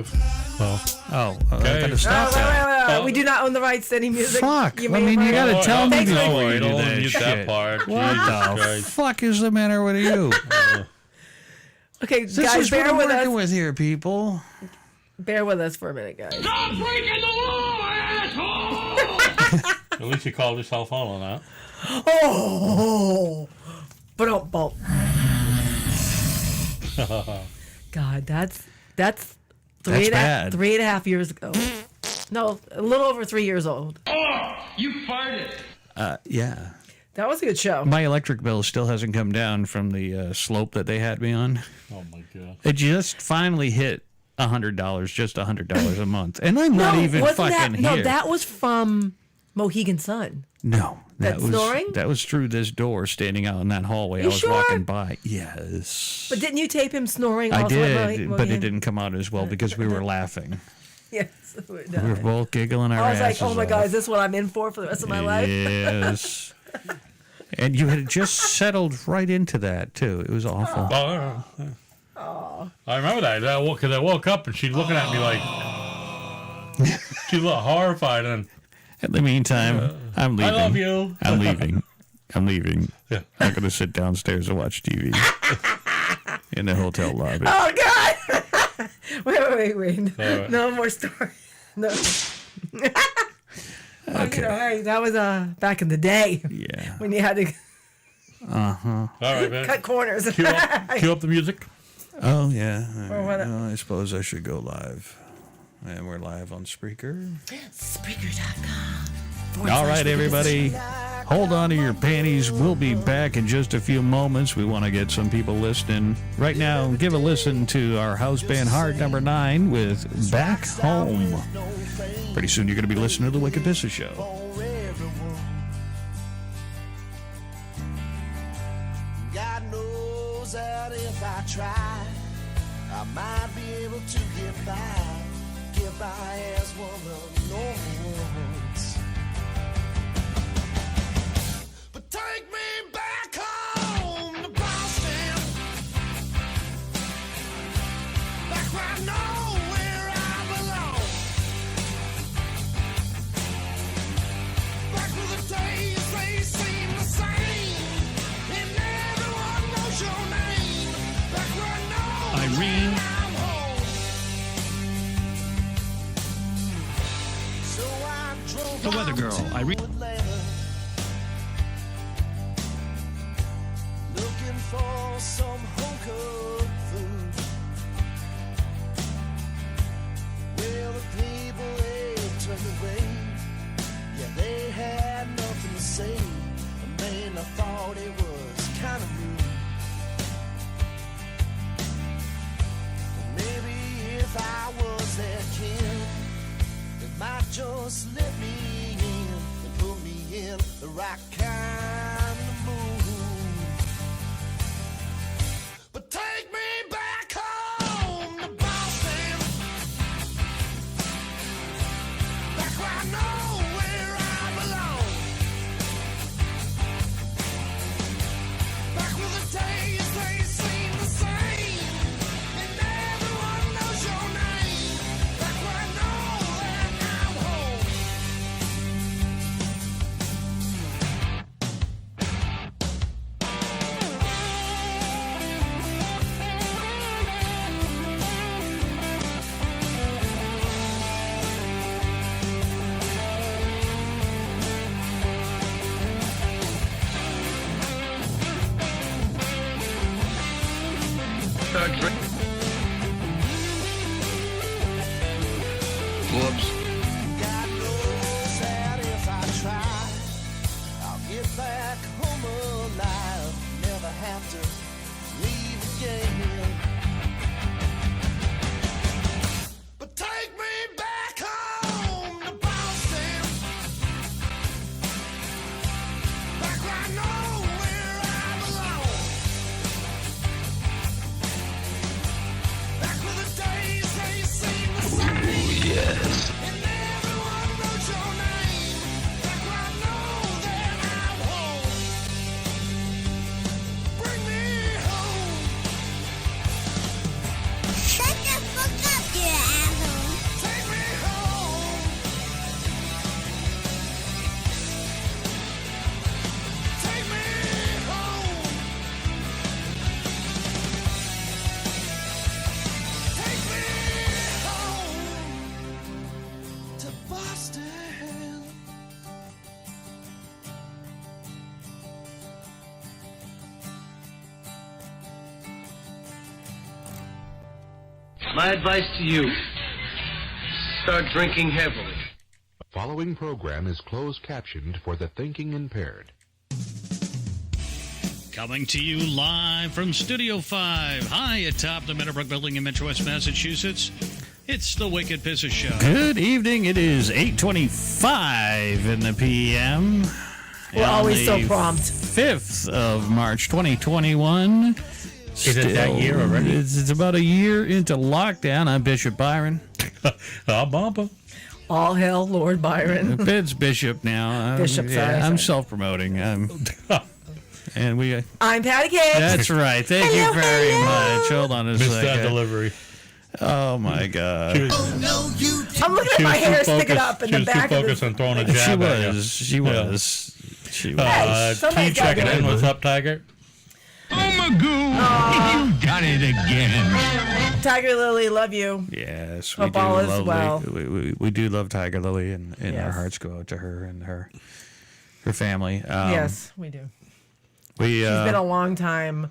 I Okay. gotta stop that. Wait. We do not own the rights to any music. Fuck. You I mean, you gotta tell me Thanks, before Rick. you do Don't that mute shit. that part. What the Christ. fuck is the matter with you? Okay, This guys, is what bear I'm with working us. with here, people. Bear with us for a minute, guys. Stop breaking the law, asshole! At least you called your cell phone on that. Oh, but don't bump. God, that's That's bad. 3.5 years ago. No, a little over 3 years old. Oh, you farted! Yeah. That was a good show. My electric bill still hasn't come down from the slope that they had me on. Oh my god. It just finally hit $100, just $100 a month, and I'm not even fucking here. No, that was from Mohegan Sun. No, That was snoring? That was through this door, standing out in that hallway. I was sure? walking by. Yes, But didn't you tape him snoring? I also did, at but it didn't come out as well because we were laughing. Yes. We were both giggling our I was like, asses oh my off. God, is this what I'm in for the rest of my life? Yes. And you had just settled right into that too. It was awful. I remember that. Because I woke up and she's looking at me like she looked horrified. And In the meantime, I'm leaving. I love you. I'm leaving. I'm leaving. Yeah. I'm going to sit downstairs and watch TV in the hotel lobby. Oh God! wait. right. No more story. No. Okay. Hey, that was back in the day Yeah. when you had to All right, man. cut corners. Cue up the music. Oh, yeah. Or what- Well, I suppose I should go live. And we're live on Spreaker. Spreaker.com. All right, everybody. Hold on to your panties. We'll be back in just a few moments. We want to get some people listening. Right now, give a listen to our house band Hard Number 9 with Back Home. Pretty soon you're going to be listening to The Wicked Pissah Show. God knows that if I try, I might be able to get by as one of normal ones. But take me back home to Boston, back where I know where I belong, back where the days they seem the same, and everyone knows your name, back where I know Irene. where I'm home. So I drove The weather girl, out to Irene. Atlanta, looking for some home-cooked food. Well, the people, they turned away. Yeah, they had nothing to say. Man, I thought it was kind of rude. Maybe if I was their kid, they might just let me in and put me in the right kind of mood. But take me back home to Boston, back where I know where I belong, back where the days they seem the same, and everyone knows your name, back where I know that I'm home. Whoops. God knows that if I try, I'll get back home alive. Never have to leave again. But take me back home to Boston, back where I know where I belong, back where the days they seem the same. Yes. And My advice to you, start drinking heavily. The following program is closed captioned for the thinking impaired. Coming to you live from Studio 5, high atop the Meadowbrook Building in Metro West, Massachusetts. It's the Wicked Pissah Show. Good evening. It is 8:25 in the p.m. We're always so prompt. 5th of March, 2021. Is it that year already? It's about a year into lockdown. I'm Bishop Byron. Bumper. All hail Lord Byron. It's Bishop now. Bishop, sorry. I'm self-promoting. And I'm Patty Cake. That's right. Thank you very much. Hold on a Missed second. that delivery. Oh, my God. I'm looking at my hair sticking up in the back of focused the... on throwing a jab at you. She was. somebody's T checking gotta in. do it. What's up, Tiger? Oh, Magoo, you done it again. Tiger Lily, love you. Yes, we Hope do all is love well. we do love Tiger Lily, and our Yes. hearts go out to her and her family. Yes, we do. She's She's been a long time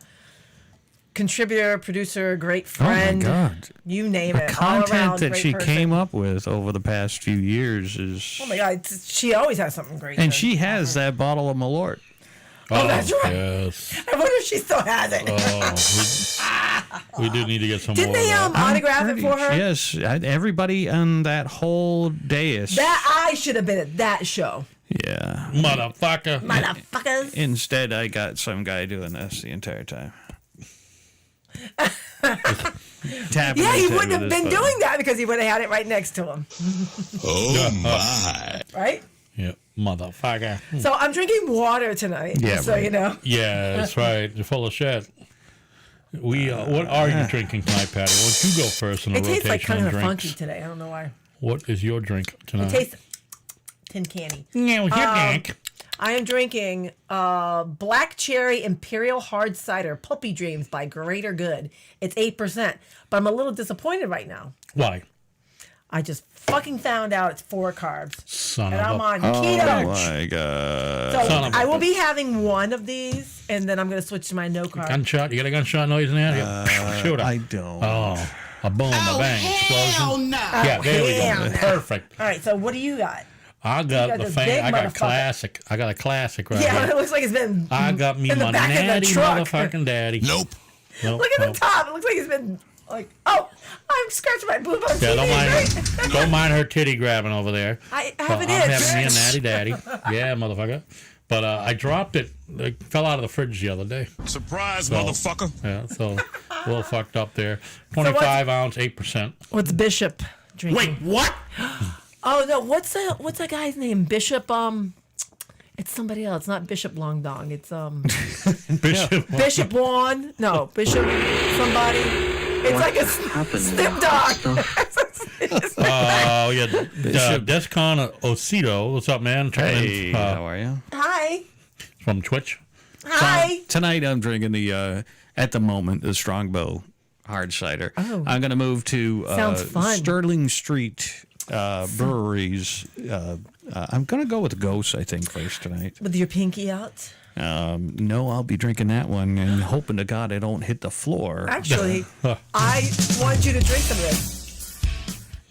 contributor, producer, great friend. Oh my God! You name The it. All content around that great she person. came up with over the past few years is, Oh my God, she always has something great. and to she has that bottle of Malort. Oh, that's right. Yes. I wonder if she still has it. We do need to get some Didn't more they of that. autograph it for her? Yes, everybody on that whole dais. That I should have been at that show. Yeah. Motherfucker. Motherfuckers. Instead, I got some guy doing this the entire time. Tapping Yeah, he his head wouldn't with have his been phone. doing that because he would have had it right next to him. Oh, my. Right? Yeah, motherfucker. So I'm drinking water tonight. Yeah, So right. you know. Yeah, that's right. You're full of shit. What are you drinking tonight, Patty? Why don't you go first in the It tastes rotation like kind on of drinks? funky today. I don't know why. What is your drink tonight? It tastes tin candy. Yeah, what's your drink? I am drinking Black Cherry Imperial Hard Cider Puppy Dreams by Greater Good. It's 8%, but I'm a little disappointed right now. Why? I just fucking found out it's 4 carbs. Son And of I'm a... on Oh keto. my God! So Son of a I will be having one of these, and then I'm going to switch to my no carb. Gunshot? You got a gunshot noise in there? Shoot I it. don't. Oh, a boom, a bang, explosion. Yeah, there we hell go. no. Perfect. All right, so what do you got? I You got got the this thing. big I got motherfucker. classic. I got a classic right Yeah, here. it looks like it's been. I got me in the my back of the natty truck. motherfucking daddy. Nope. Nope, Look at nope. the top. It looks like it's been like. Oh, I'm scratching my boob on Yeah, TV. don't mind her titty grabbing over there. I So have I'm it in. having me a natty daddy. Yeah, motherfucker. But I dropped it. It fell out of the fridge the other day. Surprise, So, motherfucker. Yeah, so a little fucked up there. 25 ounce, 8%. What's Bishop drinking? What? Oh no, what's that guy's name? Bishop. It's somebody else. Not Bishop Long Dong. It's Bishop. Bishop Juan. No, Bishop somebody. It's like a snip dog. Oh, yeah. Descon Osito. What's up, man? Hey, how are you? Hi. From Twitch. Hi. Tonight I'm drinking the at the moment the Strongbow hard cider. Oh. I'm going to move to Sounds fun. Sterling Street Breweries. I'm going to go with Ghost, I think, first tonight. With your pinky out. No, I'll be drinking that one and hoping to God I don't hit the floor. Actually, I want you to drink some of this.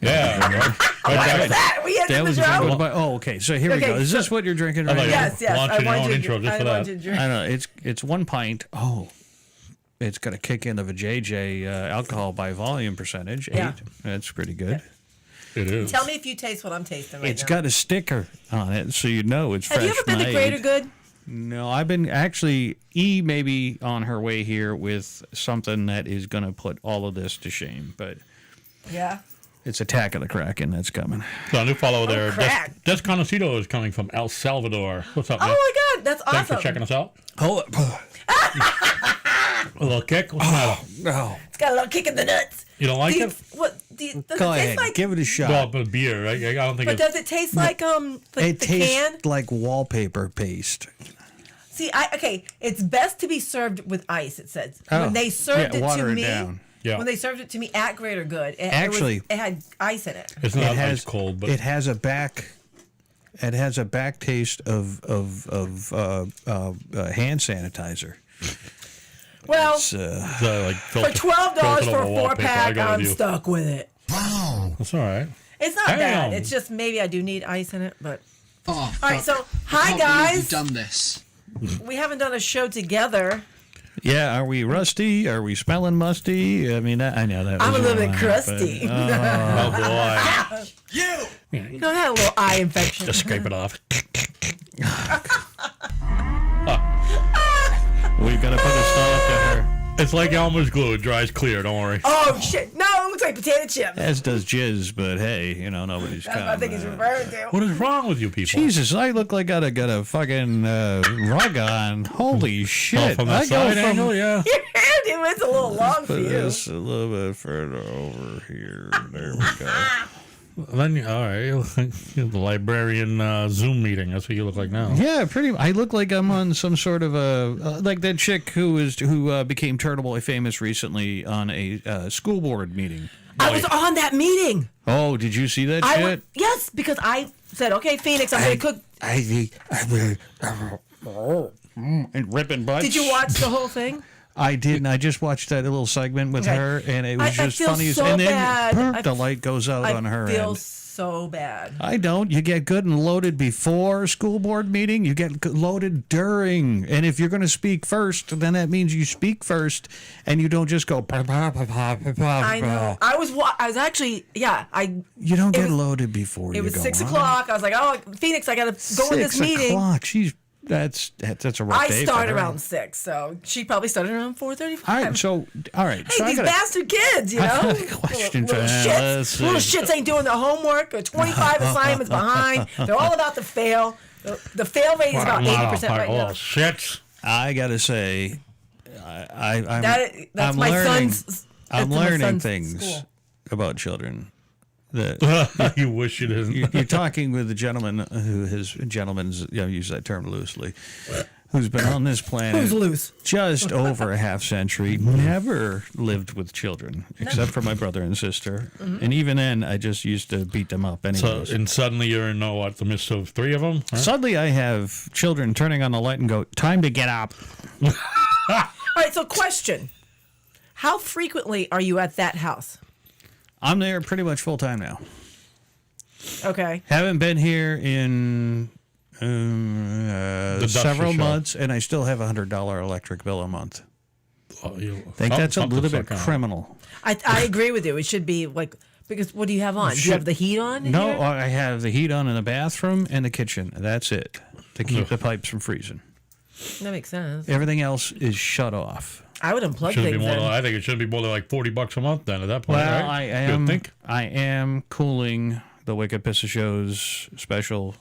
Yeah. What was that? We ended That the was show. oh, okay. So here we Okay, go. Is so- this what you're drinking I right thought now? Yes, yes. Launching I want your own you to intro just for want that. you to drink. I don't know. It's 1 pint. Oh, it's got a kick in of a JJ alcohol by volume percentage. 8. Yeah. That's pretty good. It is. Tell me if you taste what I'm tasting right It's now. got a sticker on it, so you know it's Have fresh you ever been made. to Greater Good? No, I've been actually maybe on her way here with something that is going to put all of this to shame, but Yeah. it's Attack of the Kraken that's coming. So a new follower there. crack. Des Conocido is coming from El Salvador. What's up, Oh man? my God, that's awesome. Thanks for checking us out. Oh, A little kick. What's the matter? no. It's got a little kick in the nuts. You don't like Do you, it? what? Does Go it taste ahead, like? give it a shot. Well, but beer, right? I don't think But it's. does it taste like it the tastes can? like wallpaper paste. See, okay, it's best to be served with ice. It says Oh, when they served yeah, it water to it me. down. Yeah. When they served it to me at Greater Good, Actually- it had ice in it. It's not it has ice cold, but it has a back. It has a back taste of hand sanitizer. Well, It's, like for filter- $12 filter for a wallpaper. I 4-pack, go with I'm you. stuck with it. That's all right. It's not Damn. bad. It's just maybe I do need ice in it, but Oh, all right. So hi You've guys, done this. we haven't done a show together. yeah, are we rusty? Are we smelling musty? I mean, I know that. I'm was a little your bit line, crusty. but, Oh boy. You know, I had a little eye infection. Just scrape it off. we've got to put a stop to her. It's like Elmer's glue. It dries clear. Don't worry. Oh shit! No, it looks like potato chips. As does jizz, but hey, you know nobody's That's what I come. think he's referring to. What is wrong with you people? Jesus, I look like I got a fucking rug on. Holy Oh, shit! from the I go side angle, yeah. Your hair, dude, it's a little long for put you. this a little bit further over here. There we go. Then all right, you look like the librarian Zoom meeting. That's what you look like now. Yeah, pretty. I look like I'm on some sort of a like that chick who became Turtle Boy famous recently on a school board meeting. I was on that meeting. Oh, did you see that shit? Yes, because I said, okay, Phoenix, I'm going to cook. And ripping butts. Did you watch the whole thing? I did, and I just watched that little segment with Okay. her, and it was I just feel funny. so And then bad. the light goes out on her I feel end. so bad. I don't. You get good and loaded before school board meeting. You get loaded during. And if you're going to speak first, then that means you speak first, and you don't just go. I know. I was actually, yeah. You don't It get was- loaded before you It was go 6 on. o'clock. I was like, oh, Phoenix, I got to go in this 6 meeting. o'clock. That's a rough I day for start her. around 6, so she probably started around 4:35. All right. So Hey, I these gotta- bastard kids, you know? I got a question little for you. Let's see. little shits ain't doing their homework. They're 25 assignments behind. They're all about to fail. The fail rate is about 80% right now. Oh shit! I gotta say, I'm That's I'm my learning, son's. I'm that's my learning son's things school. about children. That You wish you didn't. you're talking with a gentleman who use that term loosely, who's been on this planet Who's loose? just over a half century, never lived with children except for my brother and sister, and even then I just used to beat them up So, anyways. and suddenly you're in the midst of 3 of them. Huh? Suddenly I have children turning on the light and go, time to get up. All right, so question. How frequently are you at that house? I'm there pretty much full time now. Okay. Haven't been here in dust several show. months, and I still have $100 electric bill a month. Oh, you, I think that's a little bit something's criminal. I agree with you. It should be like, because what do you have on? Do you have the heat on? in No, here? I have the heat on in the bathroom and the kitchen. That's it, to keep the pipes from freezing. That makes sense. Everything else is shut off. I would unplug Shouldn't be things more. in. I think it should be more than like $40 a month. Then at that point, Well, right? I You think? am cooling the Wicked Pissah Show's special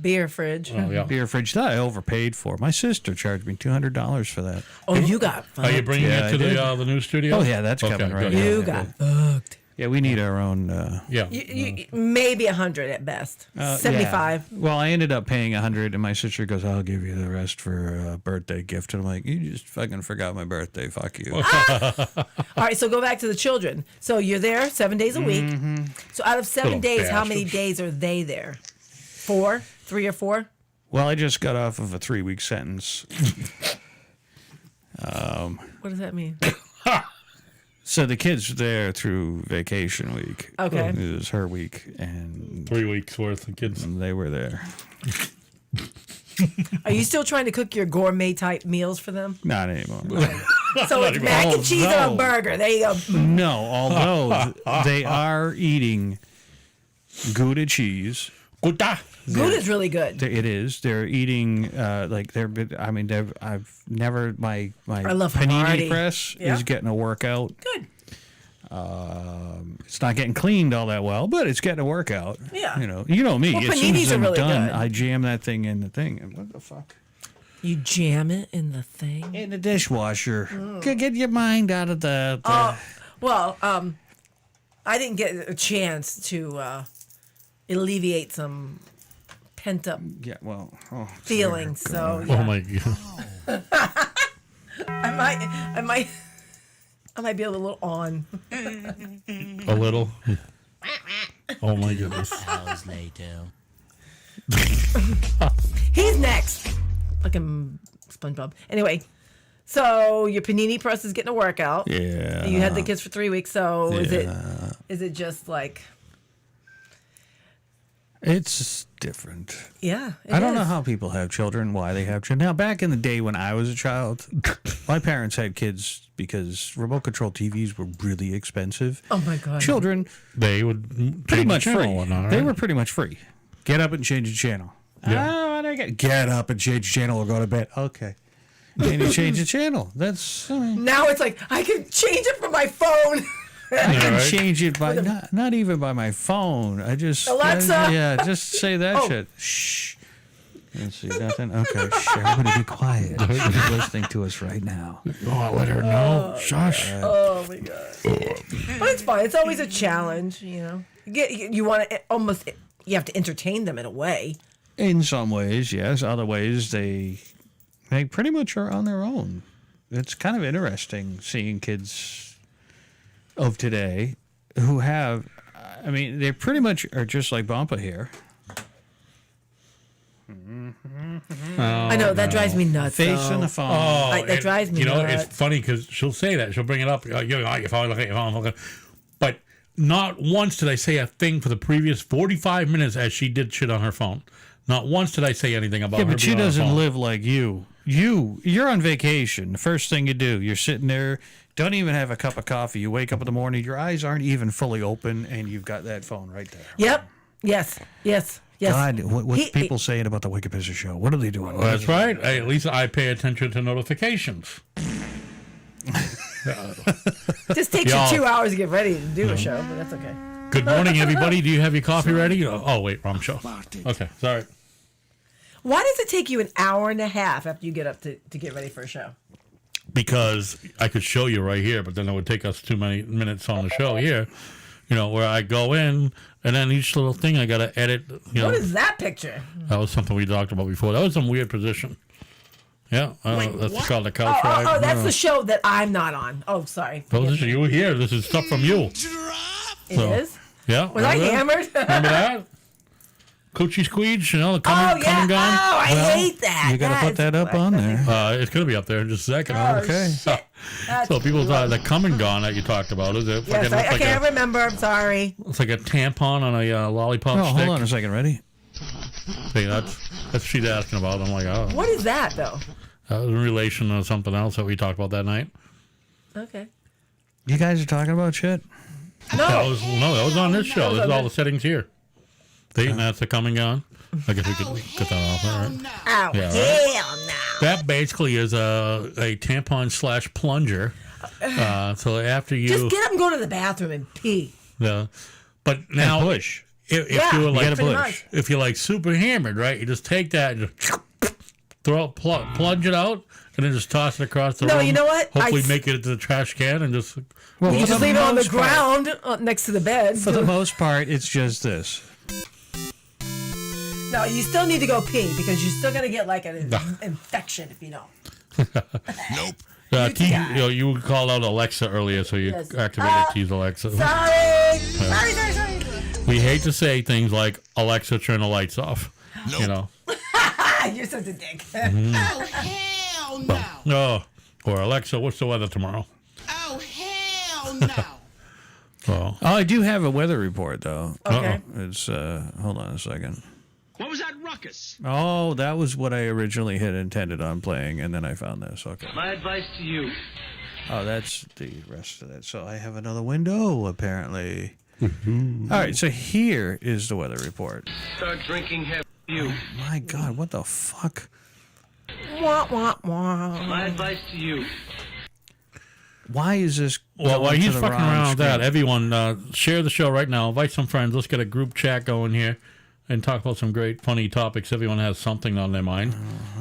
Beer fridge. Oh yeah. beer fridge that I overpaid for. My sister charged me $200 for that. Oh, you got Are you fucked. bringing Yeah, it to I did. the new studio? Oh, yeah, that's coming right good. now. You got fucked. Yeah, we need our own. Yeah. You, maybe 100 at best. 75. Yeah. Well, I ended up paying 100, and my sister goes, "I'll give you the rest for a birthday gift." And I'm like, "You just fucking forgot my birthday. Fuck you." All right, so go back to the children. So you're there 7 days a week. So out of 7 Little days, how many bastards. days are they there? 4? 3 or 4? Well, I just got off of a 3-week sentence. What does that mean? So the kids were there through vacation week. Okay. It was her week, and 3 weeks worth of kids. they were there. Are you still trying to cook your gourmet type meals for them? Not anymore. So it's mac and cheese and a no. burger. There you go. No, although they are eating Gouda cheese. Gouda. Gouda's really good. It is. They're eating like they're. I mean, I've never my love panini Hardy. press Yeah. is getting a workout. Good. It's not getting cleaned all that well, but it's getting a workout. Yeah. You know me. Well, as soon paninis as are I'm really done, good. I jam that thing in the thing. And what the fuck? You jam it in the thing. In the dishwasher. Get your mind out of the. Well, I didn't get a chance to alleviate some pent up yeah. Well. Oh, feelings. So Oh yeah. my god. I might be a little on. A little. Oh my goodness. Hours later. He's next. Fucking SpongeBob. Anyway, So your panini press is getting a workout. Yeah. You had the kids for 3 weeks. So is it just like? It's different. Yeah. I don't know how people have children, why they have children. Now, back in the day when I was a child, my parents had kids because remote control TVs were really expensive. Oh my God. Children, They would pretty much change the free. channel and all, They right? were pretty much free. Get up and change the channel. Yeah. Get up and change the channel or go to bed. Okay. And you change the channel. That's, I mean, Now it's like I can change it from my phone. I can right. change it by, not even by my phone. I just, Alexa! yeah, just say that shit. Shh. Let's see, nothing. Okay, shh, everybody be quiet. She's listening to us right now. Oh, let her know. Shush. Oh my God. But it's fine. It's always a challenge, you know. You want to almost, you have to entertain them in a way. In some ways, yes. Other ways, they pretty much are on their own. It's kind of interesting seeing kids of today who have, I mean, they pretty much are just like Bumpa here. I know, that drives me nuts. Facing though. the phone. That and, drives me You know, nuts. it's funny because she'll say that. She'll bring it up. You know, your phone, look at your phone, look at. But not once did I say a thing for the previous 45 minutes as she did shit on her phone. Not once did I say anything about her. Yeah, but she being on her doesn't phone. live like you. You're on vacation. The first thing you do, you're sitting there, don't even have a cup of coffee. You wake up in the morning, your eyes aren't even fully open, and you've got that phone right there. Yep. Yes. God, what's people saying about the Wicked Pissah show? What are they doing? Well, that's right. At least I pay attention to notifications. Just takes Y'all- you 2 hours to get ready to do a show, but that's okay. Good morning, everybody. Do you have your coffee ready? Oh, wait, wrong show. Okay, sorry. Why does it take you an hour and a half after you get up to get ready for a show? Because I could show you right here, but then it would take us too many minutes on the show here. You know, where I go in, and then each little thing I got to edit. You know, What is that picture? that was something we talked about before. That was some weird position. Yeah, that's called the couch ride. Oh, that's the show that I'm not on. Oh, sorry. Position. You were here. This is stuff from you. It is? Yeah. Was I remember that? hammered? Remember that? Coochie squeege, you know, the come and gone. Oh, I hate that. You got to put that up on there. It's going to be up there in just a second. Oh, Okay. shit. That's So people thought the come and gone that you talked about is it? Yes, I can't remember. I'm sorry. It's like a tampon on a lollipop Oh, stick. hold on a second. Ready? See, that's what she's asking about. I'm like, oh, What is that, though? that was in relation to something else that we talked about that night. Okay. You guys are talking about shit? That was on this show. was This is on all the settings here. See, and that's the come and gone. I guess we could cut that off. All right. Oh, Yeah, right. hell no. That basically is a tampon / plunger. So after you, Just get up and go to the bathroom and pee. but now push. If Yeah, you were like pretty much. if you're like super hammered, right? You just take that and just throw it, plunge it out, and then just toss it across the No, room. you know what? Hopefully, make it into the trash can and just. Well, You for just the leave it on the most part- ground next to the bed. For the most part, it's just this. No, you still need to go pee because you're still going to get like an infection if you don't. You called out Alexa earlier, so you Yes. activated T's Alexa. Sorry. We hate to say things like Alexa, turn the lights off. You know. You're such a dick. Oh, hell no. Oh, or Alexa, what's the weather tomorrow? Oh, hell no. Oh, Oh, I do have a weather report, though. Okay. It's, hold on a second. What was that ruckus? Oh, that was what I originally had intended on playing, and then I found this. Okay. My advice to you. Oh, that's the rest of it. So I have another window, apparently. All right, so here is the weather report. Start drinking heavy. You. My God, what the fuck? Wah, wah, wah. My advice to you. Why is this? well, while going to he's the fucking wrong around with that, screen? everyone share the show right now. Invite some friends. Let's get a group chat going here and talk about some great, funny topics. Everyone has something on their mind,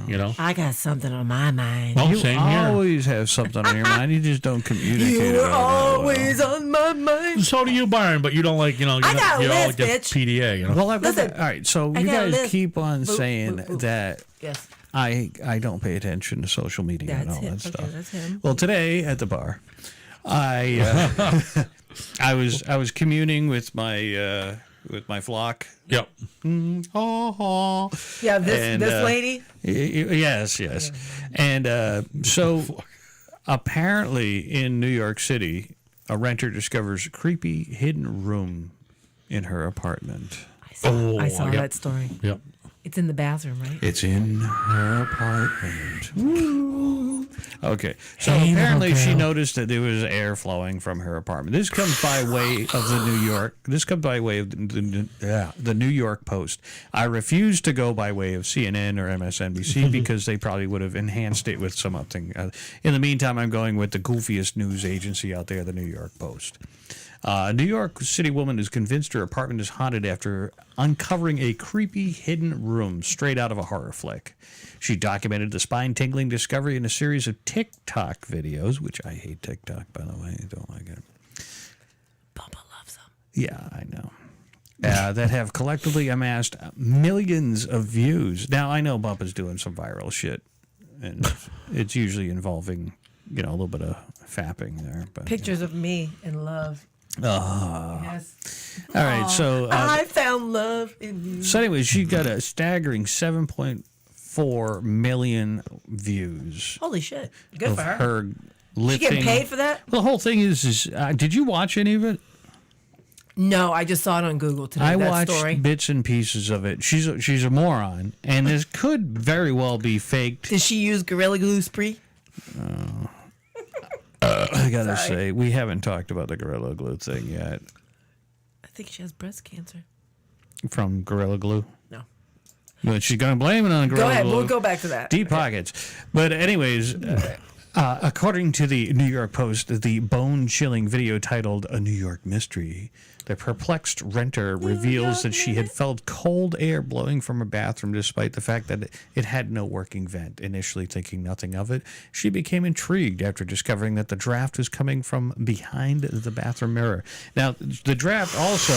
you know. I got something on my mind. Well, You same here. always have something on your mind. You just don't communicate. You it were all that well. always on my mind. So do you, Byron, but you don't like, you know, I got a you don't list, like the bitch. PDA, you know. Well, I've got Listen, that. All right, so I you got a guys list. keep on Boop, saying boop, boop. that Yes. I don't pay attention to social media and That's all him. that stuff. Okay, that's him. Well, today at the bar, I I was communing with my flock. Yep. Yeah, this And, lady. Yes. And so Apparently, in New York City, a renter discovers a creepy hidden room in her apartment. I saw that story. Yep. It's in the bathroom, right? It's in her apartment. Woo. Okay, so Hey, apparently little she girl. noticed that there was air flowing from her apartment. This comes by way of the New York. This comes by way of the New York Post. I refuse to go by way of CNN or MSNBC because they probably would have enhanced it with something. In the meantime, I'm going with the goofiest news agency out there, the New York Post. A New York City woman is convinced her apartment is haunted after uncovering a creepy hidden room straight out of a horror flick. She documented the spine-tingling discovery in a series of TikTok videos, which I hate TikTok, by the way. I don't like it. Bubba loves them. Yeah, I know. That have collectively amassed millions of views. Now, I know Bubba's doing some viral shit, and it's usually involving, a little bit of fapping there. But Pictures of me in love. Yes. all right, so I found love in you. So anyway, she got a staggering 7.4 million views Holy shit. Good of for her. her She lifting. getting paid for that? Well, the whole thing is did you watch any of it? No, I just saw it on Google today. I that watched story. bits and pieces of it. She's a moron, and this could very well be faked. Did she use Gorilla Glue spray? I gotta say, we haven't talked about the Gorilla Glue thing yet. I think she has breast cancer. From Gorilla Glue, No. but she's gonna blame it on Gorilla Go ahead. Glue. We'll go back to that. Deep pockets. But anyways, according to the New York Post, the bone-chilling video titled "A New York Mystery," the perplexed renter reveals that she had felt cold air blowing from her bathroom despite the fact that it had no working vent. Initially thinking nothing of it, she became intrigued after discovering that the draft was coming from behind the bathroom mirror. Now, the draft also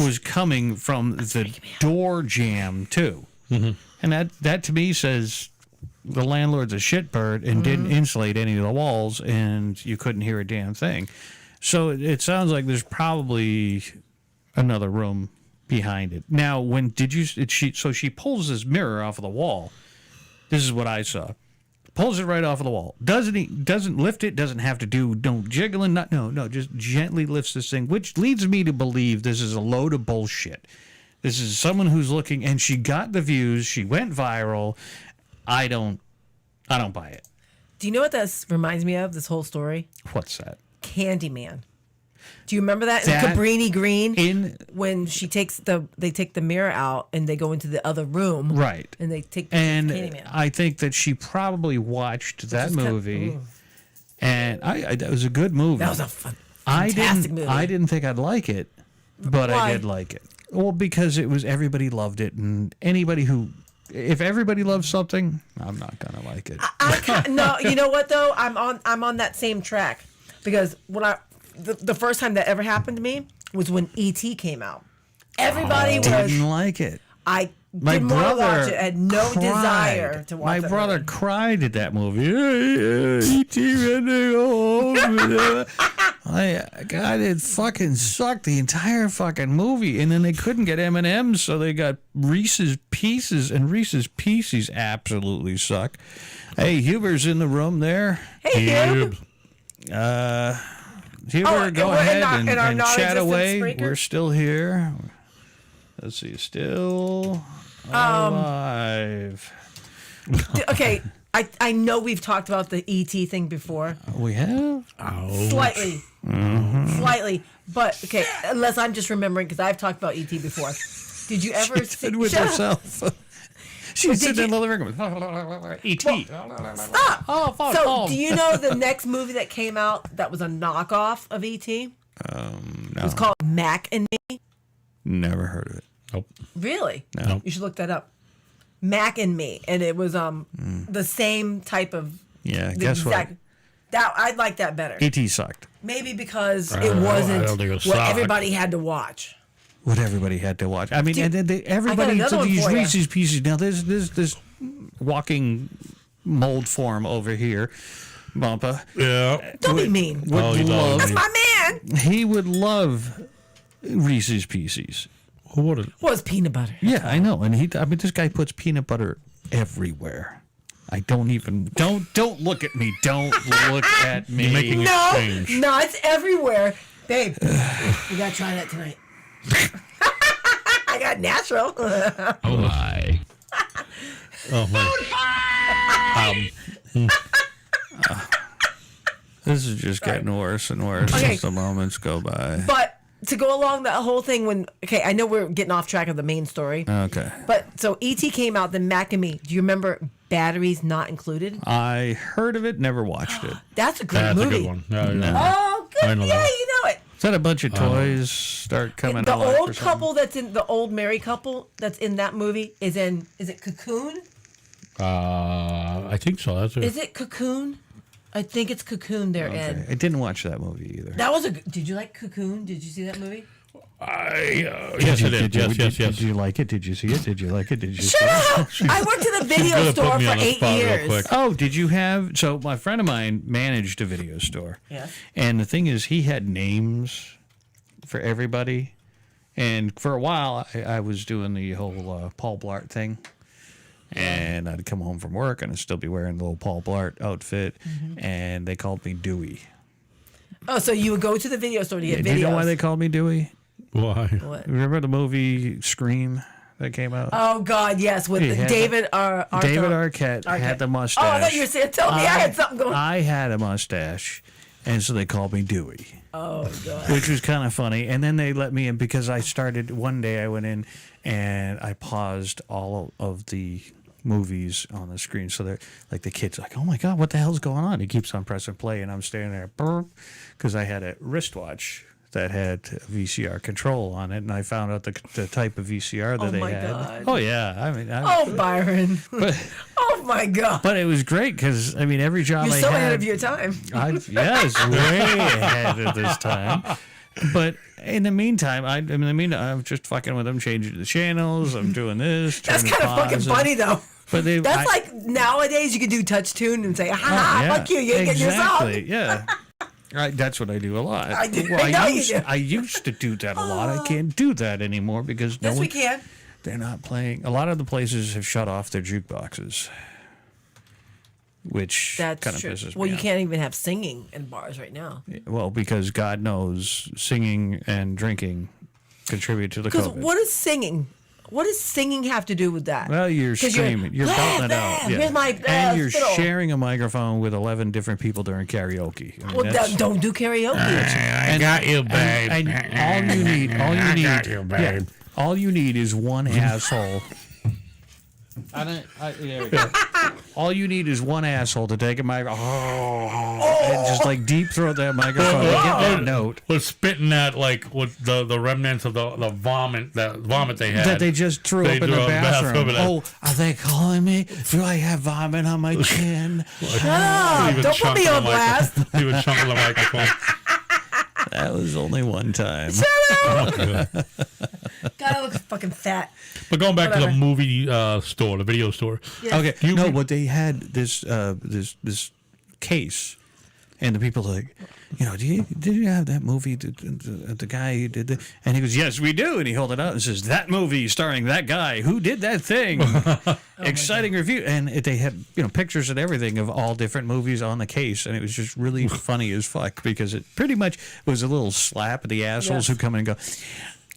was coming from the door jamb, too. Mm-hmm. And that to me says the landlord's a shitbird and didn't insulate any of the walls, and you couldn't hear a damn thing. So it sounds like there's probably another room behind it. Now, she pulls this mirror off of the wall. This is what I saw. Pulls it right off of the wall. Doesn't lift it, doesn't have to do no jiggling, no, just gently lifts this thing, which leads me to believe this is a load of bullshit. This is someone who's looking, and she got the views, she went viral. I don't buy it. Do you know what that reminds me of, this whole story? What's that? Candyman. Do you remember that, That- in Cabrini Green? In When they take the mirror out and they go into the other room. right. And they take And Candyman. I think that she probably watched that movie, and that was a good movie. That was a fantastic movie. I didn't think I'd like it, but Why? I did like it. Well, because everybody loved it, and if everybody loves something, I'm not gonna like it. No, you know what though? I'm on that same track because when the first time that ever happened to me was when E.T. came out. Everybody Didn't like it. I My didn't want to brother watch it. I had no cried. desire to watch My that brother movie. cried at that movie. E.T. had to go home. God, it fucking sucked the entire fucking movie. And then they couldn't get M&M's, so they got Reese's Pieces, and Reese's Pieces absolutely suck. Hey, Huber's in the room there. Hey, Hugh. Huber, go we're ahead in our and chat non-existent away. Spreaker? We're still here. Let's see, still alive. Okay, I know we've talked about the E.T. thing before. We have? Slightly. Slightly. But, okay, unless I'm just remembering, because I've talked about E.T. before. Did you ever see... With Shut up. herself. She's sitting in the living room. E.T. Stop! Oh, fuck So, home. do you know the next movie that came out that was a knockoff of E.T.? No. It was called Mac and Me. Never heard of it. Nope. Really? No. You should look that up. Mac and Me. And it was the same type of... Yeah, the guess what? I'd like that better. E.T. sucked. Maybe because I it don't wasn't think it what sucked. everybody had to watch. What everybody had to watch. I mean, and then everybody another took one these for ya. Reese's Pieces. Now, there's this walking mold form over here, Bumpa. Yeah. Don't be mean. Oh, you love That's me. my man. He would love Reese's Pieces. What is Was peanut butter. Yeah, I know. And this guy puts peanut butter everywhere. I don't even don't look at me. Don't look at me. You're making exchange. No, it's everywhere. Babe, we gotta try that tonight. I got natural. Oh my. Oh my. This is just getting worse and worse Okay. as the moments go by. But to go along that whole thing, I know we're getting off track of the main story. Okay. But so E.T. came out, then Mac and Me. Do you remember Batteries Not Included? I heard of it, never watched it. That's a great That's movie. a good one. Yeah. Oh, good. I know Yeah, that. you know it. Is that a bunch of toys start coming The alive or old something? couple that's in the old married couple that's in that movie is it Cocoon? I think so. That's Is it Cocoon? I think it's Cocoon they're in. Okay. I didn't watch that movie either. That was did you like Cocoon? Did you see that movie? Yes, it is. Yes. Did you like it? Did you see it? Did you like it? Did you see Shut it? up! I worked in a video gonna store put me for on the 8 spot real years. quick. Oh, did you have? So my friend of mine managed a video store. Yeah. And the thing is, he had names for everybody. And for a while, I was doing the whole Paul Blart thing. And I'd come home from work and I'd still be wearing the little Paul Blart outfit. And they called me Dewey. Oh, so you would go to the video store to get Do videos. you know why they called me Dewey? Why? What? Remember the movie Scream that came out? Oh God, yes, with He had David Arthur. David Arquette had the mustache. Oh, I thought you were saying, tell me I had something going. I had a mustache, and so they called me Dewey. Oh God. Which was kind of funny. And then they let me in because I started, one day I went in and I paused all of the movies on the screen. So they're like, the kid's like, oh my God, what the hell's going on? He keeps on pressing play and I'm standing there because I had a wristwatch that had VCR control on it. And I found out the type of VCR that Oh they my had. God. Oh yeah. I mean, Oh Byron. but, Oh my God. but it was great because, I mean, every job You're I so had. ahead of your time. Yes, way ahead of this time. But in the meantime, I'm just fucking with them, changing the channels. I'm doing this. That's turning kind of fucking pause, funny though. But That's like nowadays you can do touch tune and say, ha ha, yeah, fuck you, you ain't getting your song. exactly, yeah. That's what I do a lot. I do. I know you do. I used to do that a lot. I can't do that anymore because Yes, we can. they're not playing. A lot of the places have shut off their jukeboxes, which That's kind of true. pisses me Well, you off. can't even have singing in bars right now. Well, because God knows singing and drinking contribute to the Because COVID. what is singing? What does singing have to do with that? Well, you're 'Cause screaming. You're belting it out. Yeah. Here's my and you're fiddle. sharing a microphone with 11 different people during karaoke. I mean, Well, that's- don't do karaoke. I got you, babe. And all you need, got you, babe. all you need is one asshole. There we go. All you need is one asshole to take a microphone and just like deep throat that microphone and get that note Was spitting that like with the remnants of the vomit they had. that they just threw They up in threw the up in the bathroom. bathroom and Oh, are they calling me? Do I have vomit on my chin? Shut up. Leave a Don't put chunk me of on the blast. Leave a chunk of the microphone. That was only one time. God, I look fucking fat. But going back to Whatever. the movie store, the video store. Yeah. Okay, but they had this case, and the people are like, did you have that movie? The guy who did that, and he goes, yes, we do, and he held it out and says, that movie starring that guy who did that thing. Exciting review, and they had pictures and everything of all different movies on the case, and it was just really funny as fuck because it pretty much was a little slap at the assholes who come in and go,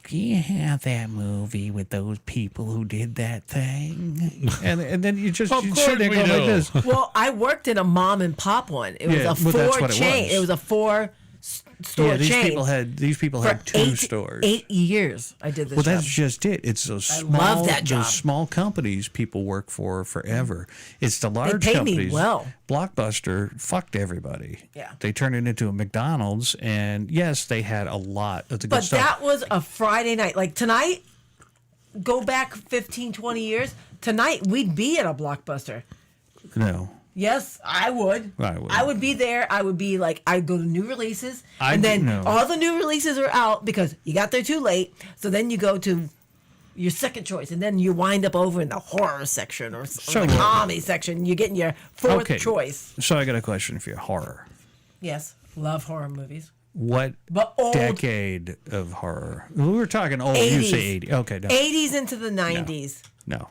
do you have that movie with those people who did that thing? And then you just Of you course sit there we going like do. this. Well, I worked in a mom and pop one. It was Yeah, a well, that's four what it chain. was. It was a four store Yeah, these chain. people For had two stores. 8 years I did this Well, job. that's just it. It's those I small, love that job. those small companies people work for forever. It's the large paid me companies. well. Blockbuster fucked everybody. Yeah. They turned it into a McDonald's, and yes, they had a lot of the good But stuff. that was a Friday night. Like tonight, go back 15, 20 years. Tonight, we'd be at a Blockbuster. No. Yes, I would. I would. I would be there. I would be like, I'd go to new releases. I and then know. all the new releases are out because you got there too late. So then you go to your second choice. And then you wind up over in the horror section or So- the comedy section. You're getting your fourth choice. So I got a question for you. Horror. Yes, love horror movies. What But old. decade of horror? We were talking old. 80s. You say 80. Okay, no. 80s into the 90s. No.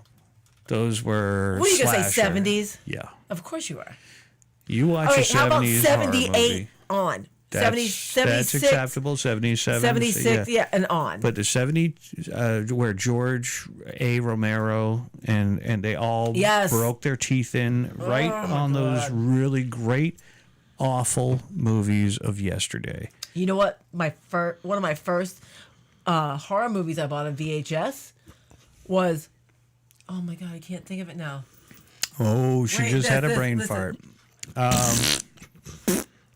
Those were. What are you gonna say? slasher. 70s? Yeah. Of course you are. You watch All a right, how about 70s horror 78 movie. on? That's, 70, 76, that's acceptable. 77. 76, yeah, and on. But the 70, where George A. Romero and they all Yes. broke their teeth in right on those really great, awful movies of yesterday. You know what? One of my first horror movies I bought on VHS was. Oh my god, I can't think of it now. Oh, she Wait, just had a listen, brain listen. fart.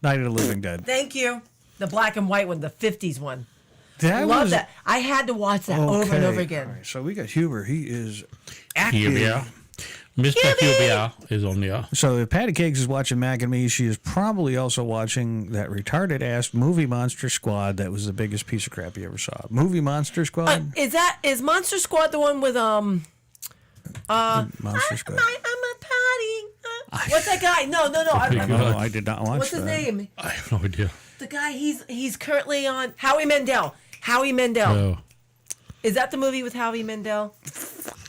Night of the Living Dead. Thank you. The black and white one, the 50s one. That Love was that. I had to watch that over and over again. All right, so we got Huber. He is active. Hubia. Mr. Hubia is on the. So if Patty Cakes is watching Mac and Me, she is probably also watching that retarded ass movie Monster Squad. That was the biggest piece of crap you ever saw. Movie Monster Squad. Is Monster Squad the one with Monster Squad. I'm a Patty. What's that guy? No. I did not watch What's his that. name? I have no idea. The guy. He's currently on Howie Mandel. Howie Mandel. Oh. Is that the movie with Howie Mandel?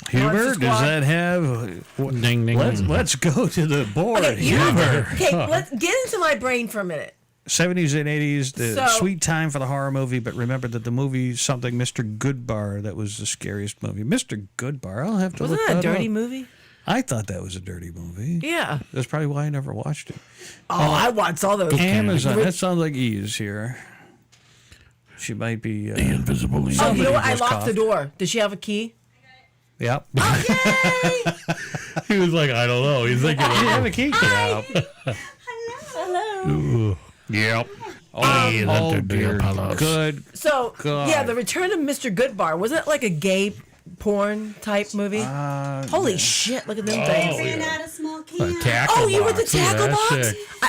Huber, Monster does Squad? that have? Ding, ding, ding. Let's go to the board. Okay, Huber. Okay, let's get into my brain for a minute. 70s and 80s, the So- sweet time for the horror movie, but remember that the movie something Mr. Goodbar, that was the scariest movie. Mr. Goodbar, I'll have to Wasn't look that a that dirty up. movie? I thought that was a dirty movie. Yeah. That's probably why I never watched it. Oh, I watched all those. Amazon, that sounds like E's here. She might be... Invisible. Oh, you know somebody what? I just locked the coughed. door. Does she have a key? Yep. He was like, I don't know. He's thinking. You have a key? Yep. Hello. Yep. Please Oh, enter the dear. Apollos. Good. So, God. yeah, The Return of Mr. Goodbar. Wasn't it like a gay porn type movie? Holy shit, look at them things. Ran out of small cans. Tackle Oh, you were at the box. Look at tackle that box?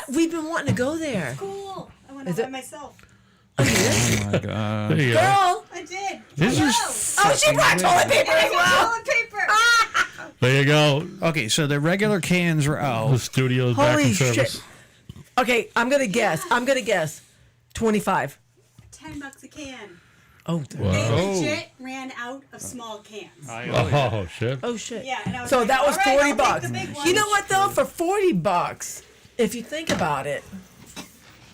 shit. We've been wanting to go there. Cool. I went Is out it- by myself. Oh, my God. There you go. Girl! I did. This Hello. is... Oh, she brought toilet paper as well! Toilet paper. There you go. Okay, so the regular cans were The out. studio's back Holy in service. shit. Okay, I'm gonna guess. 25. $10 a can. Oh, They Wow. legit ran out of small cans. Oh, shit. oh shit. Yeah, and I was So like, that was all right, 40 I'll bucks. take the big one. You know what though? For 40 bucks, if you think about it,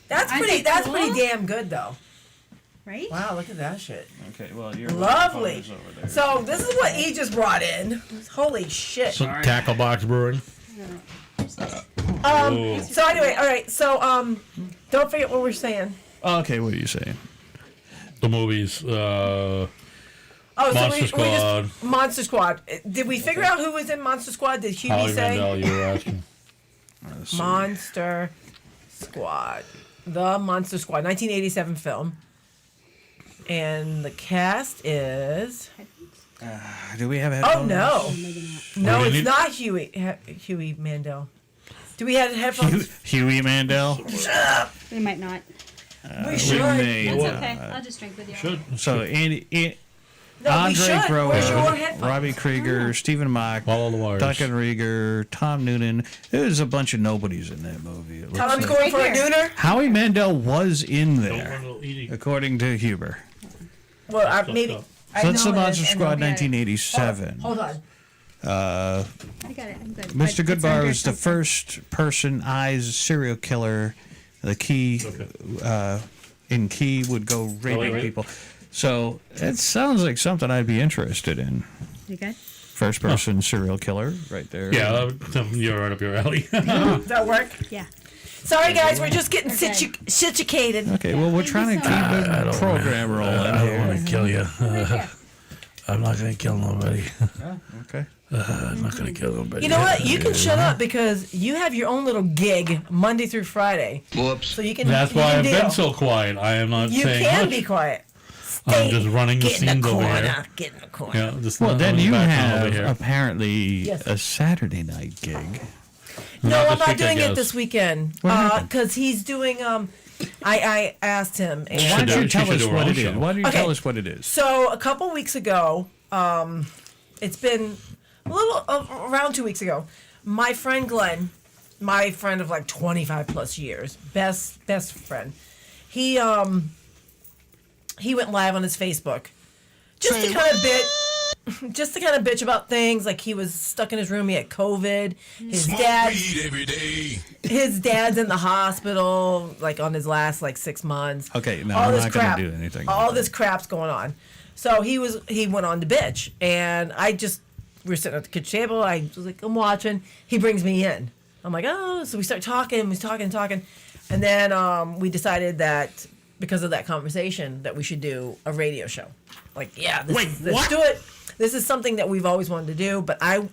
that's Aren't pretty. they That's cool? pretty damn good though. Right? Wow, look at that shit. Okay, well, you're Lovely. So this is what E just brought in. Holy shit. Some tackle box brewing. So anyway, all right. So don't forget what we're saying. Okay, what are you saying? The movies. Oh, Monster so we just Squad. Monster Squad. Did we figure out who was in Monster Squad? Did Hubie Howie say Mandel, you were asking. Monster Squad? The Monster Squad, 1987 film. And the cast is. Do we have Oh headphones? no, no, Oh, it's you need- not Huey Mandel. Do we have headphones? Huey Mandel. We might not. We should. may. That's Well, okay. I'll just drink with you. Should. So No, we Andre should. Grower, Where's your headphones? Robbie Krieger, Stephen Mock, Follow the wires. Duncan Rieger, Tom Noonan. There's a bunch of nobodies in that movie. It looks Tom's like. going for a Right here. nooner. Howie Mandel was in there, Don't eating. according to Huber. Well, maybe. I So that's the know it Monster is, and Squad okay. 1987. Hold on. I got it. I'm good. Mr. But it's Goodbar under was the something. first person eyes serial killer. The key in Key would go raping wait. people. So it sounds like something I'd be interested in. You good? First person serial killer, right there. Yeah, you're right up your alley. Does that work? Yeah. Sorry, guys. We're just getting Okay. situated. Okay, well, we're trying to keep the program rolling here. to kill you. I'm not going to kill nobody. Okay. I'm not going to kill nobody. You know what? You can shut up because you have your own little gig Monday through Friday. Whoops. So you can. That's you why can I've deal. been so quiet. I am not You saying can much. be quiet. I'm just running the Get in scenes the over corner. here. Get in the corner. Yeah, just Well, then running you the background over have here. apparently Yes. a Saturday night gig. No, Not I'm this not week, I doing it guess. this weekend What happened? because he's doing. I asked him. And Why should don't you do- tell she should us do her what own it is? show. Why don't you Okay. tell us what it is? So a couple weeks ago, it's been a little around 2 weeks ago. My friend Glenn, my friend of like 25 plus years, best friend, he went live on his Facebook, just to kind of just to kind of bitch about things. Like he was stuck in his room. He had COVID. His dad's in the hospital, like on his last 6 months. Okay, no, All I'm this not crap, going to do anything. All this crap's going on. So he went on to bitch, and we were sitting at the kitchen table. I was like, I'm watching. He brings me in. I'm like, oh, so we start talking. We talking, and then we decided that because of that conversation that we should do a radio show. Like, yeah, let's do it. This is something that we've always wanted to do, but I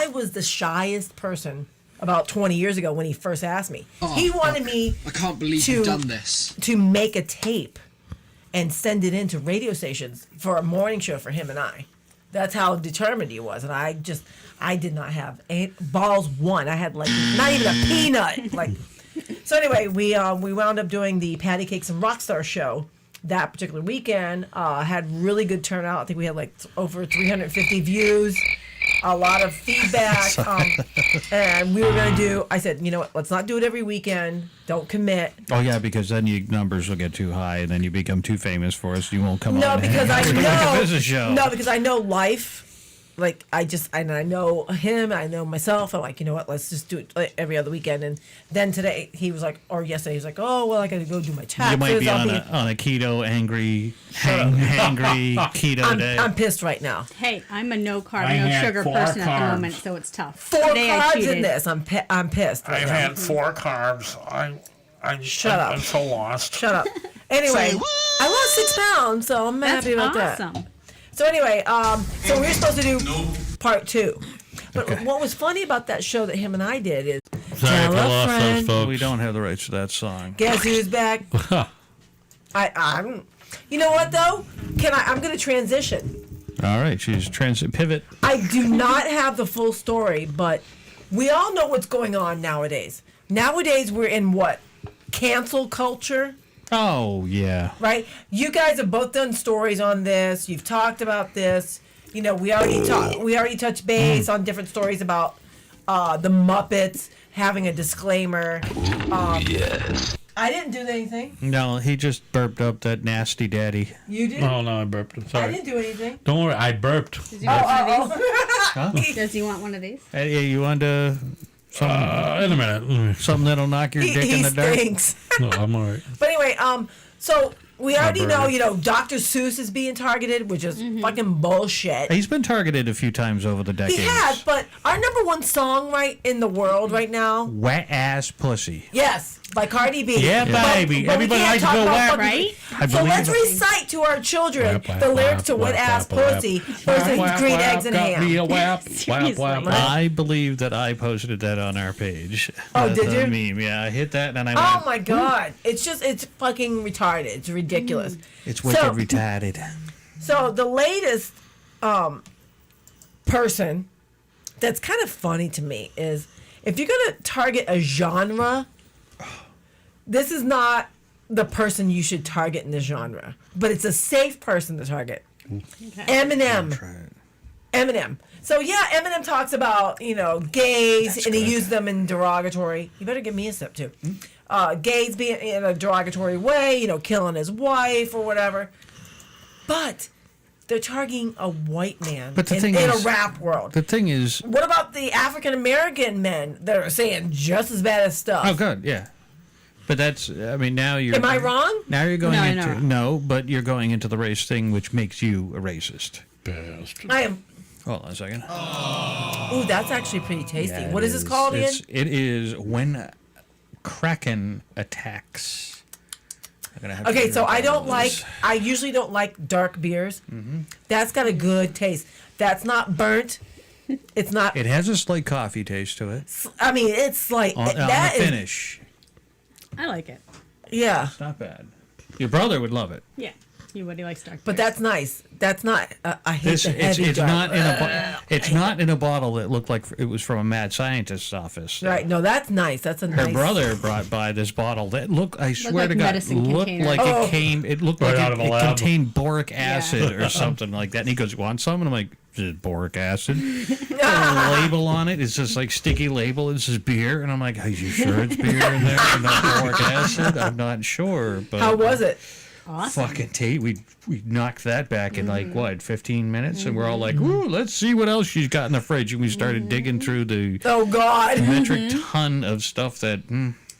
was the shyest person about 20 years ago when he first asked me. He wanted me I can't believe you've done this. To make a tape and send it into radio stations for a morning show for him and I. That's how determined he was. And I did not have balls one. I had not even a peanut. So anyway, we wound up doing the Patty Cakes and Rockstar show that particular weekend. Had really good turnout. I think we had over 350 views, a lot of feedback. And we were going to do, I said, you know what, let's not do it every weekend. Don't commit. Oh, yeah, because then your numbers will get too high and then you become too famous for us. You won't come on. No, because I know. This is a show. No, because I know life. I know him, I know myself. I'm like, you know what, let's just do it every other weekend. And then today, he was like, or yesterday, he was like, oh, well, I got to go do my taxes. You might be on a keto, hangry keto day. I'm pissed right now. Hey, I'm a no carb, no sugar person at the moment, so it's tough. 4 carbs in this. I'm pissed right I've now. had 4 carbs. Shut up. I'm so lost. Shut up. Anyway, I lost 6 pounds, so I'm happy about awesome. that. So anyway, so we were supposed to do part 2. But what was funny about that show that him and I did is, Sorry if I lost those folks. We don't have the rights to that song. Guess who's back? I'm. You know what though? I'm going to transition. All right, she's pivot. I do not have the full story, but we all know what's going on nowadays. Nowadays, we're in what? Cancel culture. Oh, yeah. Right? You guys have both done stories on this. You've talked about this. We already touched base on different stories about the Muppets having a disclaimer. Yes. I didn't do anything. No, he just burped up that nasty daddy. You did? Oh, no, I burped. I'm sorry. I didn't do anything. Don't worry, I burped. Does he want one of these? Does he want one of these? Hey, you want to... In a minute. Something that'll knock your dick in the dirt? He stinks. No, I'm all right. But anyway, so we already know, Dr. Seuss is being targeted, which is fucking bullshit. He's been targeted a few times over the decades. He has, but our number one song in the world right now, Wet Ass Pussy. Yes, by Cardi B. Yeah, baby. Everybody likes to go wet, right? So let's recite to our children the lyrics to Wet Ass Pussy versus Green Eggs and Ham. I believe that I posted that on our page. Oh, did the you? meme. Yeah, I hit that and I Oh went, my God. It's fucking retarded. It's ridiculous. it's wicked retarded. So the latest person that's kind of funny to me is if you're going to target a genre, this is not the person you should target in the genre, but it's a safe person to target. Okay. Eminem. So yeah, Eminem talks about, gays, that's and he used them in derogatory. You better give me a sip too. Gays being in a derogatory way, killing his wife or whatever. But they're targeting a white man in a rap world. The thing is... What about the African American men that are saying just as bad as stuff? Oh, good, yeah. But that's, now you're... Am I wrong? Now you're going but you're going into the race thing, which makes you a racist. Best. I am... Hold on a second. Ooh, that's actually pretty tasty. Yeah, what is this called again? It is When Kraken Attacks. Okay, so I usually don't like dark beers. Mm-hmm. That's got a good taste. That's not burnt. It's not... It has a slight coffee taste to it. It's like... On the finish. I like it. Yeah. It's not bad. Your brother would love it. Yeah. He likes dark beers. But that's nice. That's not... I hate the heavy it's dark. not in a bottle that looked like it was from a mad scientist's office. Right. No, that's nice. That's a nice... Her brother brought by this bottle that I swear to God, looked like it looked like it contained boric acid or something like that. And he goes, "Want some?" And I'm like, "Is it boric acid?" The label on it is just like sticky label. It says beer, and I'm like, "Are you sure it's beer in there and not boric acid?" I'm not sure. But how was it? Awesome. fucking Tate. We knocked that back in like, what, 15 minutes? And we're all like, ooh, let's see what else she's got in the fridge. And we started digging through the Oh God. metric ton of stuff that...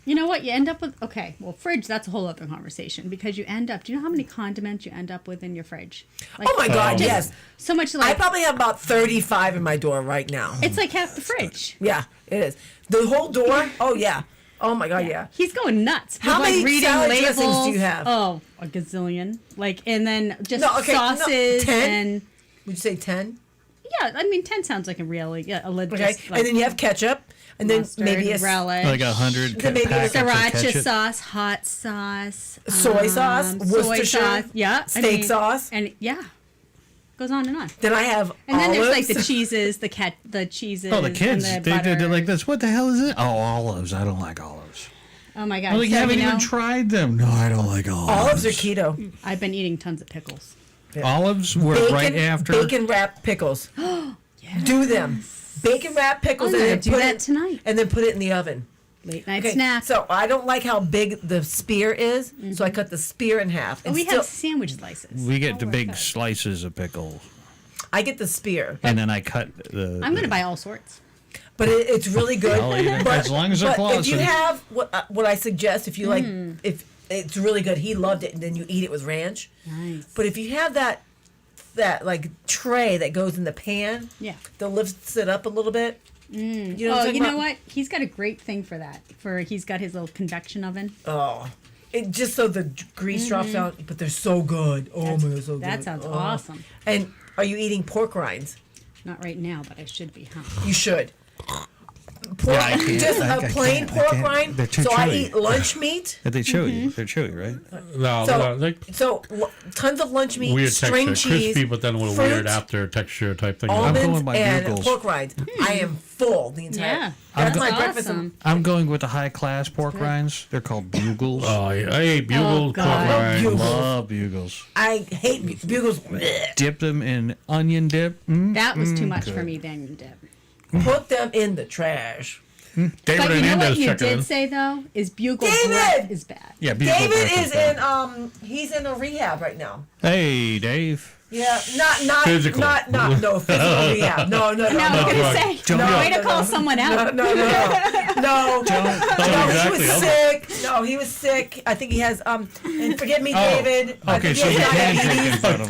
You know what? You end up with, okay, well, fridge, that's a whole other conversation because you end up, do you know how many condiments you end up with in your fridge? Like, Oh my God, just yes. So much I like, probably have about 35 in my door right now. it's like half the fridge. Yeah, it is. The whole door? Oh, yeah. Oh my God, yeah. He's going nuts. How with, like, many reading salad labels. dressings do you have? Oh, a gazillion. Like, and then just No, okay, no, sauces 10? and, Would you say 10? yeah, I mean, 10 sounds like a really, a legit. Okay. And then you have ketchup. And then mustard, maybe a relish, Like 100 Then maybe packets of sriracha ketchup. sauce, hot sauce, soy sauce, soy Worcestershire, sauce, yeah, steak sauce. and yeah, goes on and on. Then I have And then there's like olives. the cheeses, the cheeses. Oh, the kids. and the They're butter. like this. What the hell is it? Oh, olives. I don't like olives. Oh my god! Well, you So, haven't you even know, tried them. No, I don't like olives. Olives are keto. I've been eating tons of pickles. Olives were right after. Bacon wrapped pickles. Do them. Bacon wrapped pickles I'm and gonna then do put that it tonight. and then put it in the oven. Late night Okay, snack. so I don't like how big the spear is, so I cut the spear in half. Oh, And we still, have sandwich slices. We get the Oh, big okay. slices of pickle, I get the spear, and then I cut the. I'm gonna buy all sorts. but it's really good. I'll eat it, But- as long as they're but if you Clausen. have what I suggest, if you like, if it's really good, he loved it, and then you eat it with ranch. Nice. But if you have that like tray that goes in the pan, Yeah. that lifts it up a little bit. You know what I'm Oh, talking you know about? what? He's got a great thing for that. He's got his little convection oven. Oh, it just so the grease drops out, but they're so good. Oh That's- man, they're so good. that sounds Oh. awesome. And are you eating pork rinds? Not right now, but I should be. Huh? You should. Pork, I can't. just I a plain can't. I pork can't. rind. They're too So I chewy. eat lunch meat. They chewy. They're chewy, right? No, So, they tons of lunch meat, weird string texture, cheese, crispy, but then with a fruit, weird after texture type thing. I'm going almonds, by and Bugles. pork rinds. I am full the entire. Yeah. That's I'm my go- breakfast. awesome. I'm going with the high class pork rinds. They're called Bugles. Oh, yeah. I ate bugles, God. pork rinds. Bugles. Love Bugles. I hate bugles. Dip them in onion dip. That was too much for me. Then you did. Put them in the trash. David But you know what Hernandez you checking did in. say though is bugle David! breath is bad. Yeah, Bugle David breath is bad. in he's in a rehab right now. Hey, Dave. Yeah, not Physical. not no physical rehab. No. No, I was gonna drug. say, Don't- way to call someone out. No. No, exactly. he was sick. No, he was sick. I think he has and forgive me, David. I Okay, think so he you has can take diabetes. it out of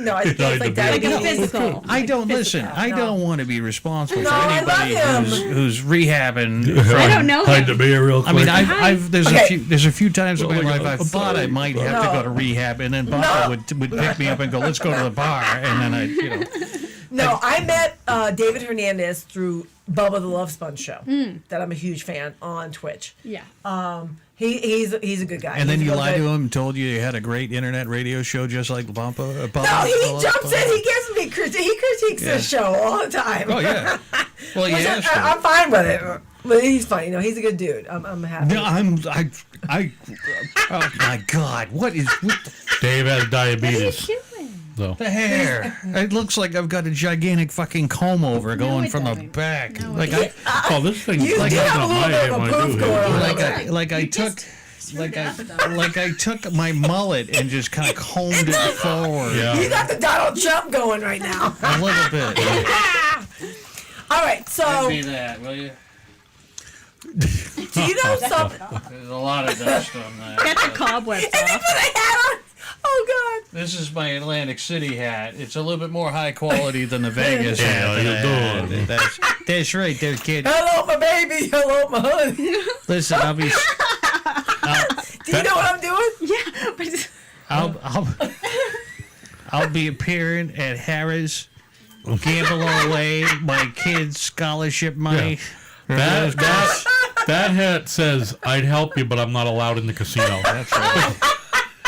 No, I think he has like Like a diabetes. physical. I don't listen. I don't want to be responsible No, for I love anybody him. who's rehabbing. I don't know Hide him. the beer real I quick. mean, I've Okay. there's a few times in my Well, like life a I thought I might have to No. go to rehab, and then Papa would pick me up and go, "Let's go to the bar," and then No, I met David Hernandez through Bubba the Love Sponge show that I'm a huge fan on Twitch. Yeah. He's a good guy. and then He's you real lied good. to him and told you had a great internet radio show just like Papa. No, he jumps in. He gives me he critiques Yeah. the show all the time. Oh yeah. Well, Which yeah. I'm fine with it. But he's funny. He's a good dude. I'm happy. No, oh my God! What Dave has diabetes. So. the hair? It looks like I've got a gigantic fucking comb over going it from the doesn't. back. No, Like it I, Oh, this thing You like do that's have a not my little bit head of a when I do poof going here. on. like I took my mullet and just kind of combed it forward You Yeah. got the Donald Trump going right now. a little bit. All right, so Give me that, will you? do you know something? There's a lot of dust on that. Get the cobwebs And they off. put a hat on. Oh God. This is my Atlantic City hat. It's a little bit more high quality than the Vegas Yeah, hat. how that you I had. doing? That's right there, kid. Hello, my baby. Hello, my honey. Listen, Do you know what I'm doing? Yeah, but it's- I'll be appearing at Harris, gamble away my kids' scholarship money. That hat says, I'd help you, but I'm not allowed in the casino. That's right.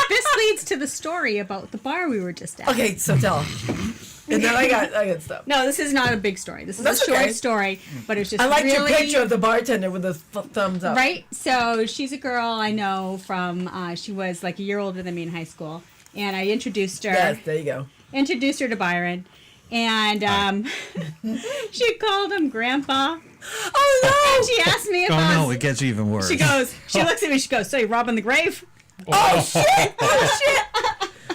this leads to the story about the bar we were just at. Okay, so tell him. And then I got stuff. No, this is not a big story. This is That's a short okay. story, but it's just I liked really your picture of the bartender with the thumbs up. right. So she's a girl I know from. She was like a year older than me in high school, and I introduced her. Yes, there you go. Introduced her to Byron, and she called him Grandpa. Oh And she asked me if Oh I no, was. it gets even worse. She goes. She looks at me. She goes, "So you robbing the grave?" Oh shit!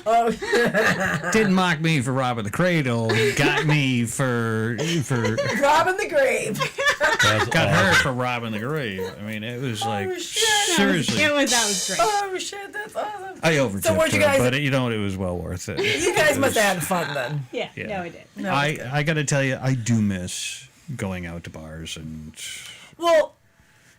Oh shit! Didn't mock me for robbing the cradle. Got me for Robbing the grave. got her for robbing the grave. I mean, it was like seriously. That was great. Oh shit, that's awesome. I overtipped So what'd you her, guys- but you know what? It was well worth it. You guys must have had fun then. Yeah, Yeah. no, we did. I got to tell you, I do miss going out to bars and. Well,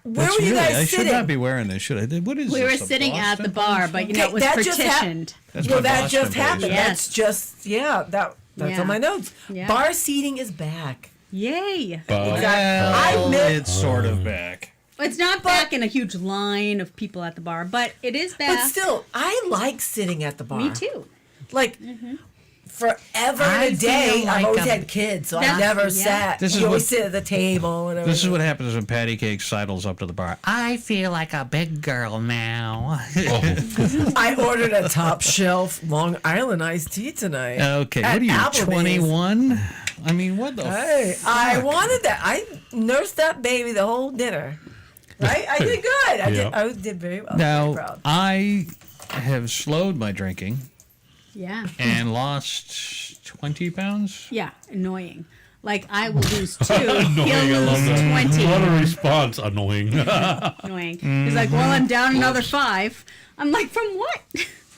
where That's were you really- guys I sitting? should not be wearing this, should I? What is We this? were a sitting at the Boston bar, place? but you know, it was that just partitioned. That's Well, my that Boston just place. happened. Yes. That's just that's Yeah. on my notes. Yeah. Bar seating is back. Yay. Exactly. Well, I miss, it's sort of back. It's not back in a huge line of people at the bar, but it is back. but still, I like sitting at the bar. Me too. Like forever I and a day. feel I've like always I'm- had kids, so I That's- never yeah. sat. This is you always what- sit at the table and This is everything. what happens when Patty Cake sidles up to the bar. I feel like a big girl now. I ordered a top shelf Long Island iced tea tonight. Okay, At what are you, Applebee's. 21? I mean, what the Hey, I wanted that. I nursed that baby the whole dinner. Right? I did good. I did very well. Now, Very proud. I have slowed my drinking Yeah. and lost 20 pounds. Yeah. Annoying. Like, I will lose 2. Annoying, I He'll love lose that. 20. What a response. Annoying. Annoying. He's like, well, I'm down another 5. I'm like, from what?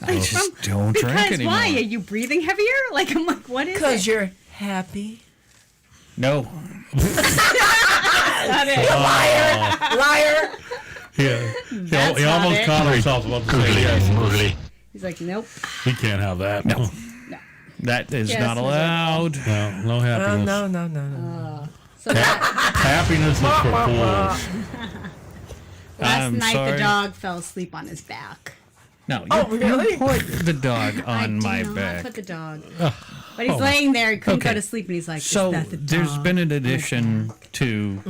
Like, just don't drink because anymore. why? Are you breathing heavier? Like, I'm like, what is it? Because you're happy. No. Not it. Liar. Yeah. That's He not almost it. caught himself about to say yes. He's like, nope. He can't have that. No. That is Yes, not is it? allowed. No happiness. No. So that, Happiness is for fools. last I'm night sorry. the dog fell asleep on his back. No, you, Oh, really? you put the dog I on do my not back. put the dog. But he's laying there. He couldn't Okay. go to sleep, and he's like, So is that the dog? there's been an addition to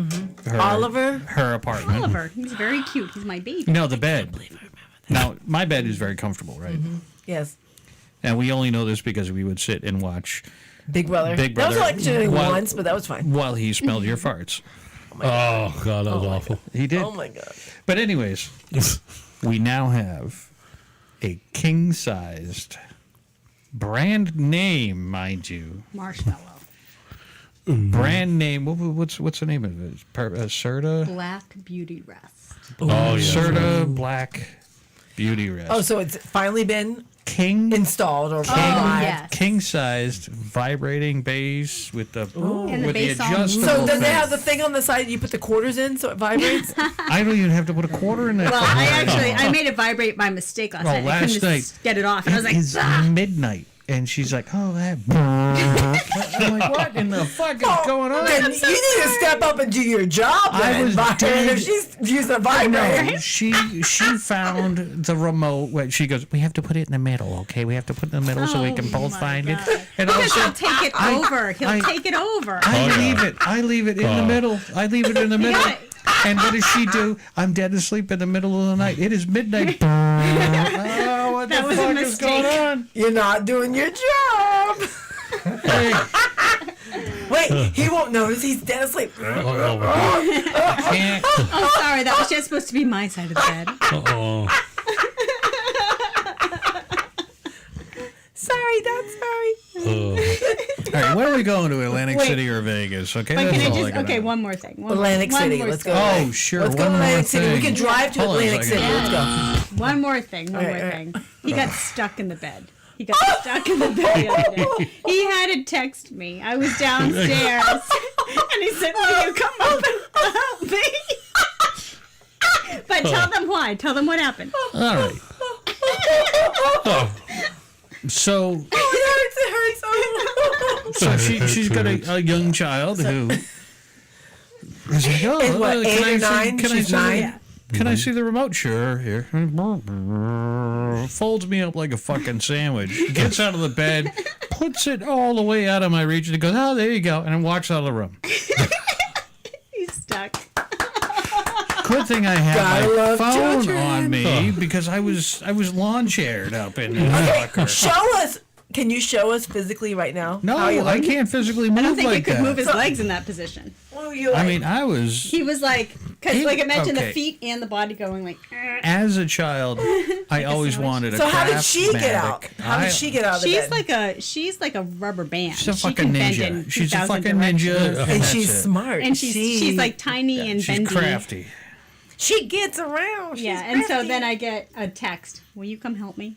her, Oliver? her apartment. Oliver. He's very cute. He's my baby. No, the bed. Now, my bed is very comfortable, right? Yes. And we only know this because we would sit and watch Big Brother. Big That was Brother. like doing While- once, but that was fine. while he smelled your farts. Oh, God, that was awful. He did. Oh my God. But anyways, we now have a king-sized brand name, mind you. Marshmallow. Brand name. What's the name of it? Serta? Black Beauty Rest. Oh, yeah. Serta Black Beauty Rest. Oh, so it's finally been king installed or Oh, arrived. yes. king-sized vibrating bass with the And the with the bass all adjustable. So does thing. it have the thing on the side you put the quarters in so it vibrates? I don't even have to put a quarter in that. Well, thing. I made it vibrate by mistake last Oh, night. I last couldn't night. just get it off. And I was like, It's "Ah." midnight, and she's like, "Oh, that." I'm like, "What in the fuck is going on?" Then you need to step up and do your job. I Then, was Byron, dead. if she's using a vibrator. No, she found the remote. Where she goes, "We have to put it in the middle, okay? We have to put it in the middle so we can Oh both my find God. it." And all of a Because he'll sudden, take it I- over. He'll I- take it over. I leave it in the middle. I leave it in the middle. got it. And what does she do? I'm dead asleep in the middle of the night. It is midnight. Oh, what That the was a fuck is going mistake. on? You're not doing your job. Hey, Wait, he won't notice. He's dead asleep. Oh, can't. Oh, sorry. That was just supposed to be my side of the bed. oh. Sorry, Dad. Sorry. All right, where are we going to? Atlantic City or Vegas? Okay, But that's can I all just, I got. okay, one more thing. Atlantic City. Let's go. Oh, sure. Let's go one to more Atlantic City. We thing. can drive to Hold on a Atlantic second. City. Let's go. One more thing. One All more right, thing. He got stuck in the bed. He got stuck in the bed the other day. He had to text me. I was downstairs. And he said, will you come up and help me? But tell them why. Tell them what happened. All right. So, It hurts. so she's got a young child who is like, oh, Is what, can 8 I or see- 9? Can I She's see the- 9? Can I see the remote? Sure. Here. Folds me up like a fucking sandwich. Gets out of the bed, puts it all the way out of my reach, and goes, oh, there you go, and then walks out of the room. He's stuck. Good thing I had Gotta my love phone children. on me because I was lawn chaired up in the fucker. Show us. Can you show us physically right now? No, how you I look? can't physically move I don't think like he could that. move his legs in that position. What were you like? I mean, I was. He was like, Because, like, imagine Okay. the feet and the body going like. As a child, I always wanted a So how did she get out? Craftmatic. How did she get out of the bed? She's like a rubber band. She's a She fucking can bend in ninja. She's a 2,000 fucking ninja. directions. And that's she's it. smart. And she's like tiny and She's bendy. crafty. She gets around. She's Yeah, and so crafty. then I get a text. Will you come help me?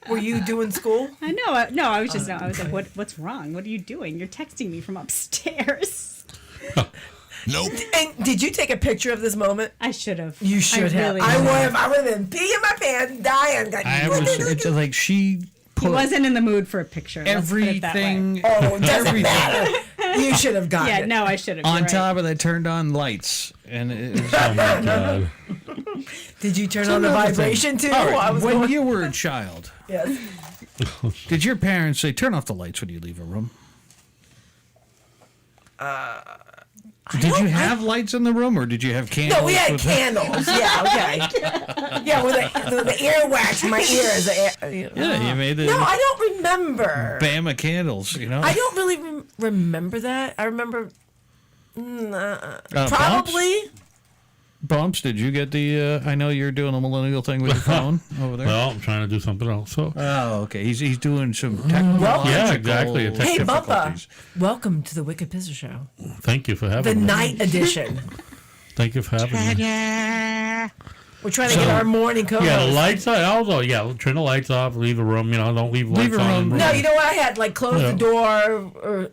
Were you doing school? I know. No, I was just. I was like, what's wrong? What are you doing? You're texting me from upstairs. And did you take a picture of this moment? I should have. You should have. Really I should would have. have. I would have been peeing my pants, dying. It's like she He put wasn't in the mood for a picture. Let's put it that way. everything. Oh, it doesn't everything. matter. You should have gotten Yeah, it. no, I should have. On You're right. top of that, turned on lights, and it was, Oh my god. Did you turn on the vibration too? All right, I was when going, you were a child, yes. did your parents say turn off the lights when you leave a room? Did you have lights in the room, or did you have candles? No, we had with- candles. Yeah, okay. Yeah, with the earwax in my ears. Yeah, you made the No, I don't remember. Bama candles. You know, I don't really remember that. I remember Bumps? probably. Bumps, did you get the? I know you're doing a millennial thing with your phone over there. Well, I'm trying to do something else. So Oh, okay. He's doing some technological. Yeah, exactly. A Hey, Bumpa, difficulties. welcome to the Wicked Pissah Show, thank you for the having me. night edition. Thank you for having me. We're trying to get our morning co-host. Yeah, the lights on. Also, yeah, turn the lights off. Leave a room. You know, don't leave lights a on. room. No, you know what I had? Like close Yeah. the door, or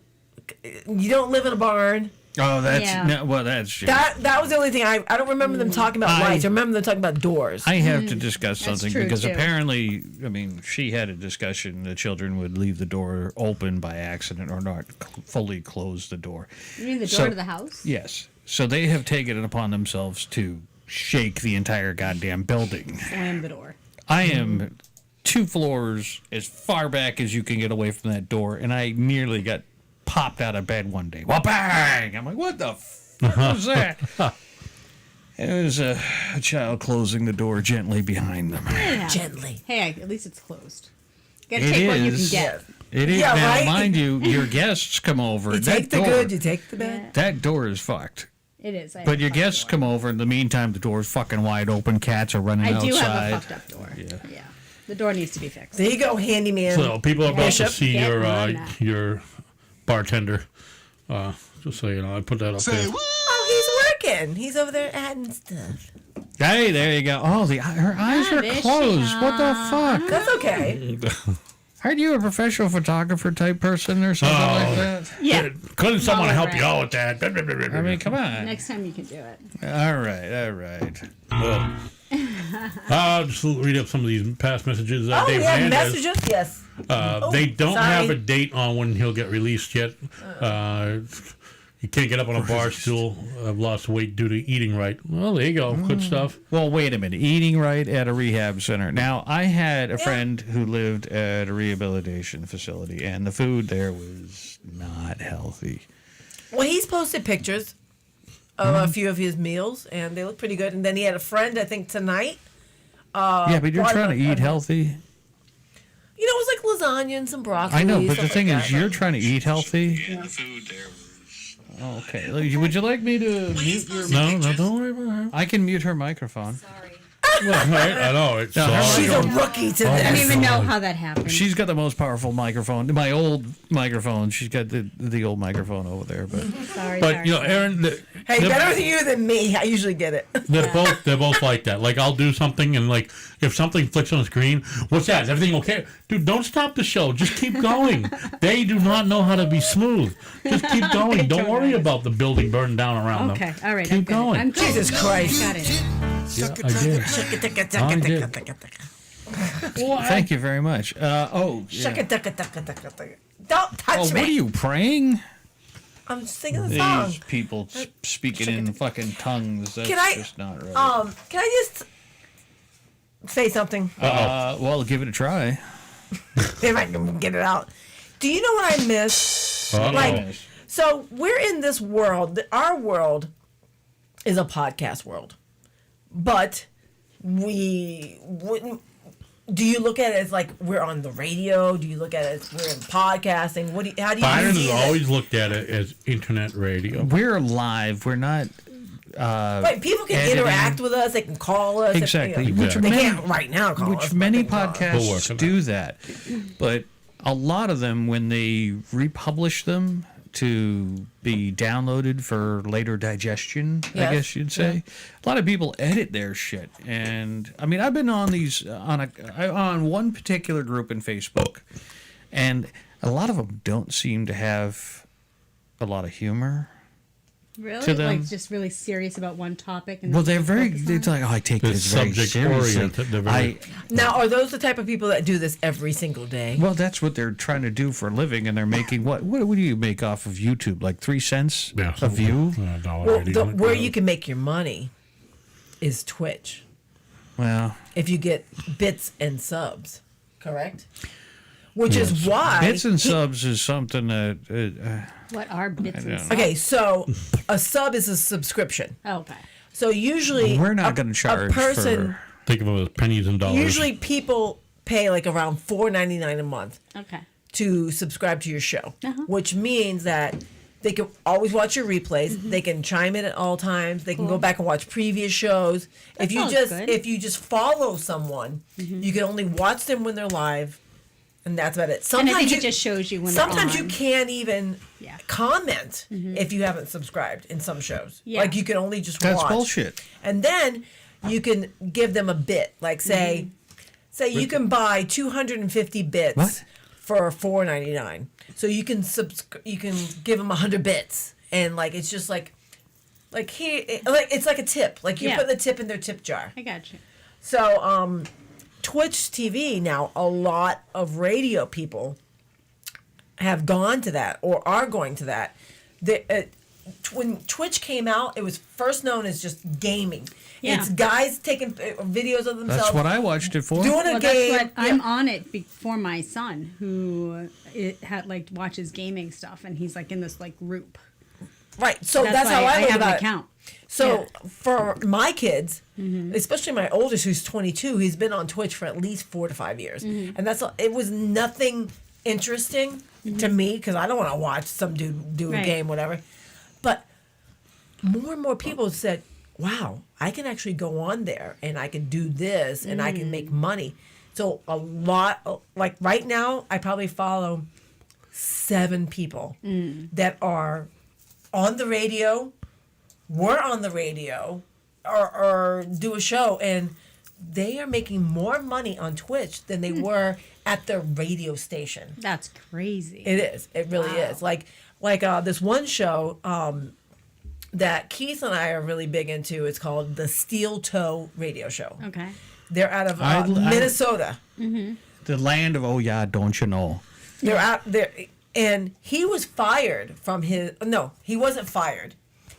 you don't live in a barn. Oh, that's Yeah. no, well, that's shit. That was the only thing I don't remember them talking about lights. I remember them talking about doors. I have to discuss something true, because too. apparently, I mean, she had a discussion. The children would leave the door open by accident or not fully close the door. You mean the door So- to the house? Yes. So they have taken it upon themselves to shake the entire goddamn building. Slam the door. I am 2 floors as far back as you can get away from that door, and I nearly got popped out of bed one day. Well, bang! I'm like, what the fuck was that? It was a child closing the door gently behind them. Yeah. Gently. Hey, at least it's closed. You gotta It take what you can is. get. It is. Yeah, Now, right? mind you, your guests come over. You that take the door, good, you take the bad. that door is fucked. It is. But your guests come over. In the meantime, the door's fucking wide open. Cats are running I outside. do have a fucked up door. Yeah. The door needs to be fixed. There you go, handyman. So people are about Bishop, to see get on that. your bartender. Just so you know, I put that up there. Oh, he's working. He's over there adding stuff. Hey, there you go. Oh, her eyes are there she closed. What the fuck? That's okay. Aren't you a professional photographer type person or something like that? Yeah. Couldn't someone All help right. you out with that? I mean, come on. Next time you can do it. All right. I'll just read up some of these past messages. Oh, Dave yeah, Hernandez, messages? Yes. they don't sorry. have a date on when he'll get released yet. He can't get up on a bar stool. I've lost weight due to eating right. Well, there you go. Good stuff. Well, wait a minute. Eating right at a rehab center. Now, I had a friend who lived at a rehabilitation facility, and the food there was not healthy. Well, he's posted pictures of a few of his meals, and they look pretty good. And then he had a friend, I think, tonight. Yeah, but you're brought trying to a- eat healthy. You know, it was like lasagna and some broccoli. I know, but stuff the thing like is, that. you're trying to eat healthy. The food there was. Okay. Would you like me to mute your... No, don't worry about I can mute her microphone. it. Right? I know. It's No, her She's a sorry. rookie to I don't this. even know how that happened. She's got the most powerful microphone. My old microphone. She's got the old microphone over there. But Sorry. But, you know, Aaron... Hey, better than you than me. I usually get it. They're both like that. Like, I'll do something, and like if something flicks on the screen, what's that? Is everything okay? Dude, don't stop the show. Just keep going. They do not know how to be smooth. Just keep going. Don't worry about the building burning down around Okay. them. All right. Keep I'm good. going. I'm good. Jesus Christ. Got it. Yeah, I did. thank you very much. Yeah. Don't touch Oh, me. what are you praying? I'm singing the song. These people speaking in fucking tongues. That's Can I- just not right. Can I just say something? Well, give it a try. If I can get it out. Do you know what I miss? Like, so we're in this world. Our world is a podcast world, but we wouldn't. do you look at it as like we're on the radio? Do you look at it as we're in podcasting? How do you Byron see has it? always looked at it as internet radio. We're live. We're not. Right, people can editing. interact with us. They can call us. Exactly. They can't right now call us. Which but many they can call us. We'll work podcasts on do that. But a lot of them, when they republish them to be downloaded for later digestion, Yes. I guess you'd say, a lot of people edit their shit. And I mean, I've been on these on one particular group in Facebook, and a lot of them don't seem to have a lot of humor. Really? To them. Like just really serious about one topic? And Well, then they're very. focus on It's it? like, oh, I take They're this very subject seriously. oriented. They're very- Now, are those the type of people that do this every single day? Well, that's what they're trying to do for a living, and they're making what do you make off of YouTube? Like 3 cents a view? Well, where you can make your money is Twitch. Well, If you get bits and subs, correct? Which is why bits and subs is something that What are bits and don't subs? Okay, so a sub is a subscription. Oh, okay. So usually we're not going to charge a person. for. Think of it as pennies and dollars. Usually people pay like around $4.99 a month Okay. to subscribe to your show, Uh-huh. which means that they can always watch your replays. Mm-hmm. They can chime in at all times. They can go back and watch previous shows. That sounds good. If you just follow someone, you can only watch them when they're live, and that's about it. And I Sometimes think it just shows you when sometimes they're you on. can't even Yeah. comment if you haven't subscribed in some shows. Yeah. Like you can only just That's watch. bullshit. And then you can give them a bit. Like say you can buy 250 bits What? for $4.99. So you can you can give them 100 bits, and like it's just like here, like it's like a tip. Like you Yeah. put the tip in their tip jar. I got you. So Twitch TV now, a lot of radio people have gone to that or are going to that. When Twitch came out, it was first known as just gaming. Yeah. It's guys taking videos of themselves. That's what I watched it for. doing a Well, game. that's what I'm Yeah. on it for my son, who watches gaming stuff, and he's like in this like group. Right. So that's why how I learned have about an it. account. So for my kids, especially my oldest, who's 22, he's been on Twitch for at least 4 to 5 years, and it was nothing interesting to me because I don't want to watch some dude do a Right. game, whatever. But more and more people said, "Wow, I can actually go on there and I can do this and I can make money." So a lot, like right now, I probably follow 7 people that are on the radio. We're on the radio or do a show, and they are making more money on Twitch than they were at their radio station. That's crazy. It is. It really is. Like this one show that Keith and I are really big into. It's called the Steel Toe Radio Show. Okay. They're out of I- Minnesota. The land of don't you know? They're out there, and he was fired from his. No, he wasn't fired.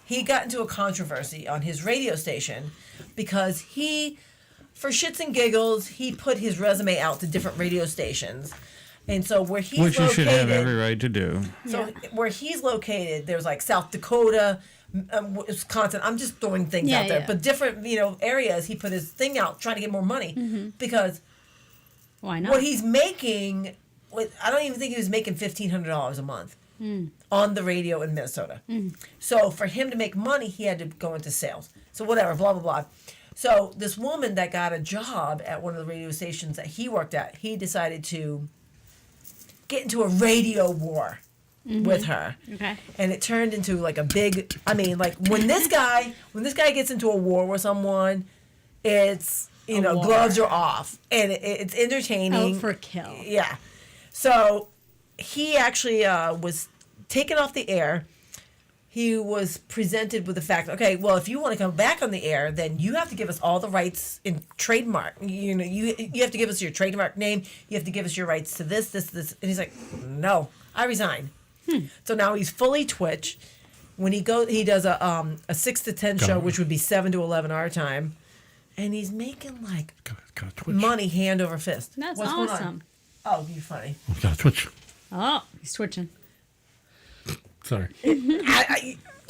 He got into a controversy on his radio station because for shits and giggles, he put his resume out to different radio stations, and so where he's Which you located, should have every right to do. so where he's located, there's like South Dakota, Wisconsin. I'm just throwing things Yeah, out there, yeah. but different areas. He put his thing out trying to get more money because Why not? what he's making, I don't even think he was making $1,500 a month on the radio in Minnesota. So for him to make money, he had to go into sales. So whatever, blah, blah, blah. So this woman that got a job at one of the radio stations that he worked at, he decided to get into a radio war with her. Okay. And it turned into like a big, like when this guy gets into a war with someone, it's, war. gloves are off and it's entertaining. Out for a kill. Yeah. So he actually was taken off the air. He was presented with the fact, okay, well, if you want to come back on the air, then you have to give us all the rights in trademark. You have to give us your trademark name. You have to give us your rights to this. And he's like, no, I resign. So now he's fully Twitch. When he does a 6 to 10 show, which would be 7 to 11 our time, and he's making like Got a Twitch. money hand over fist. That's What's going on? awesome. Oh, you're funny. Got a Twitch. Oh, he's twitching. Sorry.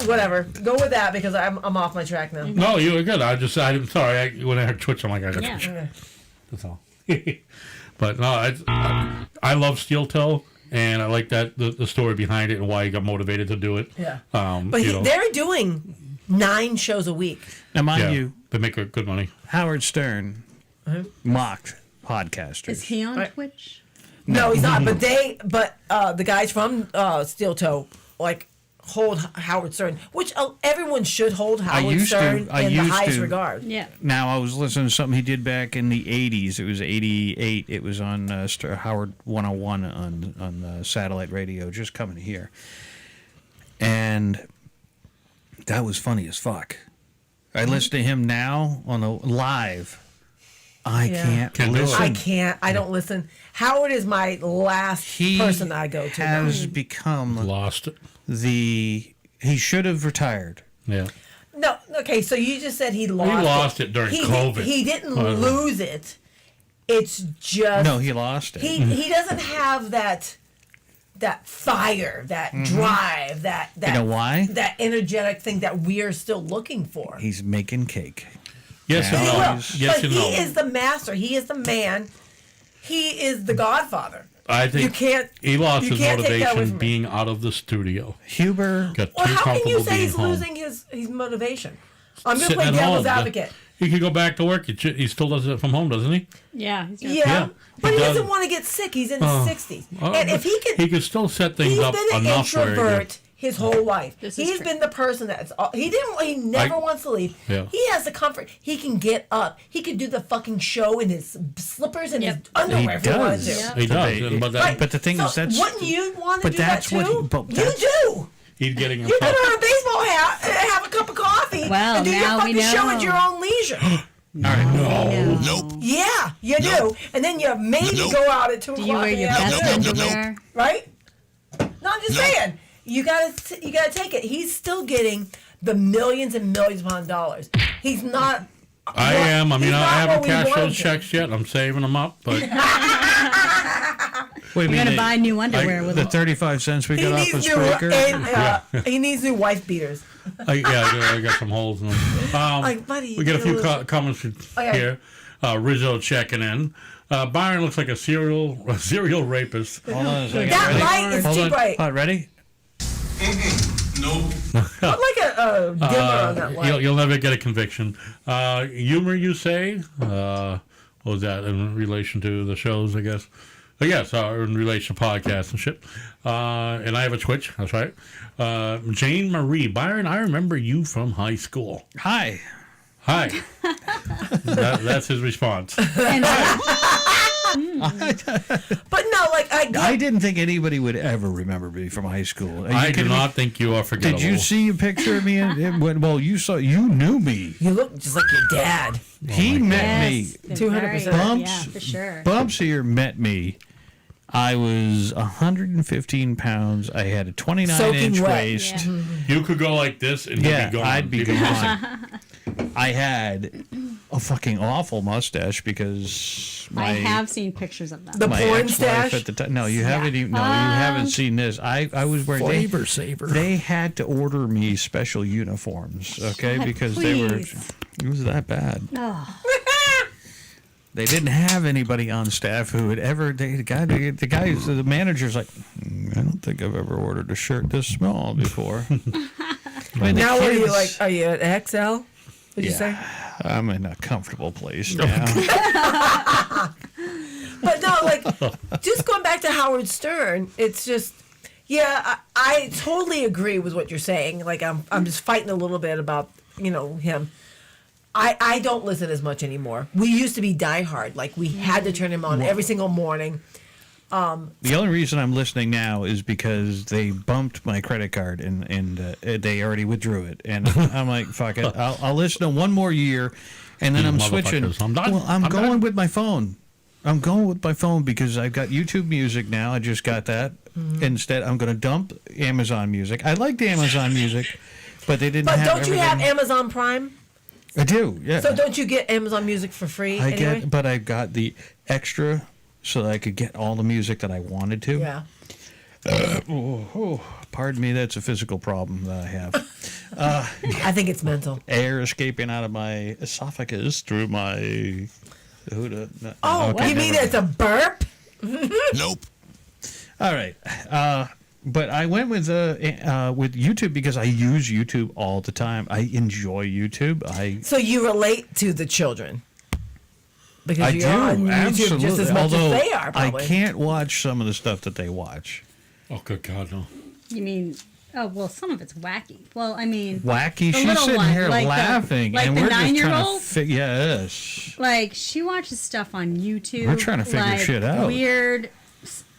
Whatever. Go with that because I'm off my track now. No, you were good. I'm sorry. When I heard Twitch, I'm like, I got Yeah. Twitch. That's all. But no, I love Steel Toe, and I like that the story behind it and why he got motivated to do it. Yeah. But they're doing 9 shows a week. Now, mind you, they make good money. Howard Stern mocked podcasters. Is he on Twitch? No, he's not. But the guys from Steel Toe hold Howard Stern, which everyone should hold Howard Stern in the highest regard. Yeah. Now, I was listening to something he did back in the 80s. It was 88. It was on Howard 101 on satellite radio, just coming here. And that was funny as fuck. I listen to him now on a live. I can't listen. I can't. I don't listen. Howard is my last person I go to. He has become lost it. He should have retired. Yeah. No, okay, so you just said he lost it. He lost it during COVID. He didn't lose it. It's just... No, he lost it. He doesn't have that fire, that drive, that you know why? That energetic thing that we're still looking for. He's making cake. Yes and no. But he is the master. He is the man. He is the godfather. I think he lost his motivation being being out of the studio. Huber got well, too how can you comfortable say being he's home. losing his motivation? I'm going to Sitting play at devil's home. advocate. He could go back to work. He still does it from home, doesn't he? Yeah. Yeah. But he does. doesn't want to get sick. He's in his 60s. And if he could still set things up He's been an enough where introvert his whole life. This is He's true. been the person that's he never wants to leave. Yeah. He has the comfort. He can get up. He could do the fucking show in his slippers and his underwear if he wanted to. Yep. He does. But the thing is, that's... wouldn't you want to but do that that's what too? he- but You that's- do. He's getting You put himself. on a baseball hat and have a cup of coffee Well, and do your now we fucking show know. at your own leisure. Nope. Yeah, you do. And then you maybe go out at 2 o'clock Do you wear in the your best afternoon. underwear? Right? No, I'm just saying. You gotta take it. He's still getting the millions and millions upon dollars. He's not. I am. I mean, he's I not haven't what we cashed wanted those to. checks yet. I'm saving them up, but Wait a You're minute. gonna buy new underwear with the it. 35 cents we He got off needs of new. Spreaker. He needs new wife beaters. I got some holes in them. Like, buddy, We get a few you- comments Okay. here. Rizzo checking in. Byron looks like a serial rapist. Hold on a second. That Ready? light is Hold too on. bright. All right, ready? Nope. Put like a dimmer on that light. You'll never get a conviction. Humor, you say? What was that in relation to the shows, I guess? Yes, in relation to podcasts and shit. And I have a Twitch, that's right. Jane Marie. Byron, I remember you from high school. Hi. Hi. That's his response. But no, like I didn't think anybody would ever remember me from high school. Are you I do kidding me? not think you are forgettable. Did you see a picture of me? Well, you knew me. You look just like your dad. He met me. Yes, 200%. Bumps, Yeah, for sure. Bumps here met me. I was 115 pounds. I had a 29-inch Soaking wet. waist. Yeah. You could go like this and Yeah, he'd be gone. I'd be He'd missing. gone. I had a fucking awful mustache because I have seen pictures of them. The my porn ex-wife stash. at the time. No, you haven't even. No, you haven't seen this. I was wearing Flavor saver. They had to order me special uniforms, okay, because they were. Please. It was that bad. Oh, They didn't have anybody on staff who had ever. The manager's like, I don't think I've ever ordered a shirt this small before. I mean, the Now, what are you kids- like? Are you at XL? Would you say? I'm in a comfortable place now. But no, like, just going back to Howard Stern, it's just, yeah, I totally agree with what you're saying. Like, I'm just fighting a little bit about, him. I don't listen as much anymore. We used to be diehard. Like, we had to turn him on every single morning. The only reason I'm listening now is because they bumped my credit card and they already withdrew it. And I'm like, fuck it. I'll listen to one more year, and then You I'm switching. motherfuckers. I'm done. Well, I'm I'm going done. with my phone. I'm going with my phone because I've got YouTube Music now. I just got that. Instead, I'm going to dump Amazon Music. I liked Amazon Music, but they didn't But have don't you have everything. Amazon Prime? I do, yeah. So don't you get Amazon Music for free anyway? But I got the extra so that I could get all the music that I wanted to. Yeah. Pardon me, that's a physical problem that I have. I think it's mental. Air escaping out of my esophagus through my Oh, okay, you mean never it's a burp? Nope. All right. But I went with YouTube because I use YouTube all the time. I enjoy YouTube. So you relate to the children? Because I you're do, on YouTube absolutely. just as much Although as they are, probably. I can't watch some of the stuff that they watch. Oh, good God, no. You mean? Oh well, some of it's wacky. Well, I mean, Wacky. the She's little sitting one, here like laughing, like and the we're just trying to 9-year-old? yes. Like she watches stuff on YouTube. We're trying to figure like, shit out. Weird.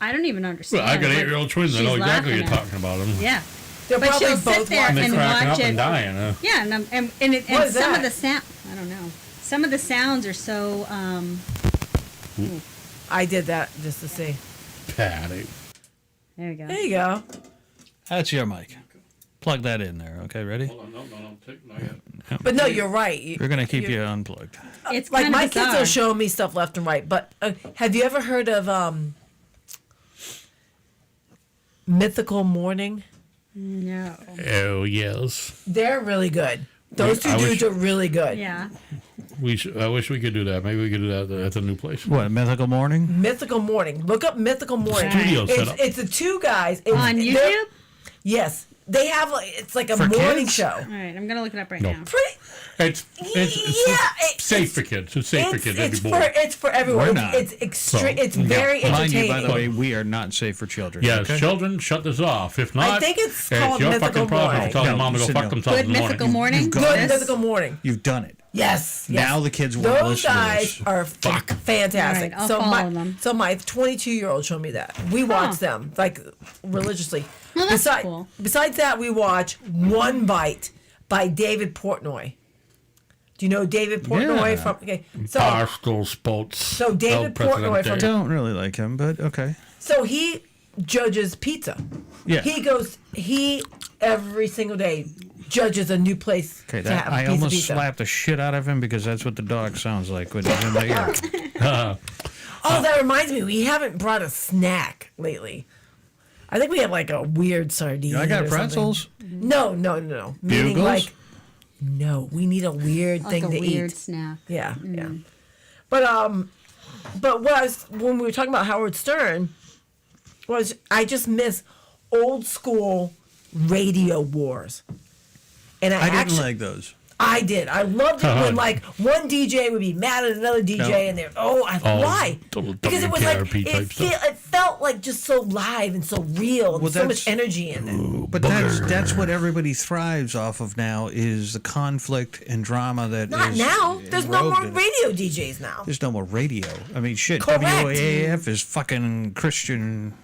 I don't even understand. Well, I got like, 8-year-old twins. I she's know exactly what you're laughing talking about. Them. Yeah. They're But probably she'll sit both there watching. They're and cracking watch up it. and dying. Yeah, and What is some that? of the sound. I don't know. Some of the sounds are so. I did that just to see. Patty. There you go. There you go. That's your mic. Plug that in there. Okay, ready? Hold on, no, not yet. But no, you're right. We're gonna keep you unplugged. It's Like kind my of kids bizarre. will show me stuff left and right. But have you ever heard of Mythical Morning? No. Oh, yes. They're really good. Those two I dudes wish- are really good. Yeah. I wish we could do that. Maybe we could do that at the new place. What, Mythical Morning? Mythical Morning. Look up Mythical Morning. Studio It's, setup. it's the two guys. It's, On they're- YouTube? Yes. They have it's like a For morning kids? show. All right, I'm gonna look it up right No. now. Pretty. It's safe for kids. It's safe for kids. It's for everyone. We're not. It's extreme. So, It's very Mind entertaining. you, by the way, we are not safe for children. Yes, okay? children, shut this off. If not, think it's called your Mythical fucking problem. Morning. Tell your No, mom to go listen, fuck no. themselves Good in the mythical morning. morning. got Good Yes. Mythical Morning. You've done it. Yes. Now the kids won't Those listen to guys this. are fantastic. All right, I'll so follow them. so my 22-year-old showed me that. We watch them like religiously. Well, that's cool. Besides that, we watch One Bite by David Portnoy. Do you know David Portnoy Yeah. from? Okay, so Barstool Sports. So David El Portnoy Presidente. Don't really like him, but okay. so he judges pizza. Yeah. He every single day judges a new place Okay, to that, have I a piece of almost pizza. slapped the shit out of him because that's what the dog sounds like when he's in my ear. Oh, that reminds me, we haven't brought a snack lately. I think we have like a weird sardine. I got or something. pretzels. No. Meaning Bugles? like, no, we need a weird Like thing a to weird eat. snack. Yeah. But when we were talking about Howard Stern, I just miss old school radio wars. And I didn't actually, like those. I did. I loved it when like one DJ would be mad at another DJ, No. and they're why? total Because it was like WKRP type stuff. it felt like just so live and so real, and Well, so much that's- energy in it. But that's what everybody thrives off of now is the conflict and drama that Not is now. There's no more enrobed in it. radio DJs now. There's no more radio. I mean, shit. Correct. WAAF is fucking Christian.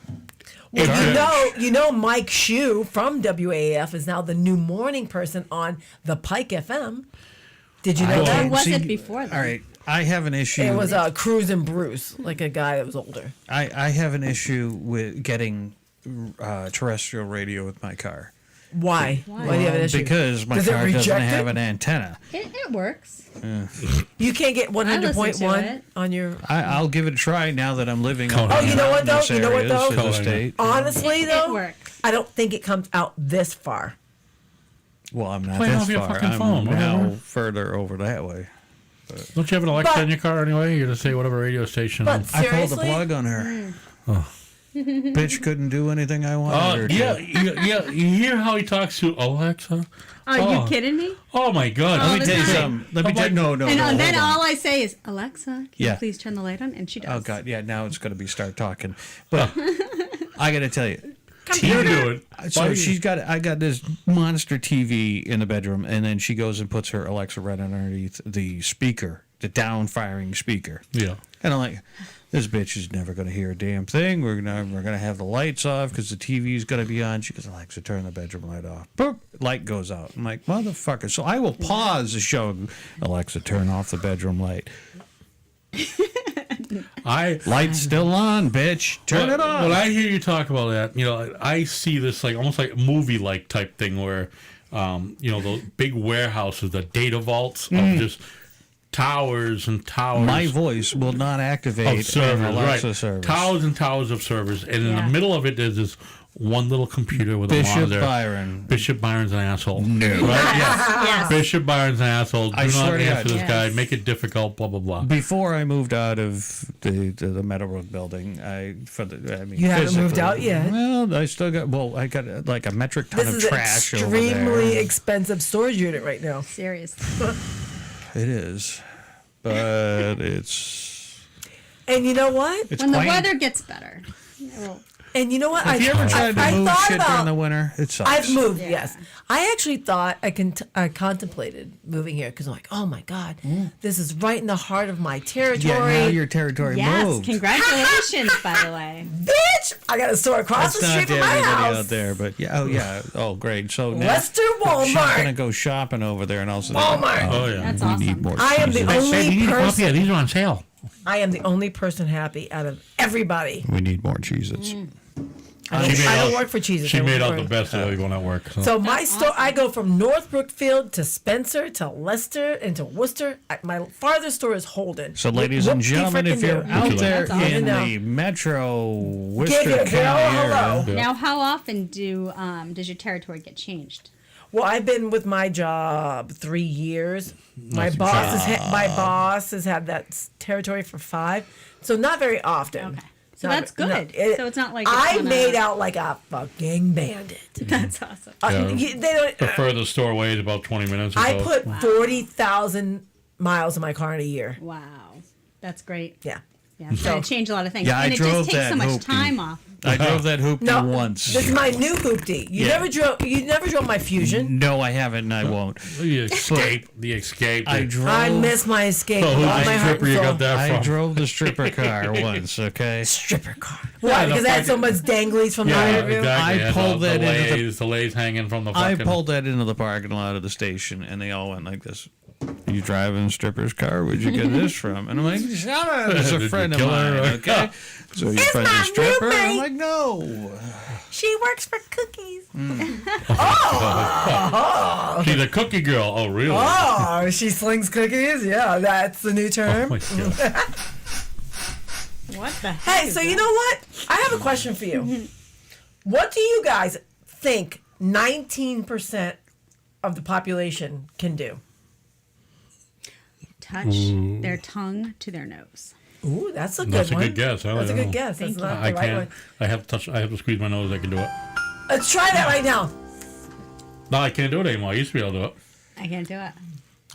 Well, garbage. you know, Mike Shue from WAAF is now the new morning person on the Pike FM. Did you know Who that? was it before then? All right, I have an issue. It was Cruz and Bruce, like a guy that was older. I have an issue with getting terrestrial radio with my car Why? Why do you have an issue? because my Does it car doesn't reject have it? an antenna. It works. You can't get I listen 100.1 to it. on your. I'll give it a try now that I'm living. Oh, in you know what, though? mountainous You know what, areas though? of the Oh, state. Honestly, It though, works. I don't think it comes out this far. Well, I'm not Play it this off your far. fucking I'm phone, now whatever. further over that way. Don't you have an Alexa But- in your car anyway? You just say whatever radio station. But I pulled the seriously, plug on her. Bitch couldn't do anything I wanted her to. yeah. You hear how he talks to Alexa? Are you kidding me? Oh my God! All Let me the tell you time. something. Let me tell you. No. And hold then on. all I say is, Alexa, can Yeah. you please turn the light on? And she does. Oh God, yeah. Now it's going to be start talking, but I got to tell you. You do it. So I got this monster TV in the bedroom, and then she goes and puts her Alexa right underneath the speaker, the down firing speaker. Yeah. And I'm like, this bitch is never going to hear a damn thing. We're gonna have the lights off because the TV's going to be on. She goes, Alexa, turn the bedroom light off. Boop, light goes out. I'm like, motherfucker. So I will pause the show. Alexa, turn off the bedroom light. Light's still on, bitch. Turn it on. When I hear you talk about that, I see this like almost like movie-like type thing where, those big warehouses, the data vaults of just towers and towers. My voice will not activate of servers, an Alexa right? service. Towers and towers of servers, and in Yeah. the middle of it, there's this one little computer with a Bishop monitor. Byron. Bishop Byron's an asshole. No. Right? Yeah. Yes. Bishop Byron's an asshole. Do I not swear to answer God. this guy. Yes. Make it difficult. Blah blah blah. Before I moved out of the Meadowbrook building, you haven't moved out yet. Well, I still got. Well, I got like a metric ton This of is an trash over extremely there. expensive storage unit right now. Seriously. It is, but it's And you know what? it's When the quaint. weather gets better. Well, And you know what? Have you ever tried to move thought shit during about. the winter? It sucks. I've moved, Yeah. yes. I actually thought I contemplated moving here because I'm like, oh my god, this is right in the heart of my territory. Yeah, now your territory yes. moved. Congratulations, by the way. Bitch, I got a store across That's the not street to from my everybody house. out there, but yeah, oh great. So now Lester she's Walmart. gonna go shopping over there and also Walmart. Oh yeah. That's we awesome. need more. I am the cheeses. only Hey, you need a person- copy of these are on sale. I am the only person happy out of everybody. We need more cheeses. I don't work for cheeses. She I work made out for- the best of everyone at work. So my store, I go from North Brookfield to Spencer to Leicester and to Worcester. My farthest store is Holden. So, ladies and gentlemen, if you're out there That's awesome. in Now. the Metro Give Worcester it a County girl area, hello. Now, how often does your territory get changed? Well, I've been with my job 3 years. My boss has had that territory for 5, so not very often. Okay. So Not- that's good. no, So it's not like it's I on a- made out like a fucking bandit. That's awesome. They don't. The furthest store away is about 20 minutes. Or I so. put 40,000 miles in my car in a year. Wow. That's great. Yeah. Yeah, it's going to change a lot of things. Yeah, I and it drove just takes that so much hoopty. time off. I drove that hoopty No, once. this is my new hoopty. You Yeah. never drove. You never drove my Fusion. No, I haven't, and I won't. The escape. The escape. I drove. I miss my Escape. Oh, with who's all the my heart stripper and you soul. got that I from? drove the stripper car once. Okay. Stripper car. Why? Because I had so much danglies from the Yeah, interview. exactly. I That's pulled all that the into the- lays, the lays hanging from the I fucking. pulled that into the parking lot of the station, and they all went like this. You driving a stripper's car? Where'd you get this from? And I'm like, shut up. It's Did a you friend of kill her? mine. Okay. So you friend my a stripper? I'm roommate. like, no. She works for cookies. She's a cookie girl. Oh, really? Oh, she slings cookies. Yeah, that's the new Oh, term. my God. What the heck? Hey, so you know what? I have a question for you. What do you guys think 19% of the population can do? Touch their tongue to their nose. Ooh, that's a good That's a one. good guess. I That's a don't good know. guess. That's not I the right can't. one. I have to touch. I have to squeeze my nose. I can do it. Let's try that right now. No, I can't do it anymore. I used to be able to do it. I can't do it.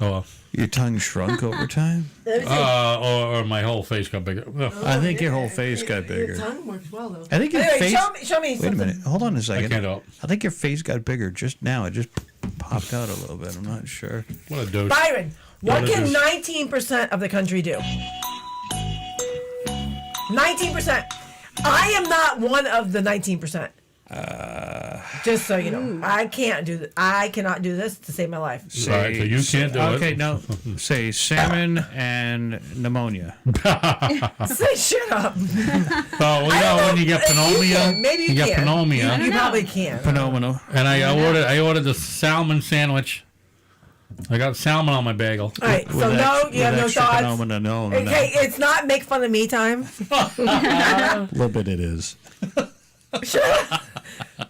Oh, well. Your tongue shrunk over time? Let me see. Or my whole face got bigger. Ugh. I think your whole face got Your bigger. tongue works well though. I think your Anyway, face. show me Wait a something. minute. Hold on a second. can't help. I think your face got bigger just now. It just popped out a little bit. I'm not sure. What a douche. Byron, what What is can this? 19% of the country do? 19%. I am not one of the 19%. Just so you know, I can't do that. I cannot do this to save my life. Right, so you can't do it. Okay, no. Say salmon and pneumonia. Say shut up. Oh, well, you know, when you get pneumonia, Maybe you get can. pneumonia. You probably can. Phenomenal. And I ordered the salmon sandwich. I got salmon on my bagel. All right, so no, you have no extra thoughts. phenomena, no. Okay, it's not make fun of me time. A little bit it is.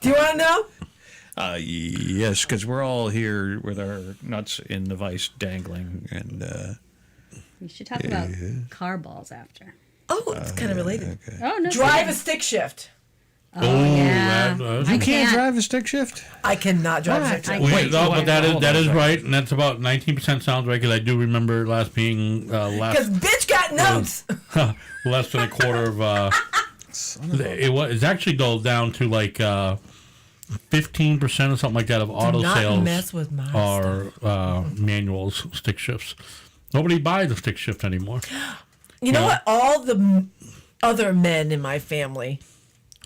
Do you want to know? Yes, because we're all here with our nuts in the vice dangling, and We should talk about car balls after. Oh, it's kind of related. Oh, no. Drive a stick shift. Oh, yeah. that- I you can't drive a stick shift. I cannot drive a stick shift. Wait, no, but that hold on a is second. right, and that's about 19% sounds right because I do remember last being Because bitch got notes. less than a quarter of. It's actually though down to like 15% or something like that of auto not sales mess with my are manuals, stick shifts. Nobody buys a stick shift anymore. You know Yeah. what? All the other men in my family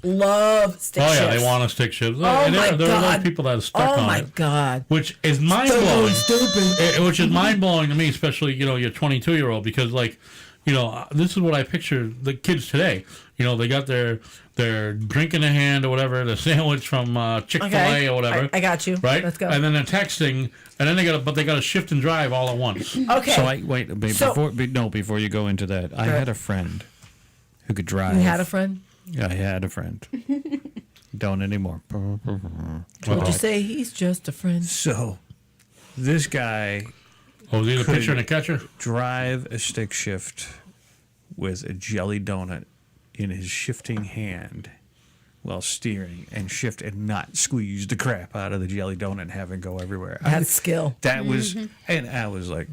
love stick Oh shifts. yeah, they want a stick shift. Oh And my there are God. those people that are stuck Oh on my it, God. which is mind blowing. Stupid. Which is mind blowing to me, especially your 22-year-old, because like, this is what I picture the kids today. They got their drink in their hand or whatever, the sandwich from Chick-fil-A Okay. or whatever. I got you. Right? Let's go. And then they're texting, and then they got to shift and drive all at once. Okay. So before you go into that, I Right. had a friend who could drive. you had a friend? Yeah, I had a friend. don't anymore. Would you say he's just a friend? So, this guy Oh, is he the pitcher and a catcher? drive a stick shift with a jelly donut in his shifting hand while steering and shift and not squeeze the crap out of the jelly donut and have it go everywhere. That's skill. That was, and I was like,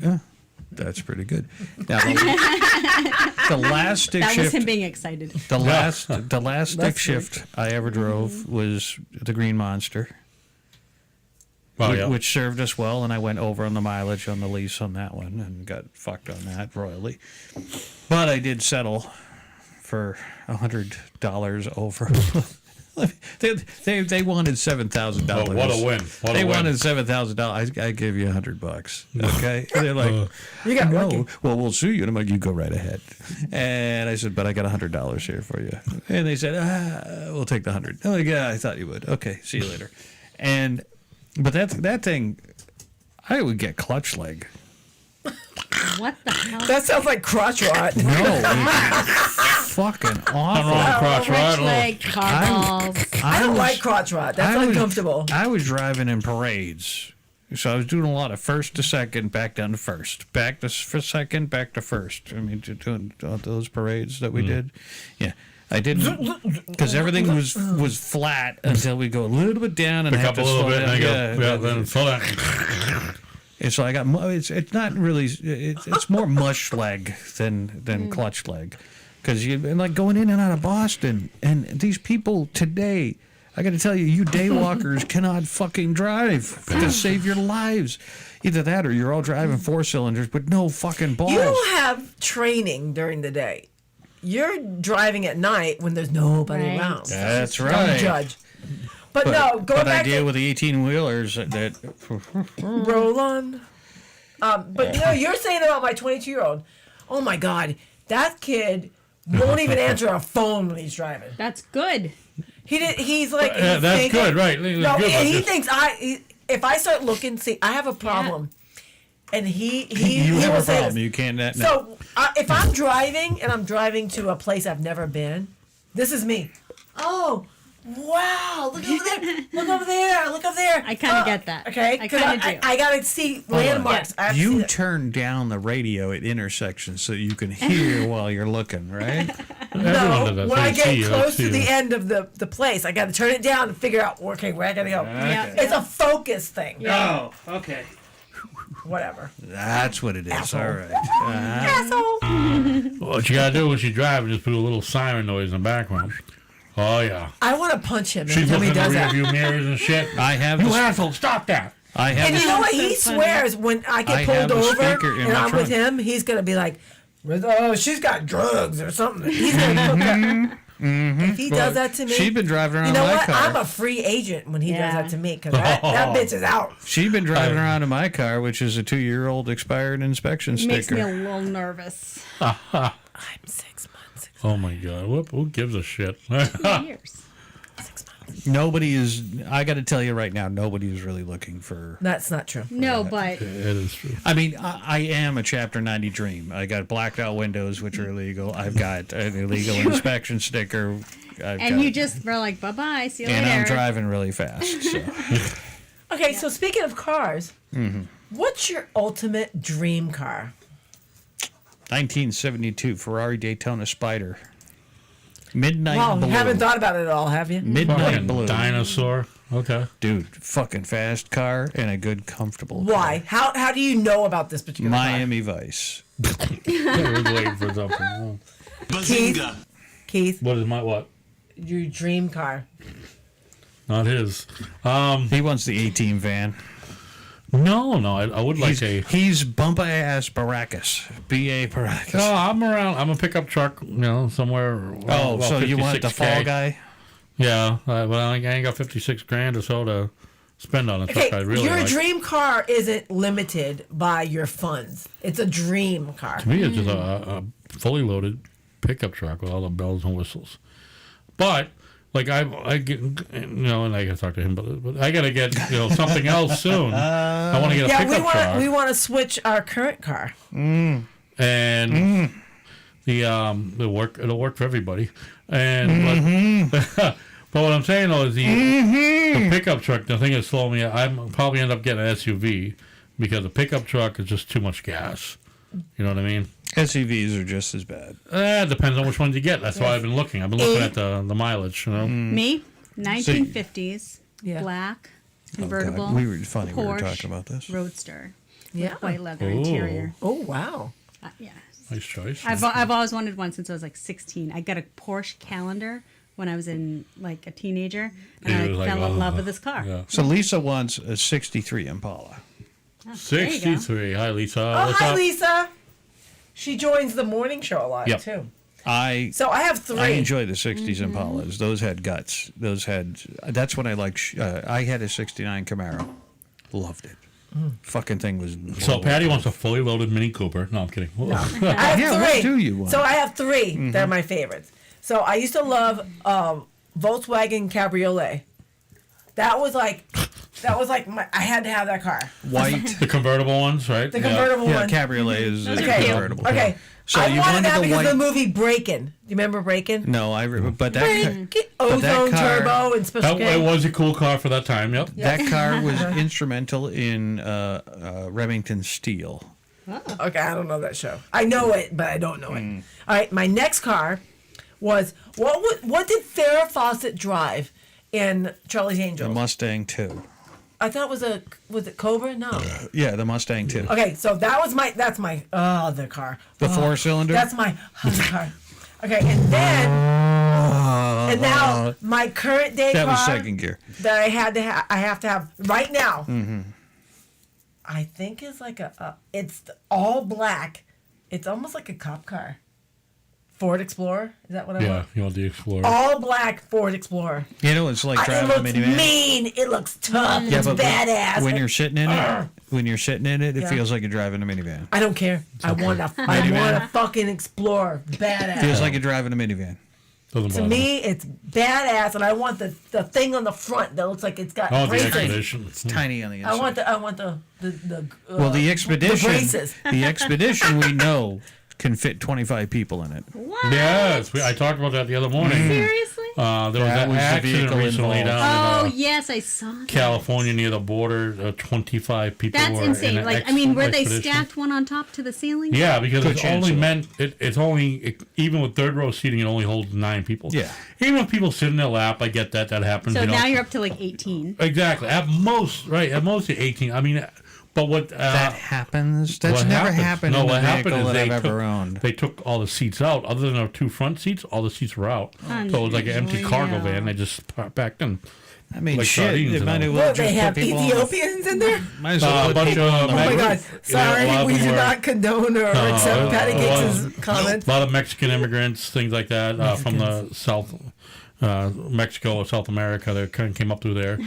that's pretty good. Now, the last stick That was shift, him being excited. the last stick shift I ever drove was the Green Monster. Oh, yeah. Which served us well, and I went over on the mileage on the lease on that one and got fucked on that royally. But I did settle for $100 over. They wanted $7,000. Oh, what a win. What They a win. wanted $7,000. I give you $100. Okay, they're like, You got no. lucky. Well, we'll sue you. And I'm like, you go right ahead. And I said, but I got $100 here for you. And they said, we'll take the 100. I'm like, yeah, I thought you would. Okay, see you later. But that thing, I would get clutch leg. What the hell? That sounds like crotch rot. No, it's fucking awful. Crotch rod. Rich leg, car balls. I don't like crotch rot. That's uncomfortable. I was driving in parades. So I was doing a lot of first to second, back down to first, back to second, back to first. I mean, doing those parades that we did. Yeah. I didn't, because everything was flat until we go a little bit down and Pick have up to a little slow bit down. and I go, then slow down. And so I got, it's not really, it's more mush leg than clutch leg. Because you've been like going in and out of Boston, and these people today, I got to tell you, you daywalkers cannot fucking drive to save your lives. Either that or you're all driving 4-cylinders, but no fucking balls. You don't have training during the day. You're driving at night when there's nobody Right. around. That's right. Don't judge. But no, going but back I deal to with the 18-wheelers that roll on. But you're saying about my 22-year-old. Oh my God, that kid won't even answer a phone when he's driving. That's good. He's like, That's thinking- good, right. No, Good, and he just- thinks if I start looking, see, I have a problem, and he you will have a say problem. this. You can't. No. So if I'm driving and I'm driving to a place I've never been, this is me. Oh, wow! Look over there! Look over there! Look over there! I kind of get that. Okay, I kind of do. I gotta see landmarks. I have to see You that. turn down the radio at intersections so you can hear while you're looking, right? Everyone does that. When I So you get see, close see to the it. end of the place, I got to turn it down and figure out, okay, where I got to go. Yeah. It's a focus thing. Oh, okay. Whatever. That's what it is. Asshole. All right. Asshole. What you gotta do when you drive is just put a little siren noise in the background. Oh yeah. I want to punch him She's every time looking he in the does that. rearview mirrors and shit. I have You the, asshole! Stop that! I have And the, you know what? He So funny. swears when I I get have pulled the over speaker in and my I'm with trunk. him, he's going to be like, oh, she's got drugs or something. He's going to put that. If he does that to me, She's been driving around you know my what? car. I'm a free agent when he does Yeah. that to me because that bitch is out. She's been driving around in my car, which is a 2-year-old expired inspection sticker. Makes me a little nervous. I'm 6 months. Oh my god! Who gives a shit? 2 years. Nobody is. I got to tell you right now, nobody is really looking for. That's not true. No, but It is true. I mean, I am a Chapter 90 dream. I got blacked out windows, which are illegal. I've got an illegal inspection sticker. and you just were like, bye bye, see you and later. I'm driving really fast. So. Okay, so speaking of cars, what's your ultimate dream car? 1972 Ferrari Daytona Spider. Midnight Wow, Blue. you haven't thought about it at all, have you? Midnight Fucking Blue. dinosaur. Okay. Dude, fucking fast car and a good, comfortable Why? How do you know about this particular Miami Vice. I was waiting for something. car? Keith, What is my what? your dream car. Not his. He wants the 18 van. No, I would like He's bumper ass Baracus. B.A. Baracus. No, I'm around. I'm a pickup truck, somewhere. Oh, so you want the 56K. fall guy? Yeah, but I ain't got 56 grand or so to spend on a truck. Okay, I really your like. dream car isn't limited by your funds. It's a dream car. To me, it's just a fully loaded pickup truck with all the bells and whistles. But like I get, and I got to talk to him, but I got to get something else soon. I want to get a Yeah, pickup truck. we want to switch our current car. And it'll work for everybody. And But what I'm saying though is the pickup truck. The thing that's slowing me. I'm probably end up getting an SUV because the pickup truck is just too much gas. You know what I mean? SUVs are just as bad. Depends on which ones you get. That's why I've been looking. I've been looking at the mileage. You know. Me, 1950s, Yeah. black, Oh, convertible. God. We were funny. We were Porsche talking about this. Roadster. Yeah. White leather Ooh. interior. Oh, wow. Yeah. Nice choice. I've always wanted one since I was like 16. I got a Porsche Calendar when I was in like a teenager, and Yeah, I it was like, fell in oh, love with this car. Yeah. So Lisa wants a 63 Impala. There you go. 63. Hi, Lisa. Oh, What's hi, up? Lisa. She joins the morning show a lot, Yep. too. I So I have 3. enjoy the 60s Impalas. Those had guts. That's when I liked, I had a 69 Camaro. Loved it. Fucking thing was. So Patty wants a fully loaded Mini Cooper. No, I'm kidding. I have Yeah, 3. what do you want? So I have 3. They're my favorites. So I used to love Volkswagen Cabriolet. That was like I had to have that car. White. The convertible ones, right? The convertible Yeah, one. Cabriolet is Those are Okay. convertible. Okay. So I you wanted wanted that the because white. of the movie Breakin'. Do you remember Breakin'? No, but that Breakin', but that Ozone car- Turbo and Special That, it K. was a cool car for that time. Yep. that car was instrumental in Remington Steel. Okay, I don't know that show. I know it, but I don't know it. All right, my next car was what did Farrah Fawcett drive in Charlie's The Angels? Mustang 2. I thought it was it Cobra? No. Yeah, the Mustang 2. Okay, so that's my other car. The 4-cylinder? That's my other car. Okay, and then and now my current day That car was second gear. that I have to have right now. I think is like it's all black. It's almost like a cop car. Ford Explorer. Is that what I Yeah, want? you want the Explorer. All black Ford Explorer. You know, it's like It driving a looks minivan. mean. It looks tough. Yeah, it's but badass. when you're sitting in it, it Yeah. feels like you're driving a minivan. I don't care. I want a fucking Explorer. Badass. Feels like you're driving a minivan. Doesn't To bother me, it's badass, and I want the thing on the front that looks like it's got Oh, the braces. Expedition. It's tiny on the inside. I want the Well, the Expedition. braces. The Expedition we know can fit 25 people in it. What? Yes, I talked about that the other morning. Seriously? There was That an was the accident vehicle recently involved. down Oh, in yes, I saw that. California near the border. 25 people That's were insane. in an Like, I mean, were they expedition. stacked one on top to the ceiling? Yeah, because Good it's chance only of it. meant it's only even with third row seating, it only holds 9 people. Yeah. Even if people sit in their lap, I get that happens. So you know. now you're up to like 18. Exactly. At most, right? At most, you're 18. I mean, but what That happens. That's what never happens- happened no, in a what happened vehicle is that they I've took, ever owned. They took all the seats out. Other than our 2 front seats, all the seats were out. So it was like an empty cargo Unreal. van. They just packed in. I mean, like shit. sardines It and might all. as well What, just they put have people on the- Ethiopians in there? Might as well a put bunch people of on the Oh my Mexican- God! Sorry, a lot of we them do were- not condone or accept Patty Gates' A comments. lot of Mexican immigrants, things like that, from the South, Mexico or South America. They kind of came up through there.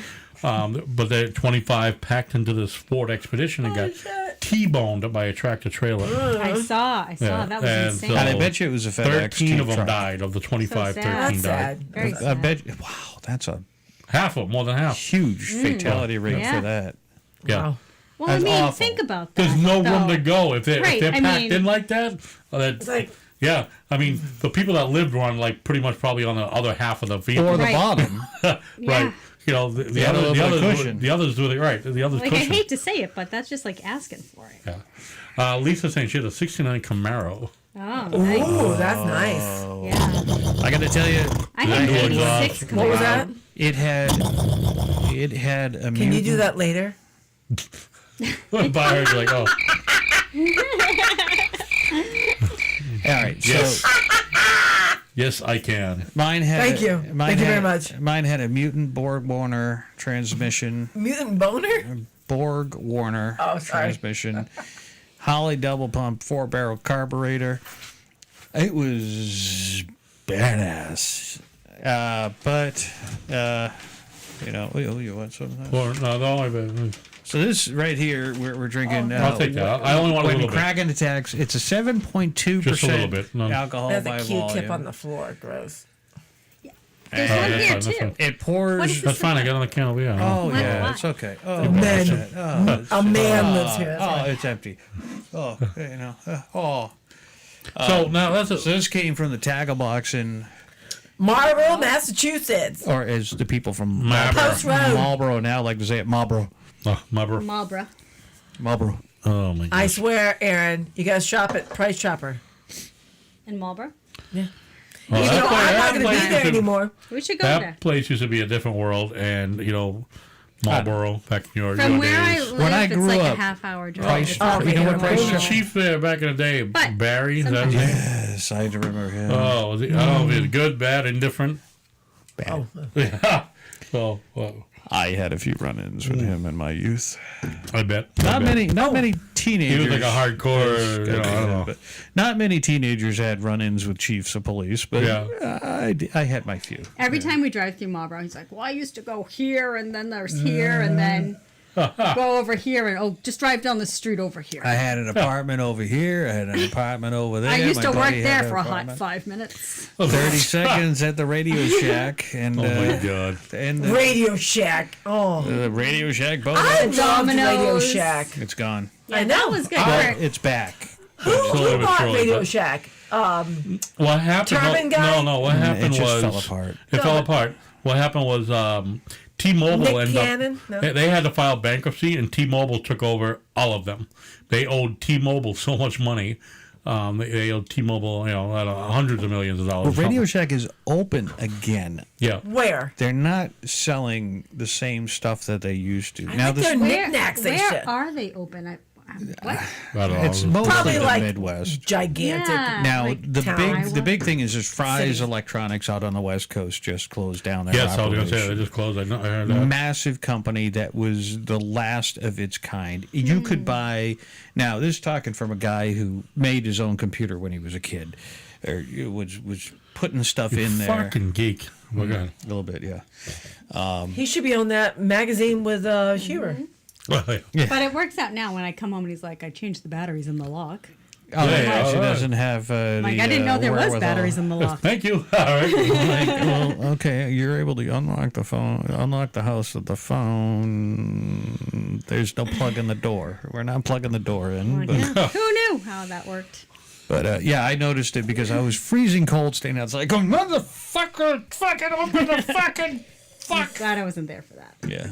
But they're 25 packed into this Ford Expedition and got shit. T-boned by a tractor trailer. I saw. Yeah, That was and insane. so- And I bet you it was a FedEx 13 of them truck. died. Of the 25, So sad. 13 That's died. sad. Very I sad. bet. Wow, that's a Half of them, more than half. huge fatality rate Yeah. for that. Yeah. Wow. Well, I That's mean, awful. think about that. There's no room though. to go if they're, Right, if they're I packed mean- in like that. It's like Yeah, I mean the people that lived were on like pretty much probably on the other half of the vehicle. Or the Right. bottom. Right. Yeah. You know the had a other, little the bit of others cushion. the others do the right. The others Like, I cushion. hate to say it, but that's just like asking for it. Yeah. Lisa's saying she had a '69 Camaro. Oh, nice. ooh, that's nice. Yeah. I got to tell you, I had Door an exhaust. 86 What was Camaro. that? it had a Can you do that later? Buyers like, oh, All right. yes, So yes, I can. mine had. Thank you. Thank you very much. Mine had a Mutant Borg Warner transmission. Mutant boner? Borg Warner Oh, sorry. transmission. Holly double pump 4-barrel carburetor. It was badass. You want something? Or, no, So this right here, we're drinking. I'll take that. I only want a when little bit. Kraken attacks, it's a 7.2% Just a little bit. No. alcohol There's by a cute volume. tip on the floor. Gross. There's Oh, one that's here, fine, that's too. fine. It pours. What is That's fine. I got on the can over here. Oh Why- yeah, why? it's okay. Oh, Men. it's- oh, it's- A man lives here. That's oh, why. it's empty. Oh, you know. Oh. So now that's So this came from the tackle box in Marlboro, Massachusetts. Or as the people from Post Road. Marlboro now like to say it, Marlboro. Oh, Marlboro. Marlboro. Marlboro. Oh my god. I swear, Aaron, you guys shop at Price Chopper. In Marlboro? Yeah. Well, Even though I'm not going to place be there used to- anymore. We should go there. That place used to be a different world, and Marlboro back in your From your where I days. live, When I it's grew like up, a half-hour drive. Price- Oh, you know what yeah. Price Who was the Chopper- chief there back in the day? But Barry? Is that his name? Yes, I remember him. Oh, was he, I don't know if he was good, bad, indifferent. Bad. Yeah. Well, I had a few run-ins with him in my youth. I bet. Not many teenagers. He was like a hardcore, I don't know. But not many teenagers had run-ins with chiefs of police, but Yeah. I had my few. Every time we drive through Marlboro, he's like, well, I used to go here, and then there's here, and then go over here, and just drive down the street over here. I had an apartment over here. I had an apartment over there. I used My to work buddy had there an for a hot apartment. 5 minutes. 30 seconds at the Radio Shack. And, Oh my god. And Radio Shack. Oh. the Radio Shack boat. I loved Domino's. Radio Shack. It's gone. Yeah, I know. that was good. But it's back. Slowly Who but bought surely, Radio but- Shack? What happened? Turban guy? No. What happened It just was fell apart. It No, fell but- apart. What happened was T-Mobile Nick ended Cannon? up. No. They had to file bankruptcy, and T-Mobile took over all of them. They owed T-Mobile so much money. They owed T-Mobile, hundreds of millions of dollars. But Radio Shack is open again. Yeah. Where? They're not selling the same stuff that they used to. I think they're knickknacks. They Where should. are they open? What? I don't know. it's mostly Probably the like Midwest. gigantic. Yeah. Now like the town. big thing is Fry's City. Electronics out on the West Coast just closed down their Yes, I was going to say operation. they just closed. I heard that. Massive company that was the last of its kind. You could buy. Now this is talking from a guy who made his own computer when he was a kid, or was putting stuff in there. Fucking geek. Oh, God. A little bit, yeah. He should be on that magazine with Shearer. Well, yeah. But it works out now when I come home and he's like, I changed the batteries in the lock. Oh, Yeah, yeah, she all right. doesn't have. Like, I didn't know there was batteries in the lock. Thank you. All right. Well, okay, you're able to unlock the phone, unlock the house with the phone. There's no plug in the door. We're not plugging the door in. But, Yeah. Who knew how that worked? but yeah, I noticed it because I was freezing cold, staying outside, going, motherfucker, fucking open the fucking fuck. Glad I wasn't there for that. Yeah.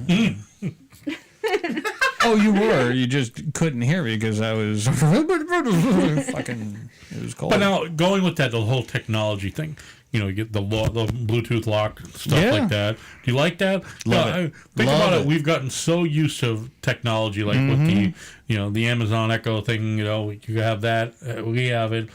Oh, you were. You just couldn't hear me because I was fucking. It was cold. But now, going with that, the whole technology thing, you get the Bluetooth lock, stuff Yeah. like that. Do you like that? Love No, it. Think Love about it. it. We've gotten so used to technology, like with the Amazon Echo thing, you have that. We have it.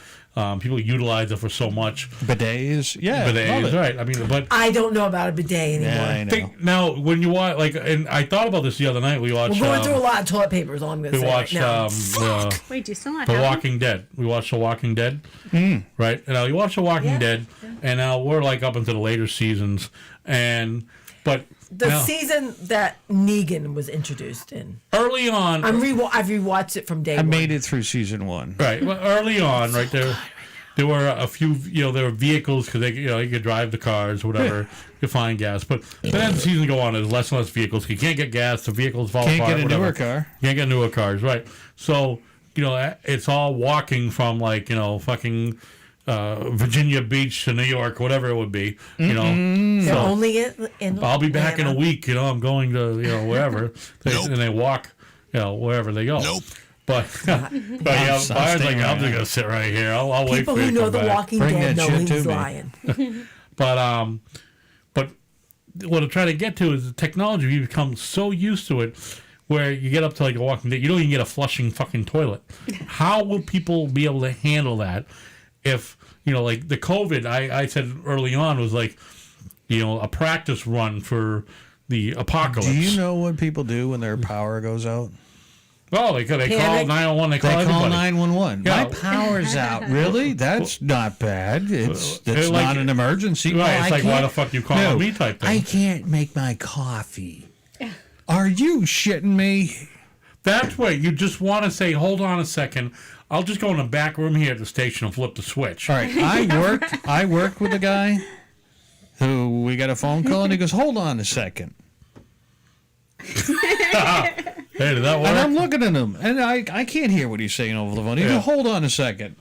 People utilize it for so much. Bidets, yeah, But love it. right. I mean, but I don't know about a bidet anymore. Yeah, I know. think now when you watch, and I thought about this the other night. We watched. We're going through a lot of toilet paper, is all I'm going to We say watched right now. Wait, do you still not The have Walking Dead. We watched The Walking Dead, right? And now you watch The Walking Dead, and now we're like up into the later seasons, but The now, season that Negan was introduced in. early on, I've rewatched it from day I one. made it through season 1. right? Well, early on, right there. There were a few, there were vehicles because you could drive the cars, whatever, you find gas. But as the season go on, there's less and less vehicles. You can't get gas. The vehicles fall Can't apart. get a whatever. newer car. Can't get newer cars, right? So it's all walking from fucking Virginia Beach to New York, whatever it would be. They're So only in I'll be back in a Atlanta. week. I'm going to wherever, and they walk, wherever they go. Nope. But yeah, I'm Byron's like, staying I'm just around. gonna sit right here. I'll wait People for you who to know come The back. Walking Bring Dead that know shit to he's me. lying. But what I'm trying to get to is the technology. We become so used to it, where you get up to like a Walking Dead, you don't even get a flushing fucking toilet. How will people be able to handle that? If like the COVID, I said early on was like, a practice run for the apocalypse. Do you know what people do when their power goes out? Well, they call Panic. 911. They They call call everybody. 911. Yeah. My power's out. Really? That's not bad. That's like- not an emergency. Right, Oh, it's I like, why can't- the fuck you calling me type thing. I can't make my coffee. Are you shitting me? That's where you just want to say, hold on a second. I'll just go in the back room here at the station and flip the switch. All right, I worked with a guy who we got a phone call and he goes, "Hold on a second." Hey, did that work? And I'm looking at him and I can't hear what he's saying over the phone. He Yeah. goes, "Hold on a second."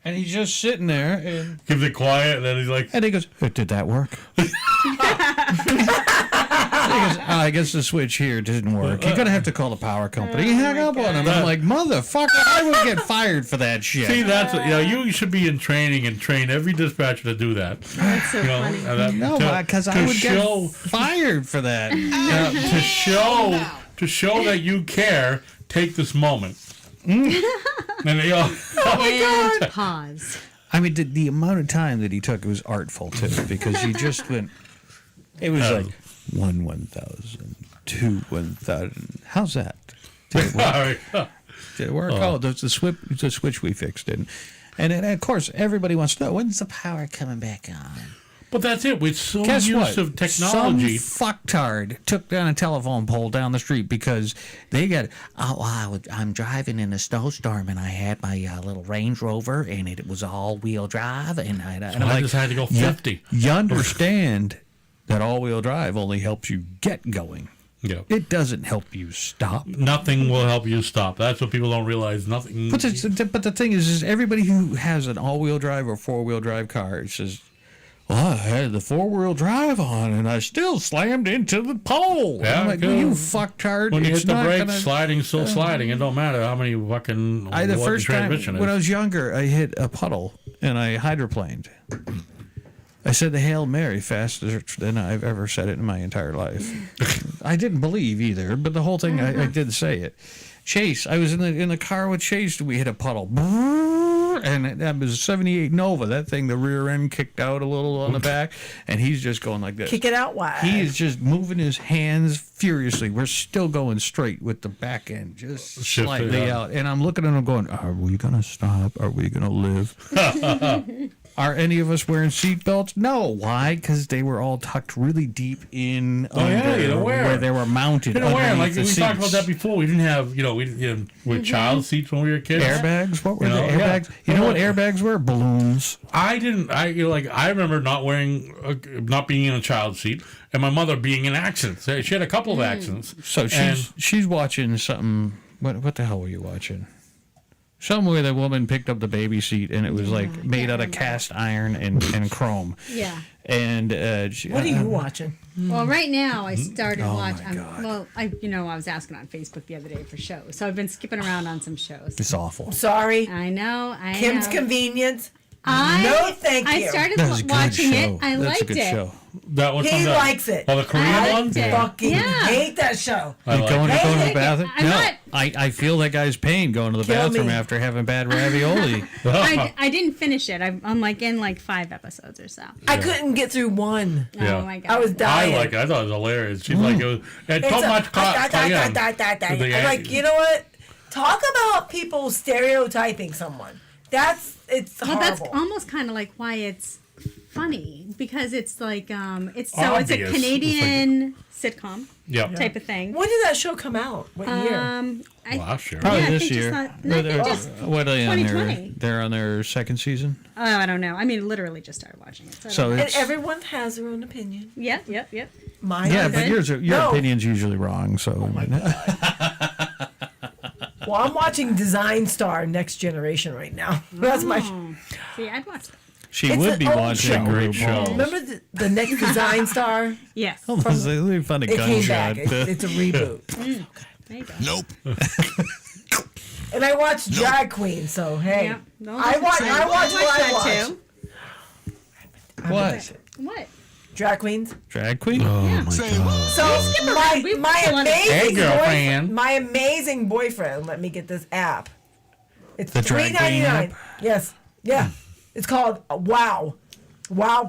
And he's just sitting there, and Keeps it quiet, and then he's like, he goes, "Did that work?" He goes, I guess the switch here didn't work. You're gonna have to call the power company. He hung up on him. I'm like, motherfucker, I would get fired for that shit. see, that's what, you should be in training and train every dispatcher to do that. That's so funny. No, because I would get fired for that. To show that you care, take this moment. And they all, And pause. I mean, the amount of time that he took was artful too, because he just went. It was like 1,000, 1,000. How's that? Did it work? Did it work? Oh, the switch we fixed it. And then, of course, everybody wants to know, when's the power coming back on? But that's it. We're so Guess used what? to technology. Some fucktard took down a telephone pole down the street because they got. I'm driving in a snowstorm and I had my little Range Rover and it was all-wheel drive and I just had to go 50. You understand that all-wheel drive only helps you get going. Yeah. It doesn't help you stop. Nothing will help you stop. That's what people don't realize. Nothing. But the thing is everybody who has an all-wheel drive or four-wheel drive car says, well, I had the four-wheel drive on, and I still slammed into the pole. Yeah, I'm like, well, you fucktard. When you it's hit the not brakes, gonna... sliding, still sliding. It don't matter how many fucking. The first time transmission when I is. was younger, I hit a puddle, and I hydroplaned. I said the Hail Mary faster than I've ever said it in my entire life. I didn't believe either, but the whole thing, I did say it. Chase, I was in the car with Chase, we hit a puddle. And that was a 78 Nova. That thing, the rear end kicked out a little on the back, and he's just going like this. Kick it out wide. He is just moving his hands furiously. We're still going straight with the back end, just slightly out. And I'm looking at him going, are we going to stop? Are we going to live? Are any of us wearing seatbelts? No. Why? Because they were all tucked really deep in where they were mounted. Like we talked about that before. We didn't have, with child seats when we were kids. Airbags? What were they? Airbags? Yeah. You know what airbags were? Balloons. I didn't. I remember not being in a child seat, and my mother being in accidents. She had a couple of accidents. So she's watching something. What the hell were you watching? Somewhere the woman picked up the baby seat and it was like made out of cast iron and chrome. Yeah. And what are you watching? Well, right now I started watching. my God. I was asking on Facebook the other day for shows, so I've been skipping around on some shows. It's awful. Sorry. I know. Kim's Convenience. No, thank you. I started That was a good watching show. it. I That's liked a good it. show. That was He likes it. Oh, the Korean I one? liked it. Fucking Yeah. hate that show. I like Going it. to Hey, the bathroom? I'm No. not- I feel that guy's pain going to the Kill bathroom me. after having bad ravioli. I didn't finish it. I'm in 5 episodes or so. I couldn't get through one. Yeah. Oh my god. I was I dying. like it. I thought it was hilarious. She's like, it had so much I'm like, you know what? Talk about people stereotyping someone. It's Well, horrible. that's almost kind of like why it's funny, because it's like it's a Obvious. Canadian sitcom Yeah. type of thing. When did that show come out? What year? Last year. Probably Yeah, I this think year. just What are they on 2020. They're on their second season? Oh, I don't know. I mean, literally just started watching it. So And it's, everyone has their own opinion. Yep. Mine yeah, is- but your No. opinion's usually wrong. So Well, I'm watching Design Star Next Generation right now. That's my. See, I'd watch that. she It's would an be old watching show. Great show. Remember the next Design Star? Yes. It was a really funny It came back. gunshot. It's a reboot. There you go. Nope. And I watch Drag Queen, so hey, Yeah. No, I watch I what I watch. that too. What? What? Drag Queens. Drag queen? Oh, my God. So We my still on it. amazing Hey, girlfriend. boyfriend, my amazing boyfriend. Let me get this app. It's The Drag Queen $3.99. Yes, yeah. It's called Wow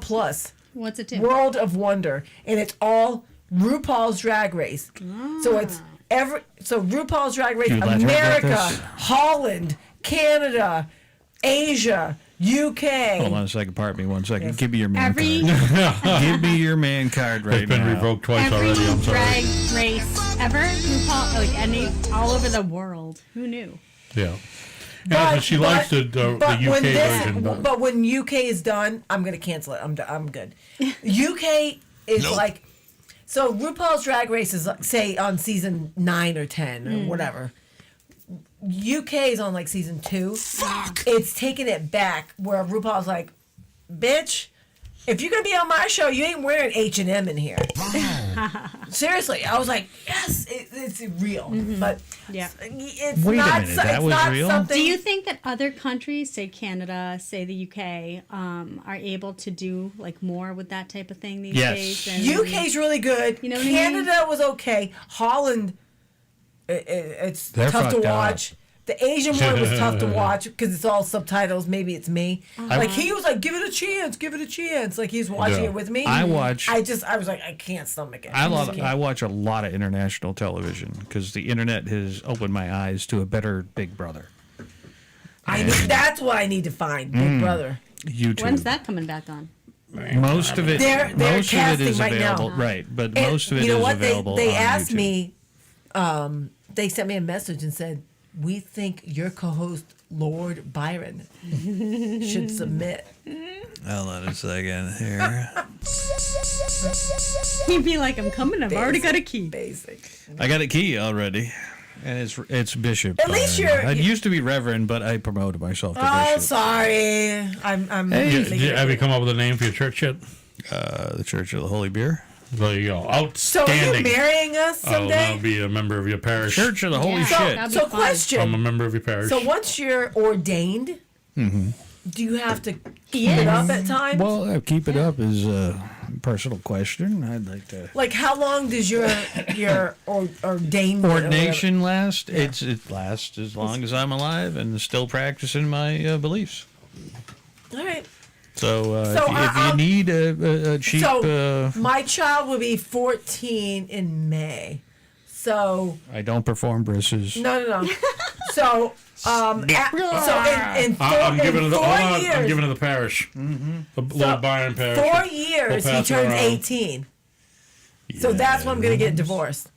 Plus. What's it do? World of Wonder, and it's all RuPaul's Drag Race. So it's RuPaul's Drag Race, You let her get America, this? Holland, Canada, Asia, UK. Hold on a second. Pardon me 1 second. Yes. Give me your man Every card. Give me your man card right It's been now. revoked twice every already. I'm sorry. drag race ever, RuPaul, all over the world. Who knew? Yeah. Yeah, but she likes the UK version. But when UK is done, I'm gonna cancel it. I'm good. UK is like, so RuPaul's Drag Race is say on season 9 or 10 or whatever. UK is on like season 2. It's taking it back where RuPaul's like, bitch, if you're gonna be on my show, you ain't wearing H&M in here. Seriously, I was like, yes, it's real, but Yeah. it's Wait a not. minute, so- that it's was not real? something. Do you think that other countries, say Canada, say the UK, are able to do like more with that type of thing these Yes. days? And- UK's really good. You know what I mean? Canada was okay. Holland, it's They're tough to fucked up. watch. The Asian one was tough to watch because it's all subtitles. Maybe it's me. Like he was like, give it a chance, give it a chance. Like he's watching Yeah. it with me. I I was like, I can't stomach it. I watch a lot of international television because the internet has opened my eyes to a better Big Brother. That's what I need to find, Big Brother. YouTube. When's that coming back on? Most of it, They're most of it casting is right now. available, right? But And most of it you know is what? available. They on asked YouTube. me. They sent me a message and said, "We think your co-host Lord Byron should submit." Hold on a second here. He'd be like, I'm coming, I've already got a key. Basic. I got a key already, and it's Bishop. At least Byron. you're- I used to be Reverend, but I promoted myself to Oh, Bishop. sorry. I'm. Have you come up with a name for your church yet? The Church of the Holy Beer. There you go. So are you Outstanding. marrying us I'll someday? now be a member of your parish. Church of the Holy Yeah. Shit. That'd be So fun. I'm a question. member of your parish. So once you're ordained, Mm-hmm. do you have to keep it up at times? Well, keep it up is a personal question. I'd like to. Like how long does your ordained Ordination last? It lasts as long as I'm alive and still practicing my beliefs. All right. So, So if you need a cheap, So my child will be 14 in May. So I don't perform brisses. no. So in I'm giving it the, 4 hold on, years, I'm giving it the parish. The Lord Byron parish. 4 years We'll he pass it turns around. 18. So that's when I'm gonna get divorced.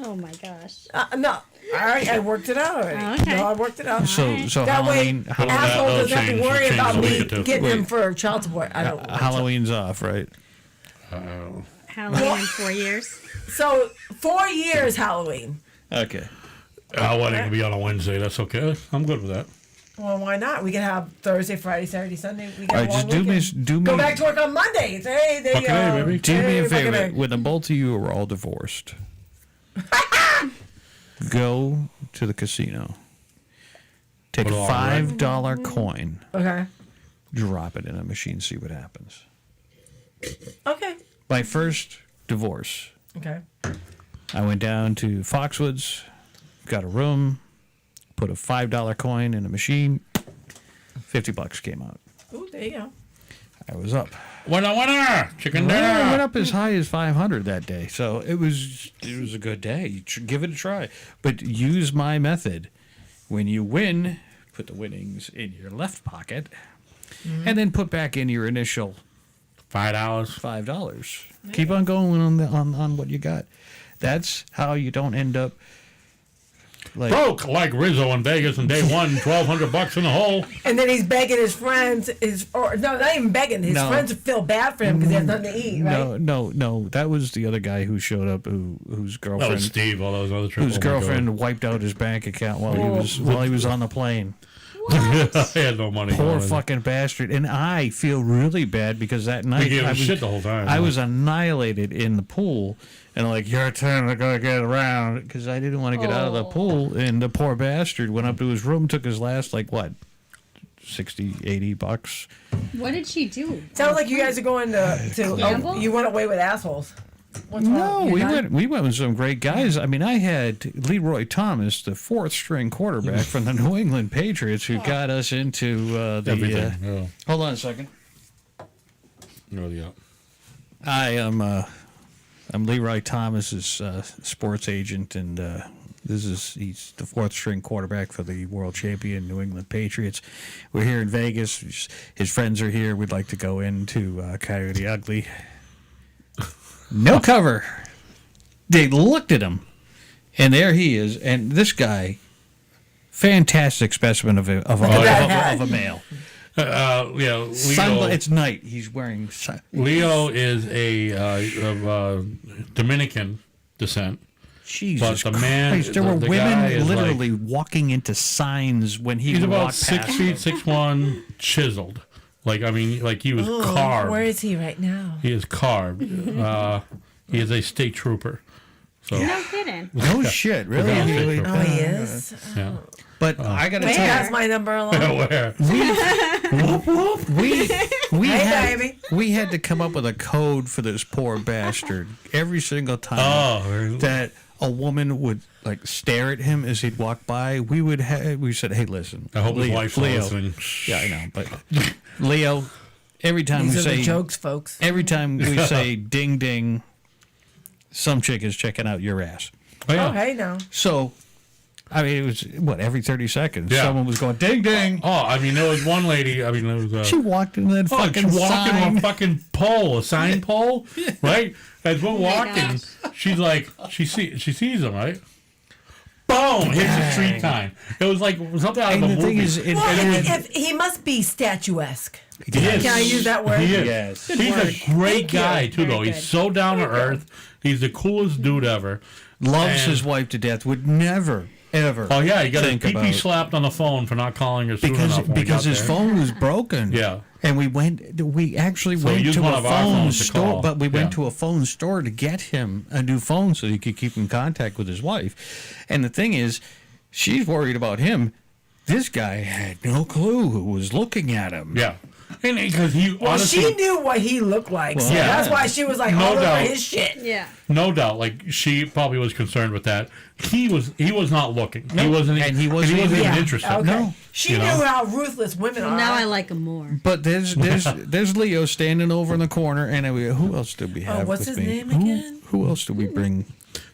Oh my gosh. No, I worked it out already. Oh, okay. No, I worked it out. So that Halloween, way, Halloween, asshole that'll doesn't have to change- worry change about the me week or two. getting him for child support. I don't. Halloween's off, right? Halloween in 4 years. So 4 years Halloween. Okay. Our wedding will be on a Wednesday. That's okay. I'm good with that. Well, why not? We can have Thursday, Friday, Saturday, Sunday. We All got right, a long just do me, Go back to work on Monday. Hey, there you Fucking go. A, baby. do me Hey, a fucking favor. A. When the both of you are all divorced, go to the casino. Take a Put it all right. $5 coin, Okay. drop it in a machine, see what happens. Okay. My first divorce, Okay. I went down to Foxwoods, got a room, put a $5 coin in a machine, $50 came out. Ooh, there you go. I was up. Winner! Chicken Well, I went dinner! up as high as 500 that day, so it was a good day. You should give it a try, but use my method. When you win, put the winnings in your left pocket, and then put back in your initial $5. $5. Keep on going on what you got. That's how you don't end up like Broke like Rizzo in Vegas in day one, $1,200 in the hole. And then he's begging his friends, not even begging. His No. friends feel bad for him because he has nothing to eat, right? No. That was the other guy who showed up, whose That girlfriend, was Steve. All those other trips. whose girlfriend wiped out his bank account while he was on the plane. I had no money. Poor going. fucking bastard. And I feel really bad because that night gave him I was, shit the whole time, I huh? was annihilated in the pool. And like, your turn to go get around. Because I didn't want to get out of the pool. And the poor bastard went up to his room, took his last, like, what, 60, 80 bucks. What did she do? Sounds like you guys are going to Gamble? you went away with assholes. What's No, wrong? You're done? we went with some great guys. I mean, I had Leroy Thomas, the fourth string quarterback from the New England Patriots, who got us into the. Everything. Yeah. Hold on a second. No, yeah. I'm Leroy Thomas's sports agent, and he's the fourth string quarterback for the world champion New England Patriots. We're here in Vegas. His friends are here. We'd like to go into Coyote Ugly. No cover. They looked at him, and there he is. And this guy, fantastic specimen of a male. Yeah, It's night. He's wearing. Leo is of Dominican descent. Jesus But the man, Christ, there were the women guy is literally walking into signs when he he's about walked 6 past feet, them. 6'1", chiseled. Like, I mean, like he was carved. Where is he right now? He is carved. He is a state trooper. So, No kidding. No shit, really? Yeah. Really? Oh, he is? yeah. But I gotta He tell you, has my number along. Where? we Hey, had, baby. we had to come up with a code for this poor bastard every single time Oh, that a woman would like stare at him as he'd walk by. We said, "Hey, listen, I hope his Leo, wife's not Leo." listening. Yeah, I know, but Leo. Every time These we are the say jokes, folks. every time we say "ding ding," some chick is checking out your ass. Oh, yeah. Oh, hey, now. So, I mean, it was every 30 seconds, Yeah. someone was going "ding ding." Oh, I mean, there was one lady. I mean, there was. She walked in that She fucking walked in sign. a fucking pole, a sign pole, right? As we're walking, gosh. she's like, she sees him, right? Boom! Hits the street time. It was like something out of And a the movie. thing is, Well, he must be statuesque. He is. Can I use that word? He is. Yes. He's word. a great Thank you. guy too, Very though. good. He's so down to earth. He's the coolest dude ever. loves And- his wife to death, would never, ever. Oh yeah, he got his think pee about slapped on the phone for not calling her soon because enough. when we because got his there. phone was broken. Yeah. And we actually So we went used to one a of our phone phones to store, call. but we Yeah. went to a phone store to get him a new phone so he could keep in contact with his wife. And the thing is, she's worried about him. This guy had no clue who was looking at him. Yeah, and because he Well, honestly, she knew what he looked like. So yeah. that's why she was like No all over doubt. his shit. Yeah. no doubt, like she probably was concerned with that. He was not looking. He wasn't, And he wasn't even Yeah. interested. Okay. No. She You knew know? how ruthless women are. Now I like him more. But there's Leo standing over in the corner, and who else did we have? what's with his me? name again? Who else did we bring?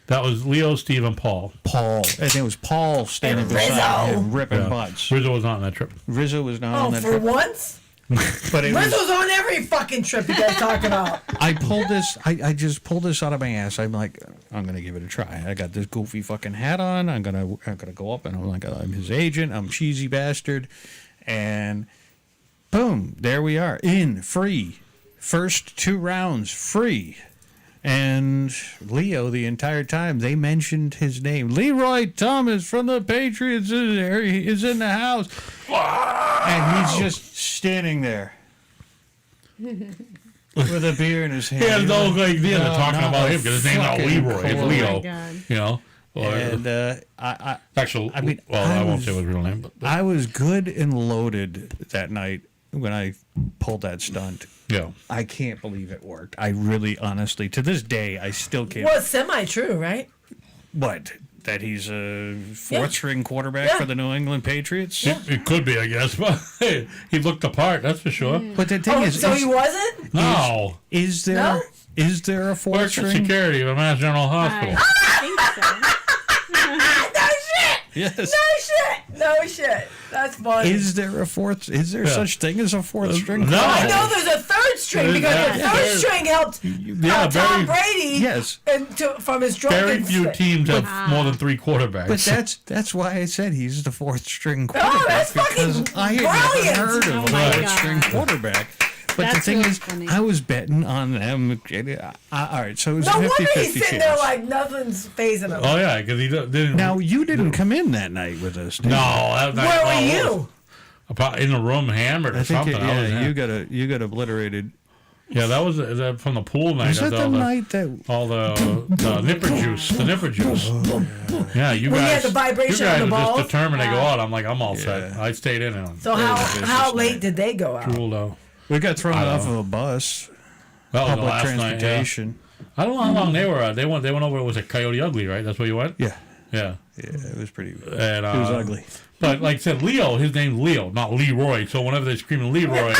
That was Leo, Steve, and Paul. Paul, and it was Paul standing And beside Rizzo. him, ripping Yeah. butts. Rizzo was not on that trip. Rizzo was not Oh, on that for trip, once? but it was, Rizzo's on every fucking trip you guys talk about. I pulled this. I just pulled this out of my ass. I'm like, I'm gonna give it a try. I got this goofy fucking hat on. I'm gonna go up and I'm like, I'm his agent. I'm cheesy bastard, and boom, there we are in free. First 2 rounds free. And Leo, the entire time, they mentioned his name. Leroy Thomas from the Patriots is in the house. And he's just standing there with a beer in his hand. He has no idea they're No, talking not about a him because his name's not fucking Leroy. It's clue. Oh Leo. my God. You know. Or, And actually, I mean, well, I I won't was- say his real name, but I was good and loaded that night when I pulled that stunt. yeah. I can't believe it worked. I really, honestly, to this day, I still can't. Well, it's semi-true, right? What? That he's a Yeah. fourth-string quarterback Yeah. for the New England Patriots? It could be, I guess, but he looked the part. That's for sure. But the thing Oh, is, so he wasn't? No, is there No? is there a works for fourth-string? security of a Mass General Hospital. I think so. No shit! Yes. No shit! No shit! That's funny. Is there a fourth? Is there Yeah. such thing as a fourth-string? No. I know there's a third string because the Yeah. third string helped Tom Brady Yes. from his drunken Very few state. teams have more than 3 quarterbacks. But that's why I said he's the fourth-string quarterback. Oh, that's fucking because I had brilliant. never heard of Oh a my fourth-string God. quarterback. But That's the thing really is, funny. I was betting on them. All right, so it was No a wonder 50-50 he's sitting chance. there like nothing's phasing him. Oh yeah, because he didn't. Now, you didn't come in that night with us, did No, you? that night, Where were no, you? About in the room, hammered or I think something. I was there. you got obliterated. Yeah, that was that from the pool night. Was that all the night that... all the nipper juice, the nipper juice. Yeah, you When you guys, had the vibration you guys on the were balls? just determined to go out. I'm like, I'm all set. I stayed in and So how late did they go out? drooled out. We got thrown I don't off know. of a bus, That was the public last night. Yeah. transportation. I don't know how long they were at. They went over. Was it Coyote Ugly? Right, that's where you went. Yeah, Yeah, it was pretty... and It was ugly. But like I said, Leo, his name's Leo, not Leroy. So whenever they're screaming Leroy,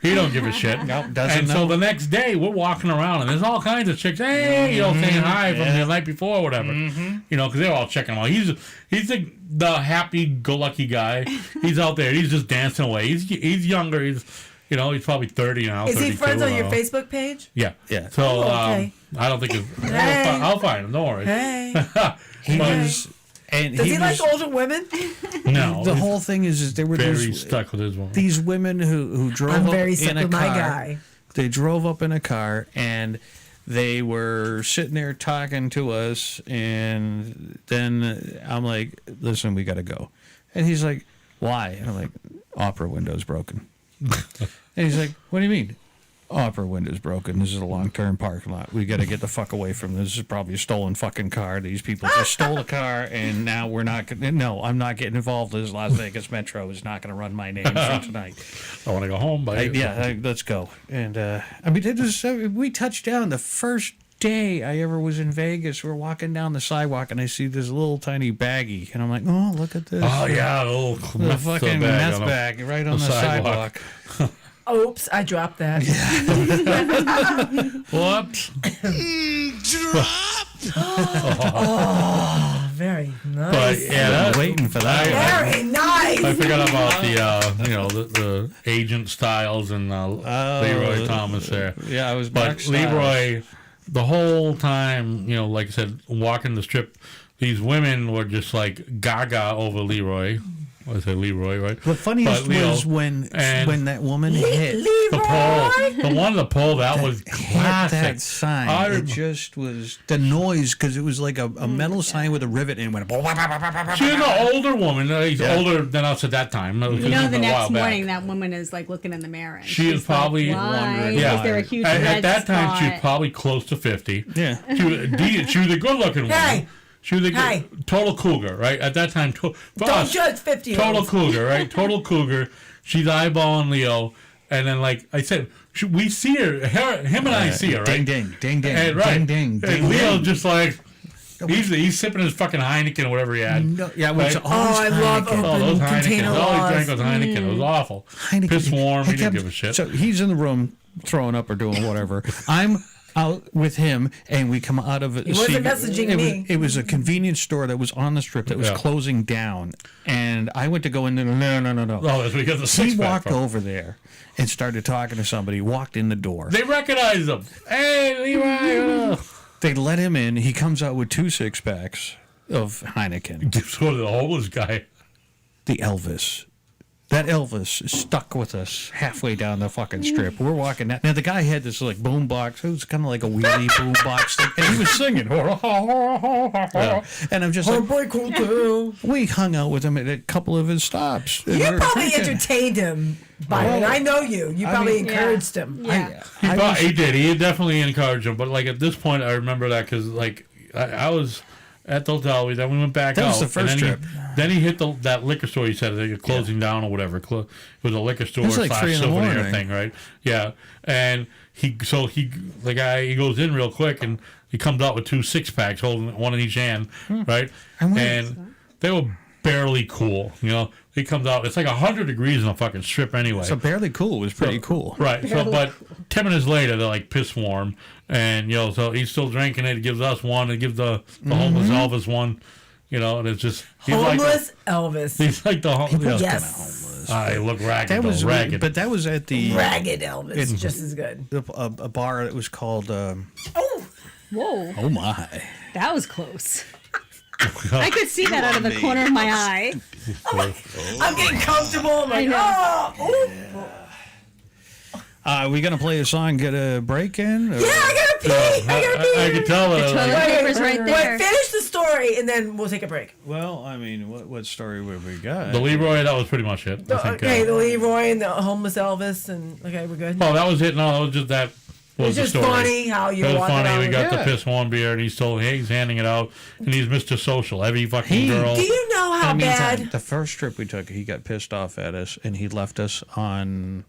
he don't give a shit. Nope, doesn't And so know. the next day, we're walking around, and there's all kinds of chicks, hey, you know, saying hi from the night before or whatever. You know, because they're all checking him out. He's the happy-go-lucky guy. He's out there. He's just dancing away. He's younger. He's probably 30 now. Is he 32, friends on your uh, Facebook page? Yeah. Yeah. So Oh, okay. I don't think it's... Hey. I'll find him. Don't worry. Hey. He But- was... And Does he was, like older women? No. the he's whole thing is there were very these, stuck with his woman. these women who drove I'm up very in sick a of car. my guy. They drove up in a car and they were sitting there talking to us, and then I'm like, listen, we got to go. And he's like, why? And I'm like, opera window's broken. And he's like, what do you mean? Opera window's broken. This is a long-term parking lot. We got to get the fuck away from this. This is probably a stolen fucking car. These people just stole a car, and now we're not. No, I'm not getting involved. This Las Vegas Metro is not going to run my name for tonight. I want to go home, but let's go. And I mean, it was, we touched down the first day I ever was in Vegas. We're walking down the sidewalk, and I see this little tiny baggie, and I'm like, oh, look at this. Oh yeah, the fucking meth bag right on the sidewalk. Oops, I dropped that. Whoops. Oh, very nice. But yeah, waiting for that. Very nice. I forgot about the agent Styles and Leroy Thomas there. Yeah, I was. But Leroy, the whole time, like I said, walking the strip, these women were just like gaga over Leroy. I say Leroy, right? The funniest was when that woman hit the pole. The one on the pole, that was classic. That sign. It just was the noise because it was like a metal sign with a rivet and it went. She was an older woman. He's older than us at that time. The next morning, that woman is like looking in the mirror. And she is probably wondering, is there a huge red at that time, spot? she was probably close to 50. Yeah. She was a good-looking woman. She was a total cougar, right? At that time, don't judge 50. Total cougar, right? Total cougar. She's eyeballing Leo, and then, like I said, we see her. Him and I see her, right? Ding, ding, ding, and, right. ding, ding. And Leo's just like he's sipping his fucking Heineken or whatever he had. No, yeah, right? I love open those container Heineken. All he laws. drank was Heineken. It was awful. Heineken. Piss warm. He didn't give a shit. So he's in the room throwing up or doing whatever. I'm out with him, and we come out of it. He wasn't messaging me. It was a convenience store that was on the strip that was closing down, and I went to go in there. No. Oh, that's because the he walked over there and started talking to somebody. Walked in the door. They recognized him. Hey, Leroy. They let him in. He comes out with 2 6-packs of Heineken. So the homeless guy. The Elvis. That Elvis is stuck with us halfway down the fucking strip. We're walking down. Now, the guy had this, like, boom box. It was kind of like a wheelie boom box thing. And he was singing. And I'm just like, we hung out with him at a couple of his stops. You probably entertained him, Byron. I know you. You probably encouraged him. Yeah. He did. He definitely encouraged him. But, like, at this point, I remember that because, like, I was at the hotel. Then we went back out. That was the first trip. Then he hit that liquor store. He said they were closing down or whatever. It was a liquor store like / souvenir thing, right? Yeah. And the guy, he goes in real quick and he comes out with 2 6-packs, holding one in each hand, right? And they were barely cool. He comes out. It's like 100 degrees on a fucking strip anyway. So barely cool was pretty cool. Right. So, but 10 minutes later, they're like piss warm. And, so he's still drinking it. He gives us one. He gives the homeless Elvis one. And it's just... Homeless Elvis. He's like the homeless. Yes. I look ragged. That was ragged. But that was at the... Ragged Elvis. Just as good. A bar that was called... Whoa. Oh, my. That was close. I could see that out of the corner of my eye. I'm getting comfortable. I'm like, we going to play a song, get a break in? Or? Yeah, I got to pee. I can tell The toilet paper's right there. Finish the story, and then we'll take a break. Well, I mean, what story have we got? The Leroy, that was pretty much it. The Leroy and the homeless Elvis, and we're good. Oh, that was it. No, that was just that. It's just funny how you walk funny. around. We got the piss warm beer, and he's handing it out, and he's Mr. Social. Every fucking girl. Do you know how bad? The first trip we took, he got pissed off at us, and he left us on...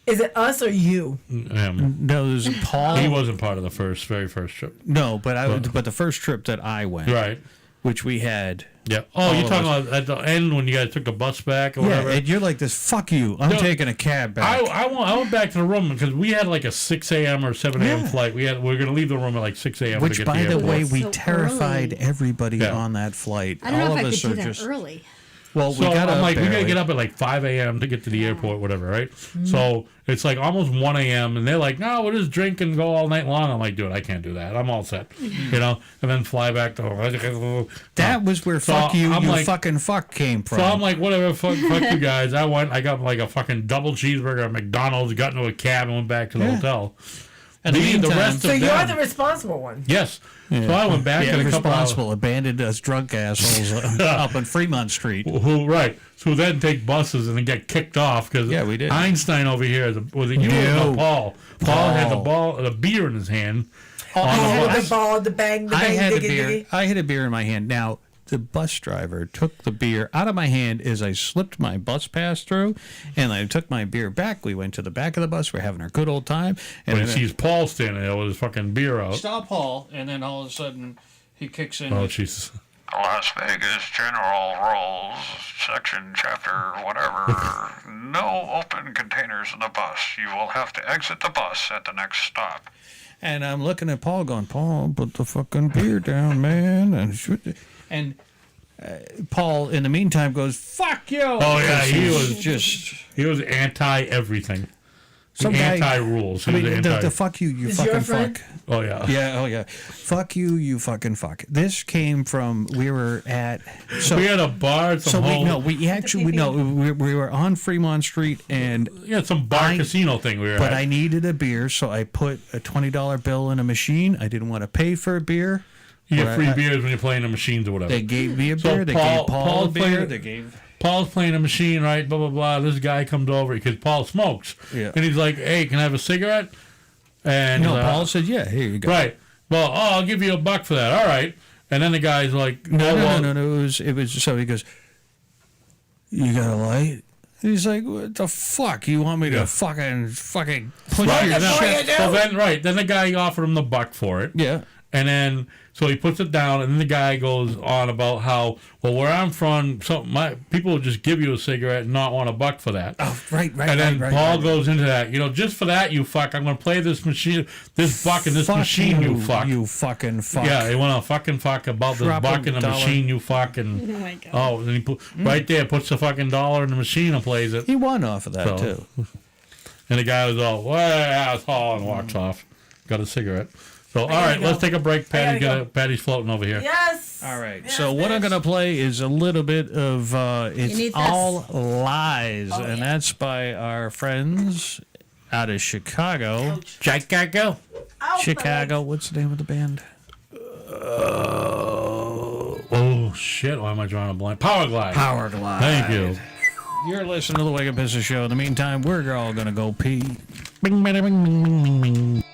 Is it us or you? Him. No, it was Paul. He wasn't part of the very first trip. No, but the first trip that I went, right, which we had. Yeah. Oh, you're talking about at the end when you guys took the bus back or whatever. Yeah, and you're like this. Fuck you! I'm taking a cab back. I went back to the room because we had like a 6 a.m. or 7 a.m. flight. We were going to leave the room at like 6 a.m. Which, to get by to the the way, airport. we So terrified early. everybody on that flight. I don't know All if of I us could do are that just early. Well, So we got I'm up like, we gotta early. get up at like 5 a.m. to get to the airport, whatever, right? So it's like almost 1 a.m. and they're like, no, we'll just drink and go all night long. I'm like, dude, I can't do that. I'm all set, and then fly back to. That was where fuck came from. So I'm like, whatever, fuck you guys. I got like a fucking double cheeseburger at McDonald's, got into a cab and went back to the hotel. And the rest So of you're them, the responsible one. yes. So I went back Yeah, and a couple hours. responsible, abandoned us drunk assholes up on Fremont Street. Who right? So then take buses and then get kicked off because Yeah, we did. Einstein over here was it you No. or Paul? Paul had the beer in his hand. On the bus. The ball, the bang, the I bang, had a diggy, beer. diggy. I had a beer in my hand. Now the bus driver took the beer out of my hand as I slipped my bus pass through, and I took my beer back. We went to the back of the bus. We're having our good old time. And When he sees Paul standing there with his fucking beer out. stop, Paul, and then all of a sudden he kicks in. Oh Jesus! Las Vegas General Rules, Section Chapter whatever. No open containers in the bus. You will have to exit the bus at the next stop. And I'm looking at Paul, going, Paul, put the fucking beer down, man. And Paul, in the meantime, goes, fuck you. Oh yeah, he was just he was anti everything. some guy. Anti rules. I mean, the fuck you, you Is fucking your friend? fuck. Oh yeah. Yeah, oh yeah. Fuck you, you fucking fuck. This came from, we were at, so We had a bar. so we were on Fremont Street, and Some bar casino thing we were but at. I needed a beer, so I put a $20 bill in a machine. I didn't want to pay for a beer. You get Where free I- beers when you're playing the machines or whatever. They gave me a So beer. They Paul- gave Paul Paul a beer. played- They gave. Paul's playing a machine, right? Blah blah blah. This guy comes over because Paul smokes, Yeah. and he's like, "Hey, can I have a cigarette?" And No, Paul said, "Yeah, here you go." right. Well, I'll give you $1 for that. All right. And then the guy's like, No. It was. So he goes, "You got a light?" And he's like, "What the fuck? You want me to Yeah. fucking push Right. your That's what shit?" you do. So then the guy offered him the $1 for it. Yeah. And then, so he puts it down, and then the guy goes on about how, well, where I'm from, people will just give you a cigarette and not want $1 for that. Oh, right. And then right, Paul right. goes into that, just for that, you fuck, I'm going to play this machine, this buck and this Fuck machine, you fuck. You fucking fuck. Yeah, they want to fucking fuck about this Drop buck a and the dollar. machine, you fuck. And, Oh my God. oh, and he right there puts the fucking dollar in the machine and plays it. He won off of that So- too. And the guy was all, well, asshole, and walks off. Got a cigarette. So, all right, go. let's take a break. gotta go. Patty's floating over here. Yes. All right. Yes, So what I'm bitch. going to play is a little bit of need It's this. All Lies, and that's by our friends out of Chicago. Chicago. Chicago. What's the name of the band? Oh, shit. Why am I drawing a blank? Power Glide. Power Glide. Thank you. You're listening to the Wake Up Pissah Show. In the meantime, we're all going to go pee. Bing, bada, bing, bing, bing, bing, bing.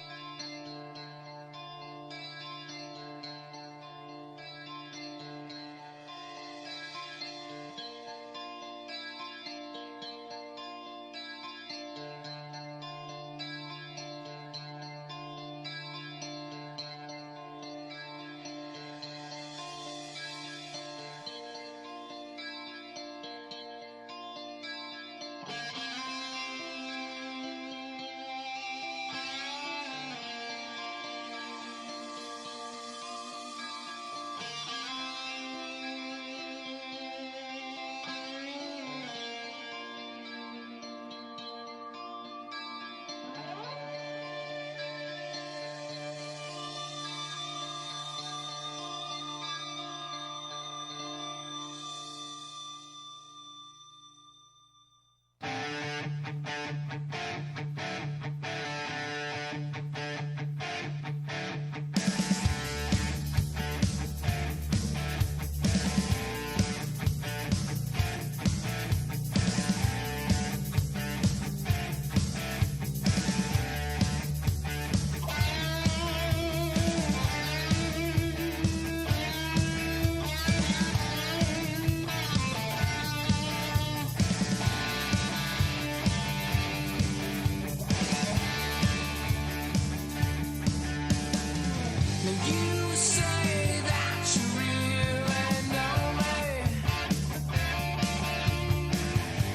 You say that you really know me,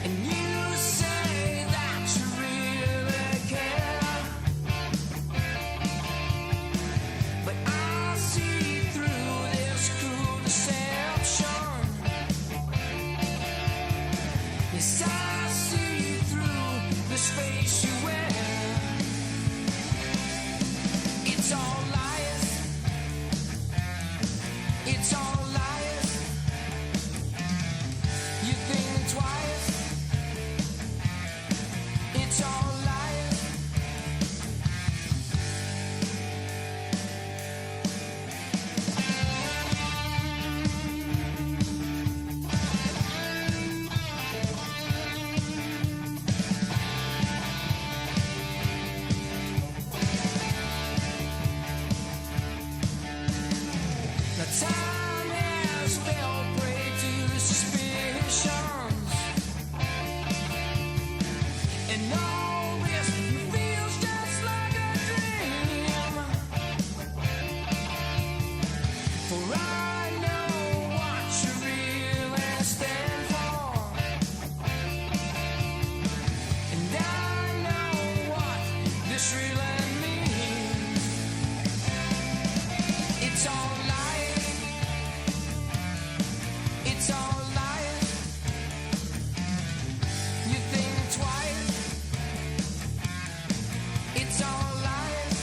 and you say that you really care, but I see through this cruel deception. Yes, I see through the space you wear. It's all lies. It's all lies. You think twice. It's all lies. Time has fell prey to suspicions, and all this feels just like a dream. For I know what you really stand for, and I know what this really means. It's all lies. It's all lies. You think twice. It's all lies.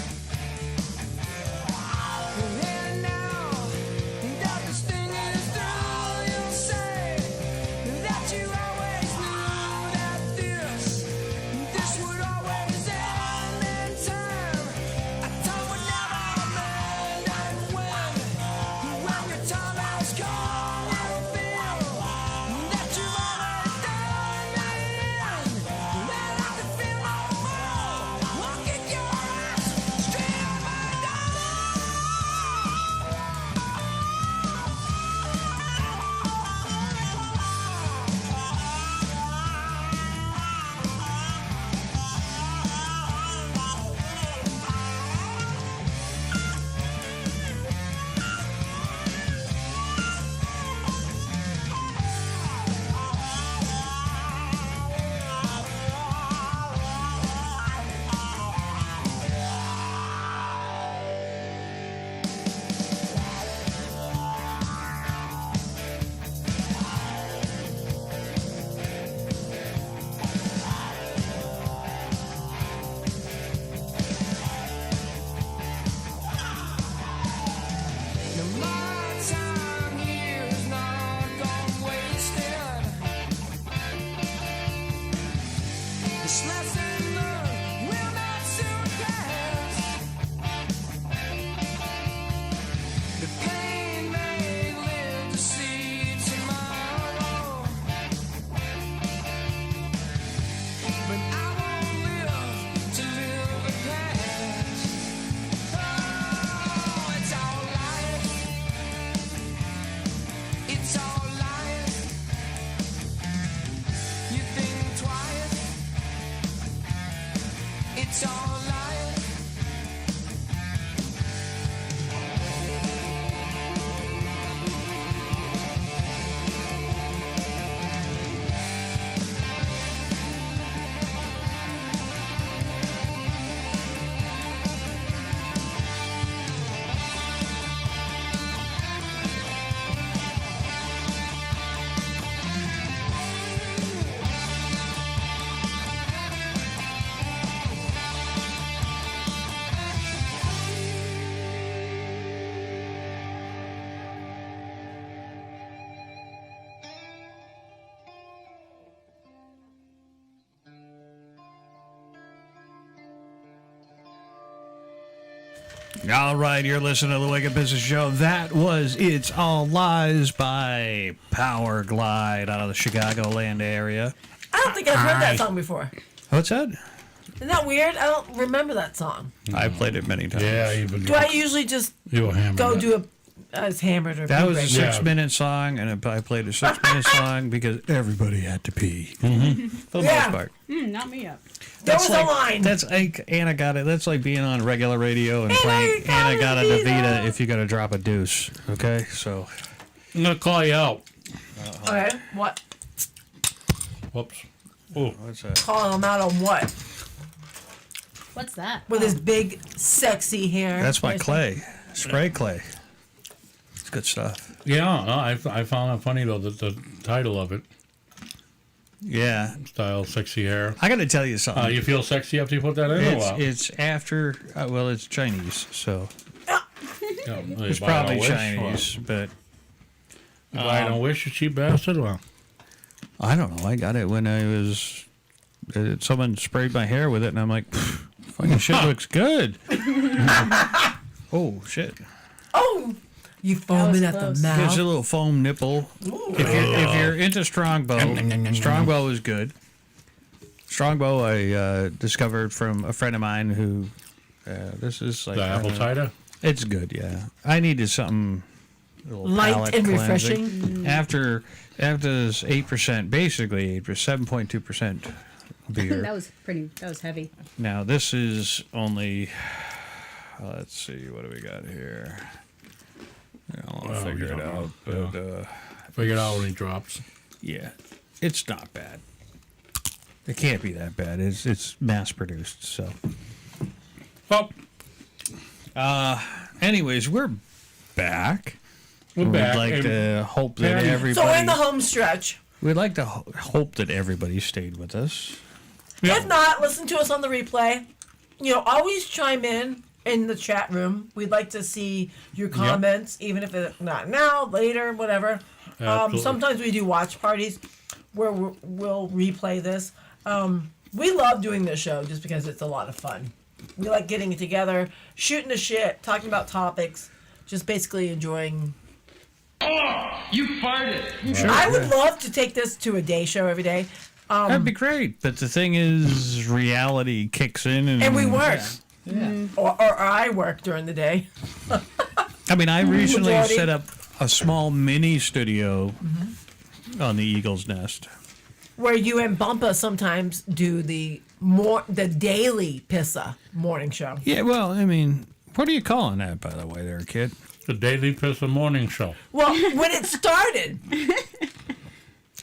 And now that this thing is through, you'll say that you always knew that this would always end in time. I thought would never mend, and when your time has come, you'll feel that you've always done me in. Then I can feel no more. I'll kick your ass straight on my My time here is not gone wasted. This lesson learned will not soon pass. The pain may live to see tomorrow, but I won't live to live the past. Oh, it's all lies. It's all lies. You think twice. It's all lies. All right, you're listening to the Wicked Business Show. That was It's All Lies by Power Glide out of the Chicagoland area. I don't think I've heard that song before. What's that? Isn't that weird? I don't remember that song. I've played it many times. Yeah, even Do I usually just you'll hammer go that. do as hammered or That was a bootleg? 6-minute song, and I played a 6-minute song because everybody had to pee. For the Yeah. most part. Not me up. There was like, a line. That's like Anna got it. That's like being on regular radio and Anna playing got Anna got a it, Davita if you got to drop a deuce. Okay, so I'm gonna call you out. Okay, what? Whoops. Oh, what's that? Calling him out on what? What's that? With his big, sexy hair. That's my clay, spray clay. It's good stuff. yeah. I found it funny though that the title of it, Yeah, style sexy hair. I got to tell you something. You feel sexy after you put that in? It's after. Well, it's Chinese, so it's buy it on probably Wish, Chinese, but I don't wish, you cheap bastard. Well, I don't know. I got it when I was. Someone sprayed my hair with it, and I'm like, fucking shit looks good. Oh shit! Oh, you foaming at the close. mouth. There's a little foam nipple. If you're into Strongbow is good. Strongbow I discovered from a friend of mine who. This is like the apple cider. It's good, yeah. I needed something little Light palate and cleansing. refreshing. After this 8%, basically 7.2% beer. That was heavy. Now this is only. Let's see, what do we got here? I'll figure it out. But, Figure it out when he drops. yeah, it's not bad. It can't be that bad. It's mass produced. So, Well, anyways, we're back. we're We'd back. like and to hope that Patty- everybody. So we're in the home stretch. We'd like to hope that everybody stayed with us. Yeah. If not, listen to us on the replay. Always chime in the chat room. We'd like to see your comments, even if it's not now, later, whatever. Absolutely. Sometimes we do watch parties where we'll replay this. We love doing this show just because it's a lot of fun. We like getting together, shooting the shit, talking about topics, just basically enjoying. You farted. Sure. I would love to take this to a day show every day. That'd be great. But the thing is, reality kicks in, And we work. Or I work during the day. I mean, I recently Majority. set up a small mini studio on the Eagle's Nest. Where you and Bumpa sometimes do the daily Pissah morning show. Yeah, well, I mean, what are you calling that, by the way, there, kid? The Daily Pissah Morning Show. Well, when it started,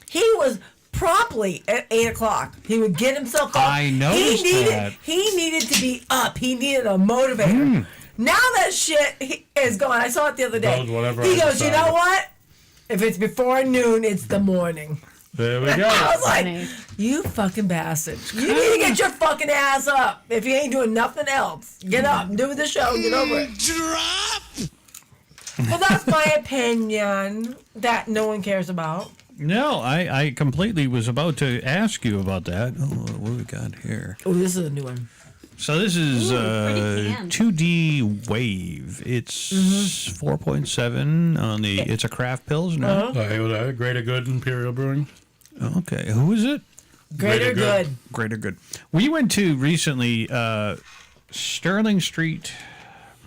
he was promptly at 8 o'clock. He would get himself up. I noticed that. He needed to be up. He needed a motivator. Now that shit is gone. I saw it the other day. Goes whatever He I goes, you decide." know what? If it's before noon, it's the morning. There we I go. was like, Funny. you fucking bastard. You need to get your fucking ass up. If you ain't doing nothing else, get up and do the show and get over it. Well, that's my opinion that no one cares about. No, I completely was about to ask you about that. Oh, what do we got here? Oh, this is a new one. So this is pretty can. 2D Wave. It's 4.7 on the. It's a craft pilsner. Greater Good Imperial Brewing. Okay, who is it? Greater good. Greater Good. We went to recently Sterling Street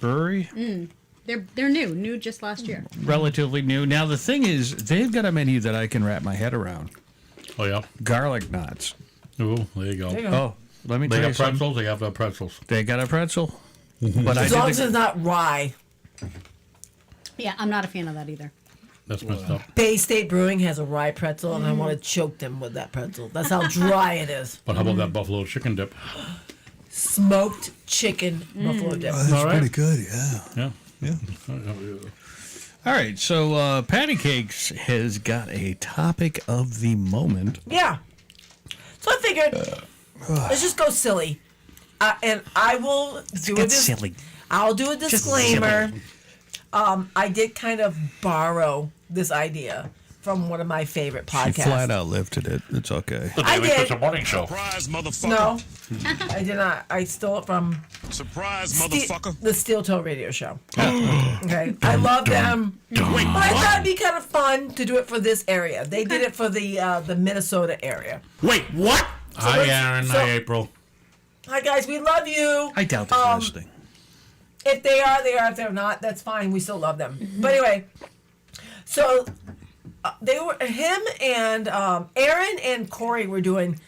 Brewery. They're new just last year. Relatively new. Now the thing is, they've got a menu that I can wrap my head around. Oh, yeah. Garlic knots. Oh, there you go. There you go. Oh, let me They tell you got something. pretzels. They have the pretzels. They got a pretzel. But I As long did as the, it's not rye. Yeah, I'm not a fan of that either. That's messed up. Bay State Brewing has a rye pretzel, and I want to choke them with that pretzel. That's how dry it is. But how about that buffalo chicken dip? Smoked chicken buffalo dip. That's all right. pretty good, yeah. Yeah. Yeah. All right, so Patty Cakes has got a topic of the moment. Yeah. So I figured, let's just go silly. And I will do get silly. I'll do a disclaimer. I did kind of borrow this idea from one of my favorite She podcasts. flat out lifted it. It's okay. The I Daily did. Pissah Morning Show. Surprise, motherfucker. No, I did not. I stole it from Surprise, motherfucker. the Steel Toe Radio Show. Okay, I love them. But I thought it'd be kind of fun to do it for this area. They did it for the Minnesota area. Wait, what? Hi, let's- Aaron. so- Hi, April. Hi guys, we love you. I doubt they're listening. If they are, they are. If they're not, that's fine. We still love them. But anyway, so they were him and Aaron and Corey were doing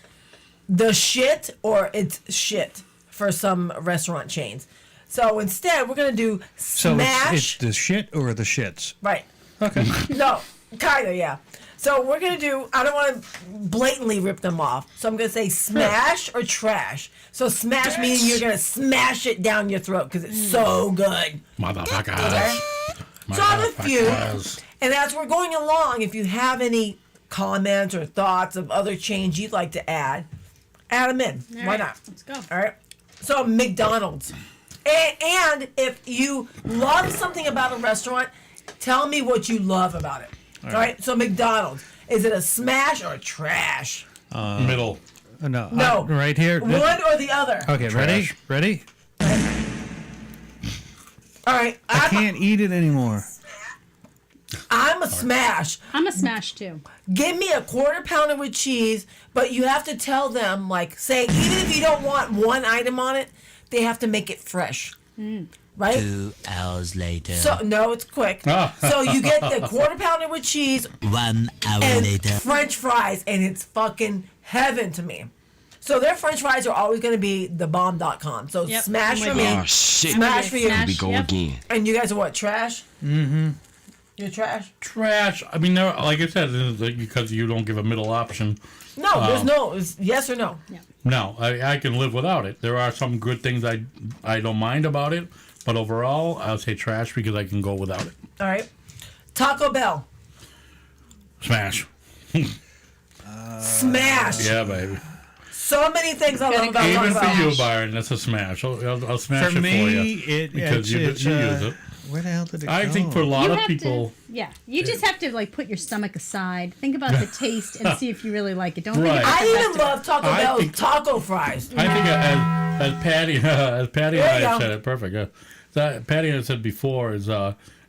the shit or it's shit for some restaurant chains. So instead, we're gonna do So smash. it's the shit or the shits? Right. Okay. No, kinda, yeah. So we're gonna do. I don't want to blatantly rip them off. So I'm gonna say smash or trash. So smash meaning you're gonna smash it down your throat because it's so good. Motherfuckers. Okay? So I have a few, Motherfuckers. and as we're going along, if you have any comments or thoughts of other chains you'd like to add them in. All Why right, not? Let's go. All right. So McDonald's, and if you love something about a restaurant, tell me what you love about it. All right. So McDonald's, is it a smash or a trash? Middle. No. No. Right here. One or the other. Okay, ready? Trash. Ready? All right. I can't eat it anymore. I'm a smash. I'm a smash too. Give me a quarter pounder with cheese, but you have to tell them, like, say, even if you don't want one item on it, they have to make it fresh. right? 2 hours later. So no, it's quick. So you get the quarter pounder with cheese 1 hour and later. French fries, and it's fucking heaven to me. So their French fries are always going to be thebomb.com. So Yep. smash I'm for with me, you. Oh, shit. smash for you. Smash. Here we go Yep. again. And you guys are what, trash? Mm-hmm. You're trash? Trash. I mean, there, like I said, it's like because you don't give a middle option. No, there's no. It's yes or no. No, I can live without it. There are some good things I don't mind about it, but overall, I'll say trash because I can go without it. All right. Taco Bell. Smash. Smash. Yeah, baby. So many things I love about Even Taco for Bell. you, Byron, that's a smash. I'll smash For it me, for you because you use it. Where the hell did it I go? think for a lot You of have people, you just have to like put your stomach aside. Think about the taste and see if you really like it. Don't Right. think about the I rest even of it. love Taco I Bell's think- taco fries. I think as Patty There and you I go. said it perfect. Patty had said before is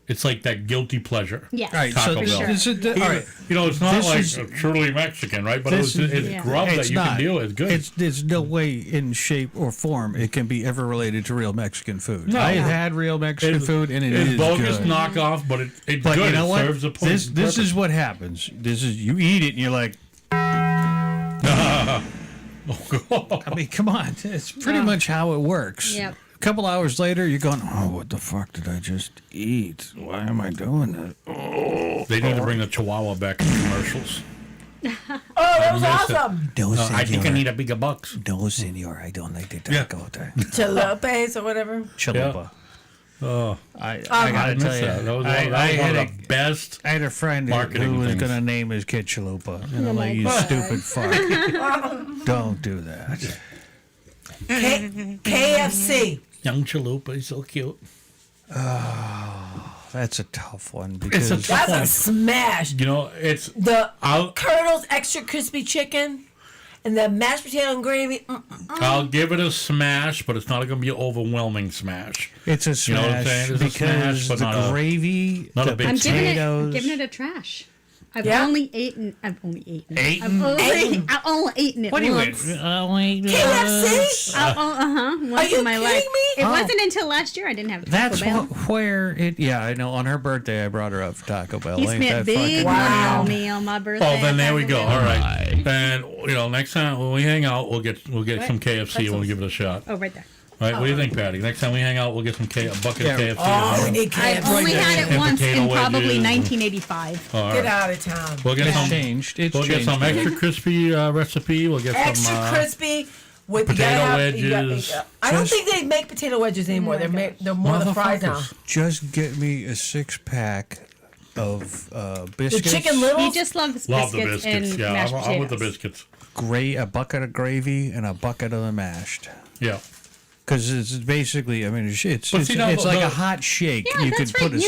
it's like that guilty pleasure. Yes. All right, Taco so Bell. this is all right. You know, it's not This like is- truly Mexican, right? But this it's is- Yeah. grub that It's you not. can deal with. It's good. There's no way in shape or form it can be ever related to real Mexican food. No. I've had real Mexican food and it's bogus good. knockoff, but it's But good. you know It what? serves a point. This is what happens. This is you eat it and you're like, I mean, come on. It's pretty much how it works. Yep. A couple hours later, you're going, oh, what the fuck did I just eat? Why am I doing that? They need to bring the Chihuahua back in commercials. Oh, that was miss it. awesome. No, I think I need a bigger box. No, senor, I don't like the taco. Chalopes or whatever. Chalupa. Oh, I I gotta tell miss you, that. That was, I that was had one a, of the best. I had a friend marketing who was things. going to name his kid Chalupa. And Oh I'm my like, you God. stupid fuck. Don't do that. KFC. Young Chalupa, he's so cute. That's a tough one because It's a tough That's a one. smash. You know, it's The I'll Colonel's extra crispy chicken and the mashed potato and gravy. I'll give it a smash, but it's not going to be an overwhelming smash. it's a You know what I'm smash saying? It's a because smash, but the not a- gravy, not a the big I'm potatoes. giving it a trash. I've Yeah? only eaten. I've only eaten Eaten? I've only eaten it What do you once. mean? KFC? Once you in my kidding life. me? It wasn't until last year I didn't have Taco That's Bell. where it. Yeah, I know. On her birthday, I brought her up for Taco Bell. He Ain't spent that big fucking- money Wow. on me on my birthday. Oh, then there we Taco go. Bell. All right. And next time when we hang out, we'll get some KFC and we'll give it a shot. Oh, right there. All right, what do you think, Patty? Next time we hang out, we'll get some a bucket of KFC. Oh, we need I KFC. only had And it once potato in probably wedges. 1985. All Get right. out of town. We'll get It's some. changed. It's We'll get changed. some extra crispy recipe. We'll get Extra some crispy with potato you gotta wedges. I don't Just- think they make potato wedges anymore. They're more the fries now. Motherfuckers. Just get me a 6-pack of The biscuits. chicken little. He just loves Love the biscuits biscuits. and Yeah, mashed potatoes. I'm with the biscuits. a bucket of gravy and a bucket of the mashed. Yeah. Because it's basically, I mean, it's But see, now, like the- a hot shake. Yeah, you that's could right. put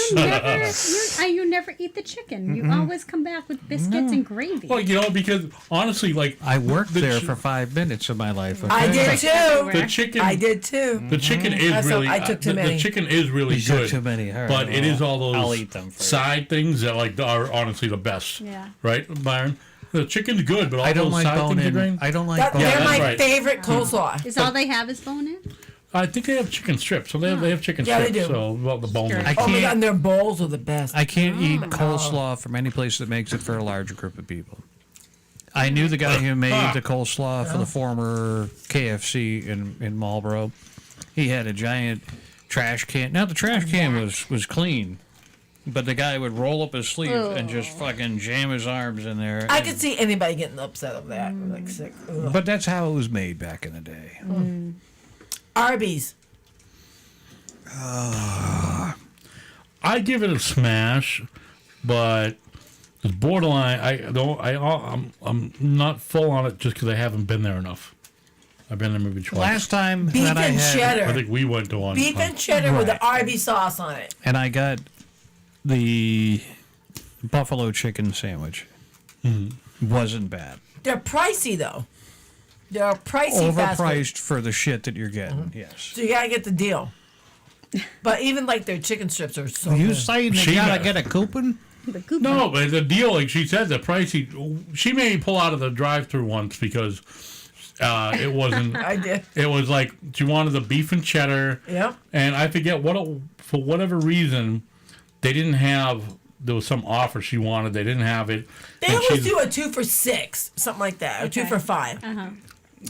a You never eat the chicken. You always come back with biscuits and gravy. Well, you know, because honestly, like I worked the there chi- for 5 minutes of my life. I okay? did too. the chicken. I did too. The chicken is That's really. I took too the many. chicken is really You took good. too many. All right, But it well, is all those I'll eat them first. side things that like are honestly the best. Yeah. Right, Byron. The chicken's good, but all I don't those like side bone things are in. great. I don't like That, bone they're that's my right. favorite coleslaw. Is all they have is bone in? I think they have chicken strips. So they have chicken Yeah, they strips. do. So well, the boneless. I Oh my god, can't. and their bowls are the best. I can't eat coleslaw from any place that makes it for a larger group of people. I knew the guy who made the coleslaw for the former KFC in Marlboro. He had a giant trash can. Now the trash can was clean, but the guy would roll up his sleeve and just fucking jam his arms in there. I could see anybody getting upset of that. Like sick. Ugh. But that's how it was made back in the day. Arby's. I give it a smash, but it's borderline. I'm not full on it just because I haven't been there enough. I've been there maybe twice. Last time Beef that I and had, cheddar. I think we went to one. Beef and cheddar with the Right. Arby's sauce on it. and I got the buffalo chicken sandwich. Wasn't bad. They're pricey though. They're pricey fast food. Overpriced for the shit that you're getting. Yes. So you gotta get the deal. But even like their chicken strips are so You good. saying She you gotta got- get a coupon? The coupon. No, but the deal, like she said, the pricey. She made me pull out of the drive-through once because It wasn't. I did. It was like she wanted the beef and cheddar. Yep. And I forget for whatever reason, they didn't have. There was some offer she wanted. They didn't have it. They always do a 2 for $6, something like that, or 2 for $5.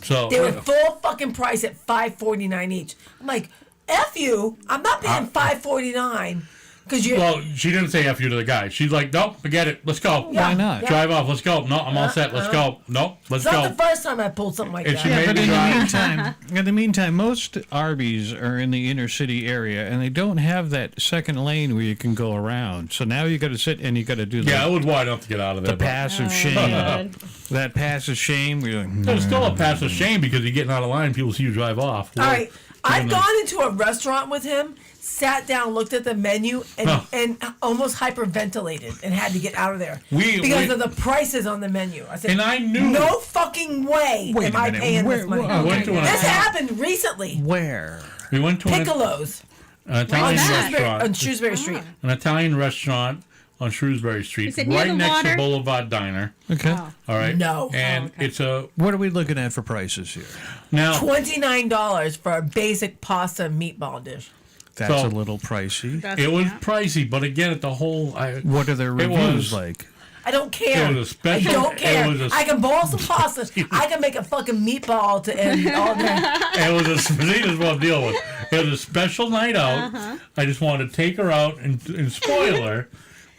So they were full fucking price at $5.49 each. I'm like, F you! I'm not paying $5.49 because you. Well, she didn't say F you to the guy. She's like, nope, forget it. Let's go. Yeah. Why not? Yeah. Drive off. Let's go. No, I'm all set. Let's go. Nope, let's It's go. not the first time I pulled something like And that. she Yeah, made but me in the meantime, most Arby's are in the inner city area, and they don't have that second lane where you can go around. So now you got to sit and you got to do Yeah, it was wide enough to get out of there. the passive shame. That passive shame. Where you're like, There's still a passive shame because you're getting out of line. People see you drive off. All right, I've gone into a restaurant with him, sat down, looked at the menu, and almost hyperventilated and had to get out of there because of the prices on the menu. I said, And I knew. no fucking way Wait am a I minute, paying where- this money. where- went to an- This happened recently. where? We went to Piccolo's an Italian on restaurant. Shrewsbury Street. An Italian restaurant on Shrewsbury Street, Is it near right the next water? to Boulevard Diner. Okay. All right. No. And it's a What are we looking at for prices here? now. $29 for a basic pasta and meatball dish. That's So- a little pricey. It was pricey, but again, at the whole, What are their It reviews was- like? I don't care. It was a special- I don't it care. was a- I can boil some pasta. I can make a fucking meatball to end all day. it was a see, this is what I'm dealing with. It was a special night out. I just wanted to take her out and spoil her.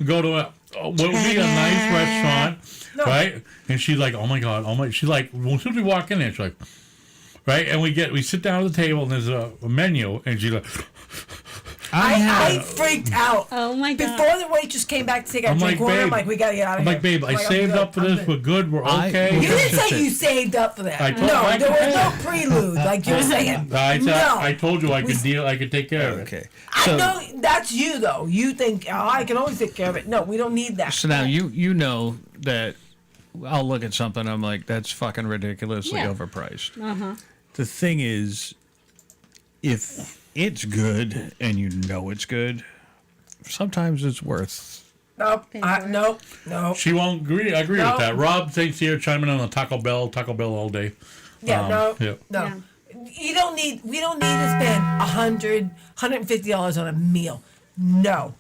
We go to what would be a nice restaurant, right? And she's like, "Oh my god, oh my!" She's like, as soon as we walk in there, she's like, right? And we sit down at the table and there's a menu, and she's like. I freaked out. Oh my god. Before the waitress came back to take our I'm drink like, order, I'm babe. like, we gotta get out of I'm here. like, babe, I I'm saved good, up for I'm this. good. We're good. We're I- okay. You didn't That's say it. you saved up for that. I told- No, I- there was no prelude like you're saying. I told you I could deal. I could take care of it. Okay. I know that's you though. You think I can always take care of it. No, we don't need that. So now you know that I'll look at something. I'm like, that's fucking ridiculously Yeah. overpriced. The thing is, if it's good and you know it's good, sometimes it's worth. Nope. Nope. She won't agree. I agree No. with that. Rob thinks here chiming in on Taco Bell all day. Yeah. No. Yeah. No. Yeah. You don't need. We don't need to spend $150 on a meal. No.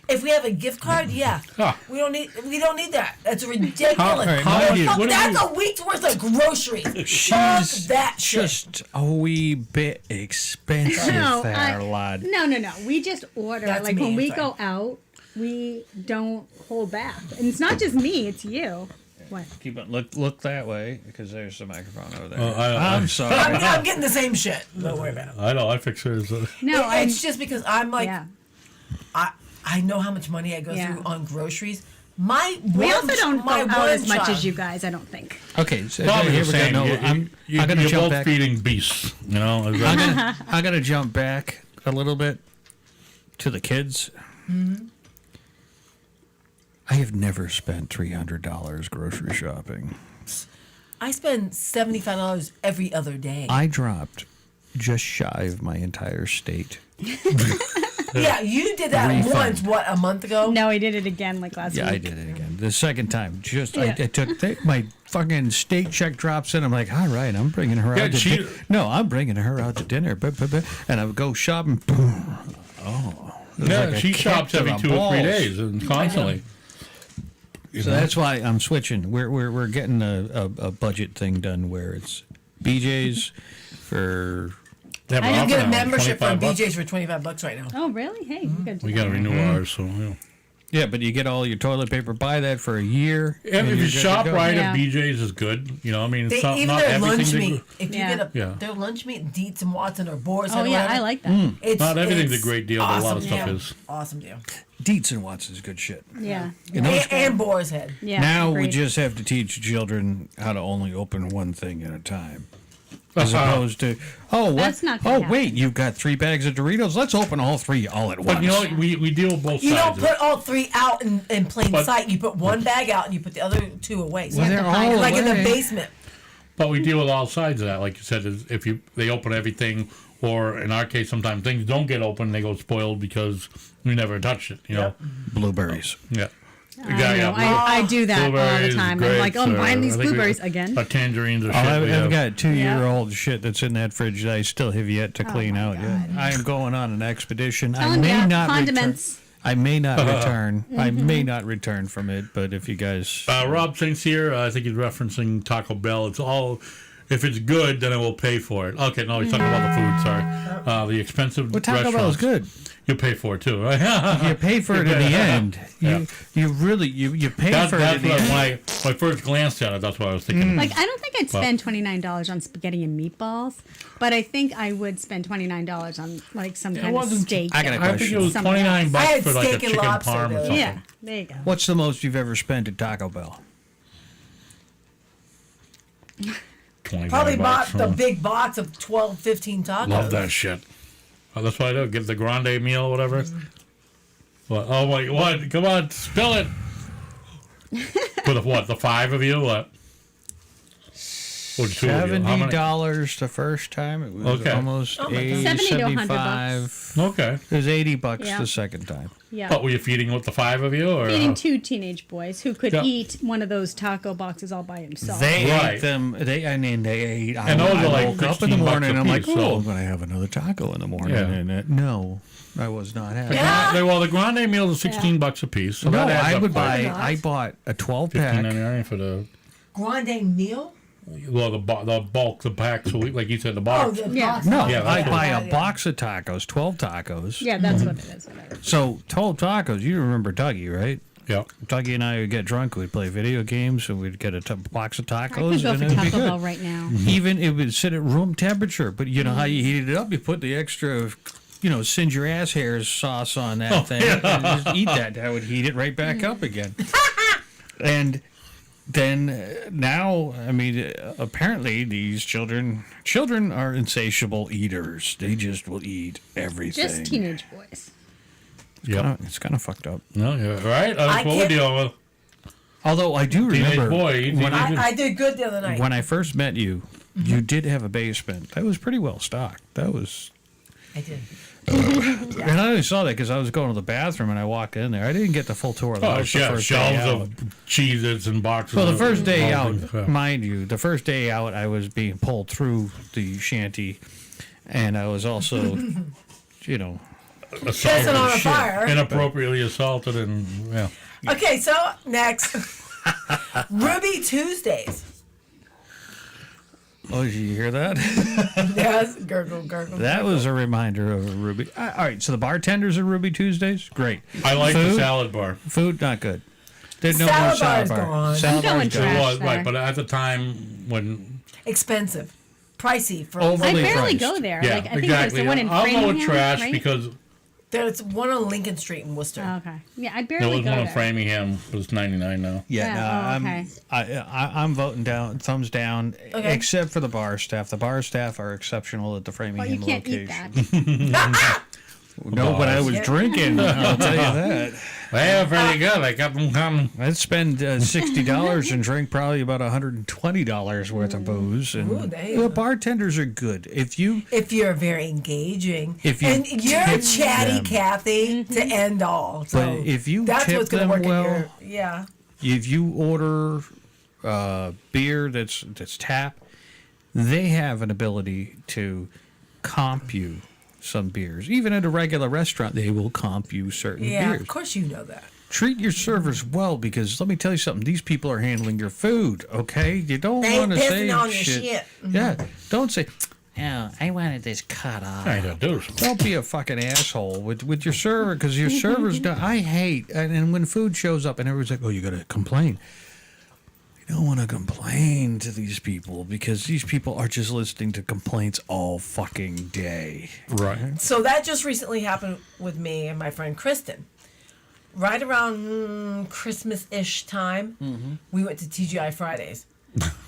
If we have a gift card, yeah. Ah. We don't need that. That's ridiculous. right, how mind much- you- Fuck, what do that's you- a week's worth of groceries. Fuck She's that shit. just a wee bit expensive there, lad. No. We just order. That's like me, when we sorry. go out, we don't hold back. And it's not just me, it's you. What? Keep it look that way because there's the microphone over there. I- I'm sorry. I'm getting the same shit. Don't worry about it. I know. I fix hers. No, I'm It's just because I'm like, yeah. I know how much money I go Yeah. through on groceries. My We one, also don't my go out one as much child- as you guys, I don't think. Okay, so Probably here the we go. same. No, I'm gonna you're jump both back. feeding beasts. You know. I gotta jump back a little bit to the kids. Mm-hmm. I have never spent $300 grocery shopping. I spend $75 every other day. I dropped just shy of my entire state. Yeah, you did that Refund. once. What, a month ago? No, he did it again like last Yeah, I week. did it again. The second time, just Yeah. I took my fucking state check drops in. I'm like, all right, I'm bringing her Yeah, out to dinner. No, I'm bringing her out to dinner. And I would go shopping. Boom. Oh, it was Yeah, like a she kick shops to every the 2 or 3 balls. days and constantly. So that's why I'm switching. We're getting a budget thing done where it's BJ's for. They have I an can offer get a now, membership from 25 bucks. BJ's for $25 right now. Oh, really? Hey, you gotta do We that. got to renew ours, so yeah. Yeah, but you get all your toilet paper. Buy that for a year. And if you're you good to shop go. right Yeah. at BJ's is good. You know, I mean, They, it's not, even not their everything. lunch they meat. gr- If you Yeah. get Yeah. their lunch meat, Dietz and Watson or Boris. Oh, or yeah, whatever, I like that. It's, Not everything's it's a great deal, but a lot of awesome stuff deal. is. Awesome deal. Dietz and Watson's good shit. Yeah. And Boar's Head. Yeah. Now we great. just have to teach children how to only open one thing at a time. As opposed to, what? That's not gonna happen. Wait, you've got 3 bags of Doritos. Let's open all 3 all at once. But you know, what? we deal with both You don't sides. of it. put all 3 out in plain But- sight. You put one bag out and you put the other 2 away. So Well, you they're have to hide it, all like in the away. basement. But we deal with all sides of that. Like you said, is if they open everything, or in our case, sometimes things don't get open, they go spoiled because we never touched it. You know. Blueberries. Yeah. know. I do that all the Blueberries, time. I'm like, oh, I'm grapes, buying these I think we- blueberries again. Tangerines or shit. I've got 2-year-old shit that's in that fridge that I still have yet to clean my out yet. I am going on an expedition. I Telling may ya, not condiments. return. I may not return. I may not return from it, but if you guys... Rob St. Cyr, I think he's referencing Taco Bell. It's all... If it's good, then I will pay for it. Okay, no, he's talking about the food, sorry. The expensive Well, Taco Bell is good. You pay for it too, right? You pay for it in the end. You really pay for it in the end. When I first glanced at it, that's what I was thinking. Like, I don't think I'd spend $29 on spaghetti and meatballs, but I think I would spend $29 on like some kind of steak. I got a I think it was question. $29 I had for like a steak and chicken lobster, parm or though. something. Yeah, there you go. What's the most you've ever spent at Taco Bell? 20 Probably bought bucks, the big box of 12, 15 tacos. Love that shit. Oh, that's what I do. Get the grande meal or whatever. What? Oh my! What? Come on, spill it. For the what? The 5 of you? What? Or 2 of you? How many? $70 the first time. It was Okay. almost $70 to $100 $75. Okay. It was $80 Yeah. the second time. Yeah. But were you feeding with the 5 of you, or Feeding 2 teenage boys who could Yeah. eat one of those taco boxes all by himself. They Right. ate them. They ate. And those I are like woke up in the $16 morning. and I'm like, apiece, so- I'm going to have another taco in the morning. Yeah. And no, I was not having. Well, the grande meal is $16 a piece. So No, that adds I up would quick. buy. I bought a 12-pack. $15.99 for the Grande meal? the bulk, the pack. So like you said, the Oh, box. the Yeah. box. No, Yeah, I that's buy what- a box of tacos, 12 tacos. Yeah, that's what it is. Whatever. So 12 tacos. You remember Dougie, right? Yeah. Dougie and I would get drunk. We'd play video games, and we'd get a box of tacos. I could go and for it would be Taco good. Bell right now. Even it would sit at room temperature, but you know how you heat it up? You put the extra, singe your ass hairs sauce on that thing and just eat that. That would heat it right back up again. And then now, I mean, apparently these children are insatiable eaters. They just will eat everything. Just teenage boys. It's kind of fucked up. No, yeah, right. That's what we're can't- dealing with. Although I do Teenage remember boy. when I did good the other night. when I first met you, you did have a basement. That was pretty well stocked. That was. I did. And I only saw that because I was going to the bathroom and I walked in there. I didn't get the full tour of the house the first day shelves out. of Cheez-Its and boxes. Well, the of first day all out, things, yeah. mind you, the first day out, I was being pulled through the shanty, and I was also, Pissing on a fire. Inappropriately assaulted and yeah. Okay, so next. Ruby Tuesdays. Oh, did you hear that? Yes, gurgle, gurgle. That was a reminder of a Ruby. All right, so the bartenders at Ruby Tuesdays, great. I like the Food? salad bar. Food, not good. There's no Salad more bar salad is bar. gone. Salad I'm going bar is trash. It gone. was there. right, but at the time when Expensive. Pricey. For Overly I barely priced. go there. yeah, Like, I think exactly. there's the one in I'll go Framingham, with trash right? because There's one on Lincoln Street in Worcester. Oh, okay. Yeah, I there barely was go one in there. Framingham, but it's $99 now. Yeah, Yeah, no, oh, okay. I'm voting down, thumbs down, Okay. except for the bar staff. The bar staff are exceptional at the Well, Framingham you can't location. eat that. No, but I was drinking. I'll tell you that. Well, pretty good. I got them coming. I'd spend $60 and drink probably about $120 worth of booze. And Ooh, there you the go. bartenders are good. If You're very engaging. If you and you're tip chatty them. Kathy to end all. So But if you that's tip what's gonna them work well- in your yeah. if you order beer that's tap, they have an ability to comp you some beers. Even at a regular restaurant, they will comp you certain Yeah, beers. of course you know that. Treat your servers well, because let me tell you something. These people are handling your food, okay? You don't They want to pissing say on your shit. shit. Yeah, don't say, "Oh, I wanted this cut off." I don't do. Don't be a fucking asshole with your server, because your servers. I hate, and when food shows up and everyone's like, "Oh, you got to complain." You don't want to complain to these people, because these people are just listening to complaints all fucking day. Right. So that just recently happened with me and my friend Kristen. Right around Christmas-ish time, we went to TGI Fridays.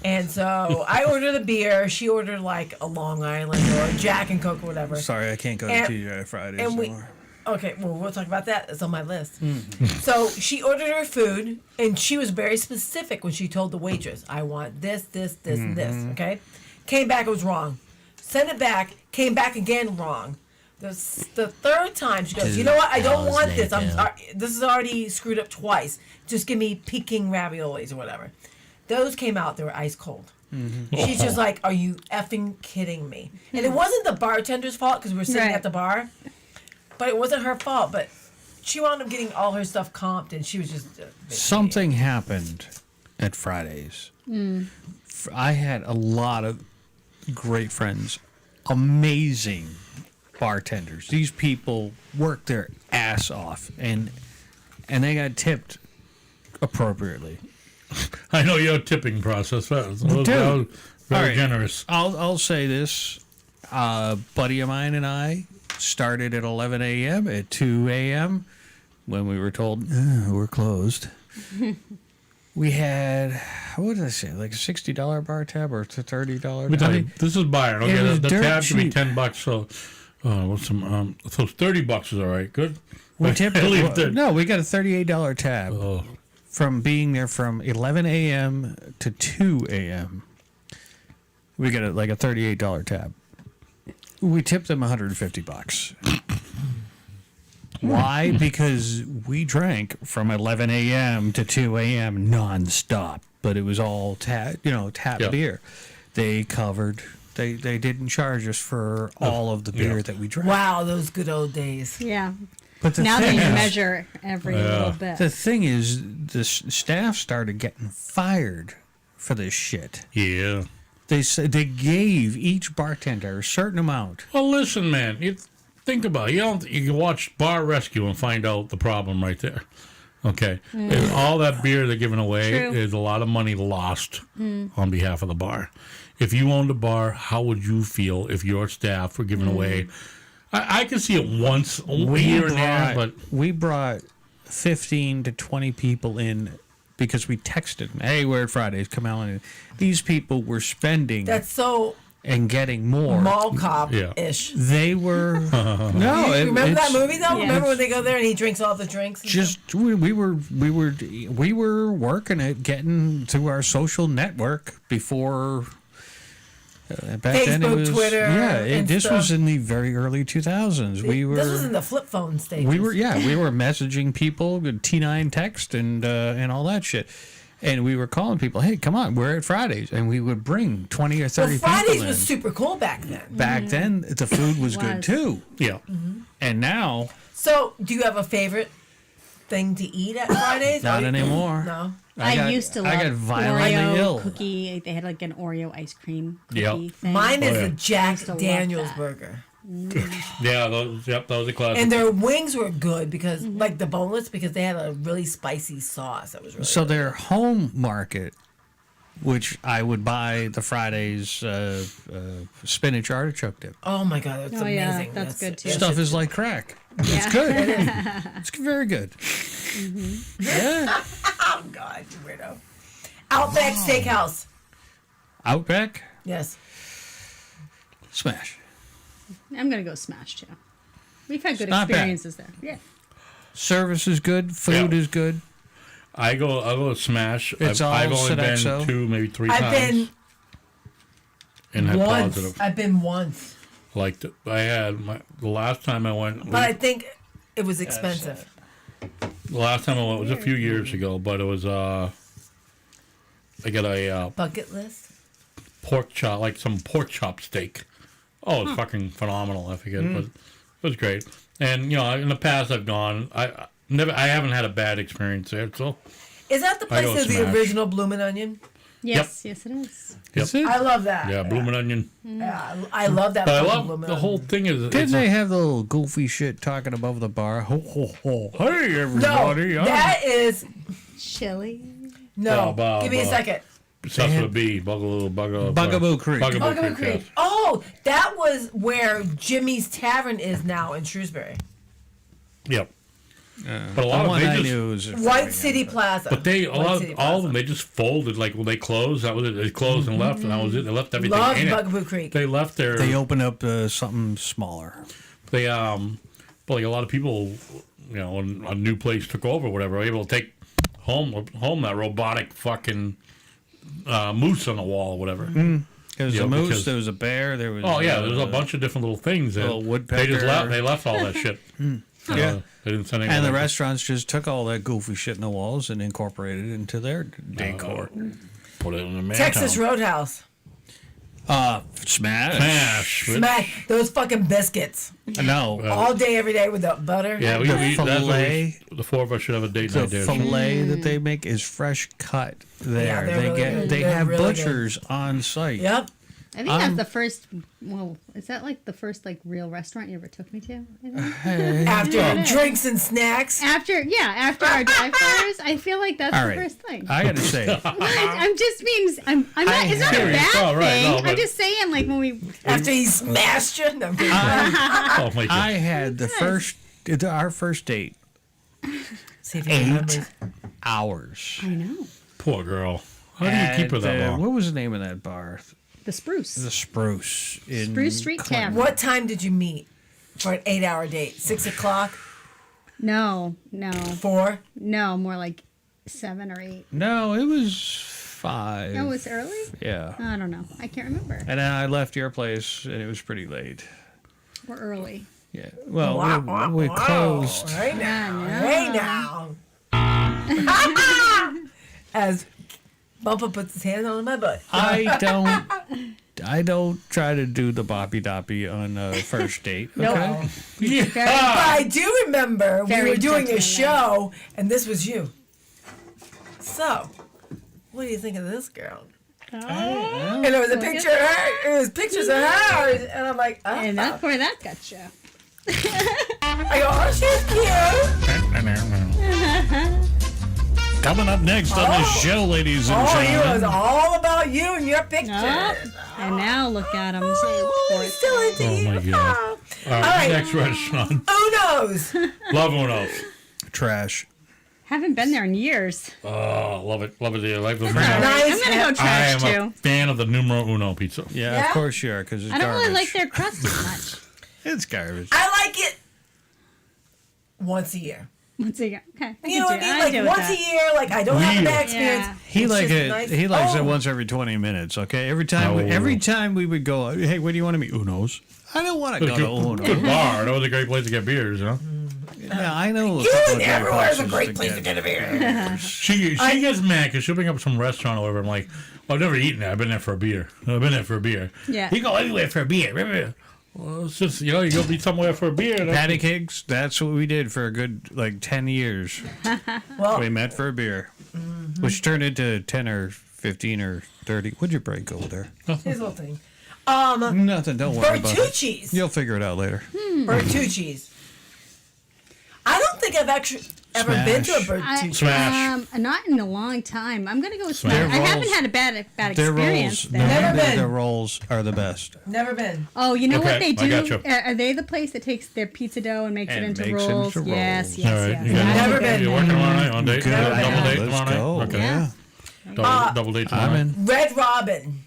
And so I ordered a beer. She ordered like a Long Island or a Jack and Coke or whatever. Sorry, I can't go And- to TGI Fridays and we- anymore. Okay, well, we'll talk about that. It's on my list. So she ordered her food, and she was very specific when she told the waitress, I want this, this, this, and this, okay? Came back, it was wrong. Sent it back, came back again wrong. The third time she goes, you know what? I don't hours want this. later. This is already screwed up twice. Just give me Peking raviolis or whatever. Those came out. They were ice cold. She's just like, are you effing kidding me? And it wasn't the bartender's fault because we were sitting Right. at the bar. But it wasn't her fault. But she wound up getting all her stuff comped, and she was just... Something happened at Fridays. I had a lot of great friends, amazing bartenders. These people worked their ass off, and they got tipped appropriately. I know your tipping process. That was Dude. very All right. generous. I'll say this. A buddy of mine and I started at 11 a.m. At 2 a.m. when we were told we're closed. We had, what did I say, like a $60 bar tab or a $30? Let me tell you, this is Byron. It Okay, was the dirt tab should be cheap. $10. So, what's some? So $30 is all right. Good. We tipped I believe it. that- No, we got a $38 tab Oh, from being there from 11 a.m. to 2 a.m. We got like a $38 tab. We tipped them $150. Why? Because we drank from 11 a.m. to 2 a.m. nonstop, but it was all tap Yeah. beer. They covered. They didn't charge us for all of the beer Yeah. that we drank. Wow, those good old days. Yeah. But the Now they thing is, measure every little bit. the thing is, the staff started getting fired for this shit. yeah. They said they gave each bartender a certain amount. Well, listen, man. You think about it. You can watch Bar Rescue and find out the problem right there. Okay, and all that beer they're giving away True. is a lot of money lost on behalf of the bar. If you owned a bar, how would you feel if your staff were giving away? I can see it once a year and there, but we brought 15 to 20 people in because we texted them, hey, we're at Fridays, come out. And these people were spending That's so and getting more. mall cop-ish. They were no. You remember that it's movie though? Yeah. Remember when they go there and he drinks all the drinks? and stuff? Just we were working it, getting to our social network before. Back then it Facebook, was Twitter, yeah. This Insta. was in the very early 2000s. We were This was in the flip phone stage. we were messaging people with T9 text and all that shit. And we were calling people, hey, come on, we're at Fridays. And we would bring 20 or 30 Well, people Fridays in. was super cool back then. Back then, the food was good Was. too. yeah. And now, So, do you have a favorite thing to eat at Fridays? not anymore. No. I used to love I got violently Oreo ill. cookie. They had like an Oreo ice cream cookie Yep. thing. Mine is yeah. the Jack used to love Daniels that. burger. Yeah, that was a classic. And their wings were good because, like the boneless, because they had a really spicy sauce that was really So good. their home market, which I would buy the Fridays spinach artichoke dip. Oh my God, that's Oh, yeah, amazing. that's good, too. Stuff is like crack. Yeah. It's good. It's very good. Yeah. Oh God, you weirdo. Outback Steakhouse. Outback, Yes. smash. I'm gonna go Smash too. We've had good not bad. experiences there. Yeah. Service is good. Food Yeah. is good. I'll go Smash. It's I've all only been Sodexo. 2, maybe 3 I've times. been and had once. positive. I've been once, Liked it. I had the last time I went. but I think it was expensive. The last time I went was a few years ago, but it was I got a Bucket list. pork chop, like some pork chop steak. Oh, it's fucking phenomenal. I forget, but it was great. And in the past I've gone. I haven't had a bad experience there. So Is that the I place go of the Smash. original Bloomin' Onion? Yes, yes, it is. Is it? I love that. yeah, Bloomin' Onion. Yeah, I love that. But I fucking love Bloomin' the whole Onion. thing. Is Didn't it's they have the little goofy shit talking above the bar? Ho, ho, ho. Hey, No, everybody. that is Chili. no. Bob, Give me a second. Starts with a B. Bugaboo Creek. Bugaboo Creek. Oh, that was where Jimmy's Tavern is now in Shrewsbury. Yep. But a The lot of one they I just, knew was White City Plaza. but they White all City of Plaza. them they just folded like when they closed. That was it. They closed and left, and that was it. They left everything Love in it. Bugaboo Creek. They left their They opened up something smaller. they but like a lot of people, when a new place took over, or whatever, were able to take home that robotic fucking moose on the wall or whatever. There was You a know, moose. because- There was a bear. There was. Oh yeah, there's a bunch of different little things. And little They just woodpecker. left. They left all that shit. Yeah. They didn't send anyone. And the else. restaurants just took all that goofy shit in the walls and incorporated it into their decor. Put it in the man Texas town. Roadhouse. Smash. Smash those fucking biscuits No. all day, every day with the butter. Yeah, we, The we, that's what filet. the four of us should have a date The night there. filet that they make is fresh cut there. Yeah, they're they really good. they They're have really good. butchers on site. Yep. I think that's the first. Well, is that like the first like real restaurant you ever took me to? I think? After drinks and snacks. After our drive-bys, I feel like that's All the right. first thing. I got to say, I'm just being. I'm not. It's not a Serious. bad Oh, right, thing. no, I'm but- just saying, like when we. After he smashed you. No, I'm kidding. Oh my god! I had our first date, See if he remembers. 8 hours. I know Poor girl. How do you keep her that long? What was the name of that bar? the Spruce. The Spruce. In Spruce Street Clinton. Tavern. What time did you meet for an 8-hour date? 6 o'clock? No, 4? no, more like 7 or 8. No, it was 5. No, it was early. Yeah. I don't know. I can't remember. And then I left your place, and it was pretty late. Or early. Yeah. Well, Wow, we wow. closed. Right now. I know. Right now. As Bumper puts his hand on my butt. I don't try to do the boppy doppy on a first date. Okay. But I do remember we Very were doing a gentlemanly. show, and this was you. So, what do you think of this girl? And there was a picture of her. It was pictures of her, and I'm like, oh. And that's where that got you. I go, oh, she's cute. Coming up next on the show, ladies and Oh, it was gentlemen. all about you and your picture. Oh, and now look at him. He's still into Oh you. my god! All right, right. next restaurant. Uno's. Love Uno's. Trash. Haven't been there in years. Oh, love it, love it. I like the All numero. right, I'm gonna go I trash am a too. fan of the numero uno pizza. Yeah, Yeah? of course you are, because it's I don't garbage. really like their crust as much. It's garbage. I like it once a year. Once again, okay. I You know can what do- I I mean? deal Like with once that. a year, like I don't have a bad experience. Yeah. He It's like just it. nice. He likes it Oh. once every 20 minutes. Okay, every time we go. Hey, where do you want to meet? Uno's. I don't want to go to Good Uno's. bar. That was a great place to get beers, you know. Yeah, I know. You and everywhere's a great place to get a beer. She gets mad because she'll bring up some restaurant or whatever. I'm like, I've never eaten there. I've been there for a beer. Yeah. You go anywhere for a beer. Well, it's just, you go be somewhere for a beer. Patty cakes. That's what we did for a good 10 years. Well, We met for a beer, which turned into 10 or 15 or 30. What'd you break over there? here's the little thing. Nothing. Don't worry about it. Bertucci's. You'll figure it out later. Bertucci's. I don't think I've actually ever been to a Bertucci's. Smash. Not in a long time. I'm gonna go with Their Smash. I haven't rolls- had a bad Their experience rolls. there. Never been. Their rolls are the best. Never been. Oh, you know Okay, what they I do? gotcha. Are they the place that takes their pizza dough and makes And it into makes it rolls? into Yes, rolls. yes, All right. yes. You guys- Never been. You're working tomorrow night on date? Good. Double date Let's tomorrow go. night? Okay. Yeah. Double date tomorrow Uh-huh. night? Red Robin.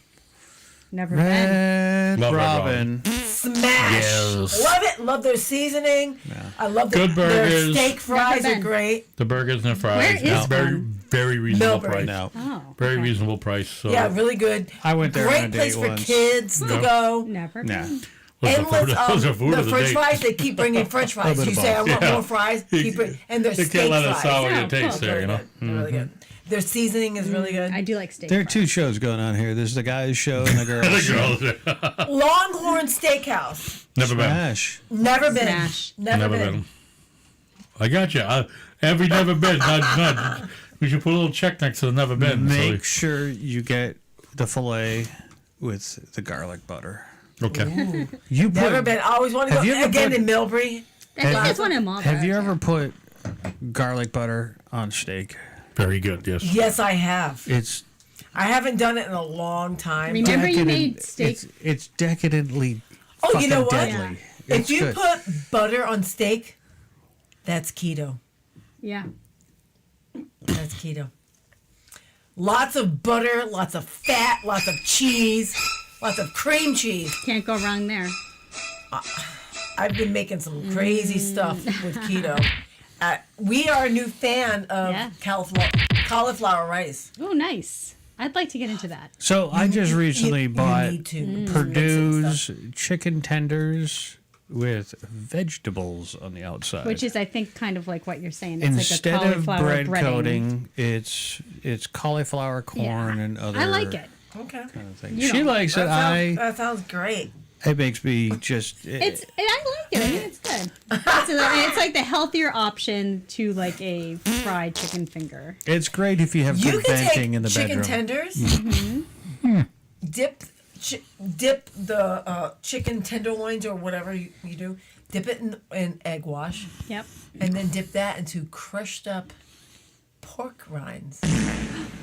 Never been. Red Love Red Robin. Smash. Yes. Love it. Love their seasoning. I love Good their burgers. steak fries Never are been. great. The burgers and the fries. Where is It's very, one? very reasonable Millbury. price. Now, Oh. Very okay. reasonable price. So Yeah, really good. I went there on Great a date place for once. kids to go. Never Nah. been. Those are Endless, food- those are food the of the French date. fries. They keep bringing French fries. bit You of say, I both. want Yeah. more fries. Keep it, and their You steak can't let it fries. sour your Oh, taste there, you know. They're really good. Their seasoning is really good. I do like steak. There are fries. two shows going on here. There's the guys' show and the girls' The show. girls. Longhorn Steakhouse. Never been. Smash. Never been. Smash. Never been. I got you. Every never been. Nudge. We should put a little check next to the never been. Make sure you get the filet with the garlic butter. Okay. You put, Never been. I always want to Have go you ever again put- in Millbury. I think there's one in Malta. Have you ever put garlic butter on steak? Very good. Yes. Yes, I have. It's I haven't done it in a long time. but- Remember you decadent- made steak. It's decadently Oh, fucking you know what? deadly. If It's you good. put butter on steak, that's keto. Yeah. That's keto. Lots of butter, lots of fat, lots of cheese, lots of cream cheese. Can't go wrong there. I've been making some crazy stuff with keto. We are a new fan of Yeah. cauliflower rice. Oh, nice. I'd like to get into that. So I just recently bought need to Purdue's chicken tenders with vegetables on the outside. Which is, I think, kind of like what you're saying. It's Instead like a of cauliflower bread breading. coating, it's cauliflower, corn, and other. I like it. Okay. kind of things. You She know, likes it. That sounds great. It makes me just. I like it. I think it's good. It's like the healthier option to like a fried chicken finger. It's great if you have You good can venting take in the chicken bedroom. tenders, dip the chicken tenderloins or whatever you do, dip it in egg wash, Yep. and then dip that into crushed up pork rinds.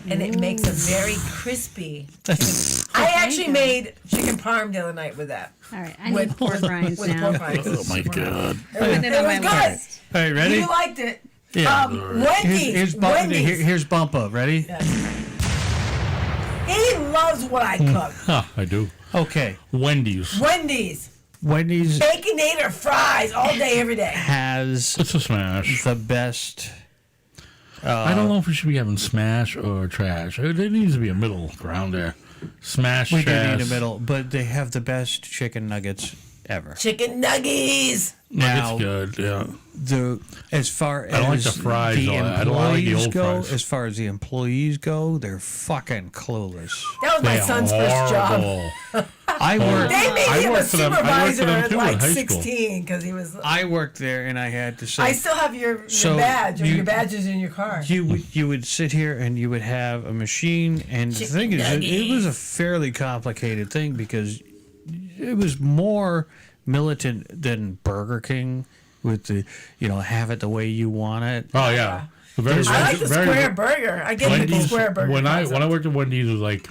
And it makes a very crispy chicken. I actually made chicken parm the other night with that. All right. I need pork rinds with now. pork rinds. Oh my God. Putting it on my It was good. list. All right, ready? You liked it. Yeah. Wendy's. Here's Bumpa. Ready? He loves what I cook. Huh, I do. Okay. Wendy's. Wendy's Baconator fries all day, every day. has It's a smash. the best. I don't know if we should be having smash or trash. There needs to be a middle ground there. Smash, We do trash. need a middle, but they have the best chicken nuggets ever. Chicken nuggies. Now, It's good, yeah. as far as I don't like the fries, the though. I don't like the employees old go, fries. as far as the employees go, they're fucking clueless. That was my They're son's first job. horrible. I worked. They made I him a worked for them- I worked for supervisor them at too in like high school. 16 because he was. I worked there, and I had to say. I still have your So badge, or you- your badges in your car. You would sit here and you would have a machine, and the thing is, it was a fairly complicated thing because it was more militant than Burger King with the have it the way you want it. Oh, yeah. Very, I like the very- square burger. I get the Wendy's, square burger. when I concept. worked at Wendy's, it was like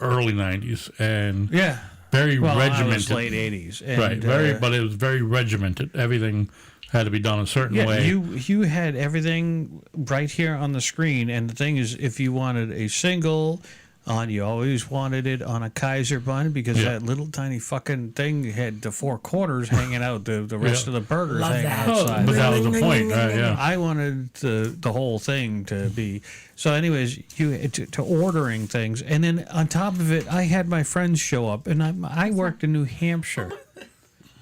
early 90s. And Yeah, very well, I regimented. was late '80s, and, Right, but it was very regimented. Everything had to be done a certain yeah, way. you had everything right here on the screen, and the thing is, if you wanted a single on, you always wanted it on a Kaiser bun because Yeah. that little tiny fucking thing had the four quarters hanging out, the rest of the burgers Love hanging that. outside. But that was the point, right? Yeah. I wanted the whole thing to be so. Anyways, you to ordering things, and then on top of it, I had my friends show up, and I worked in New Hampshire.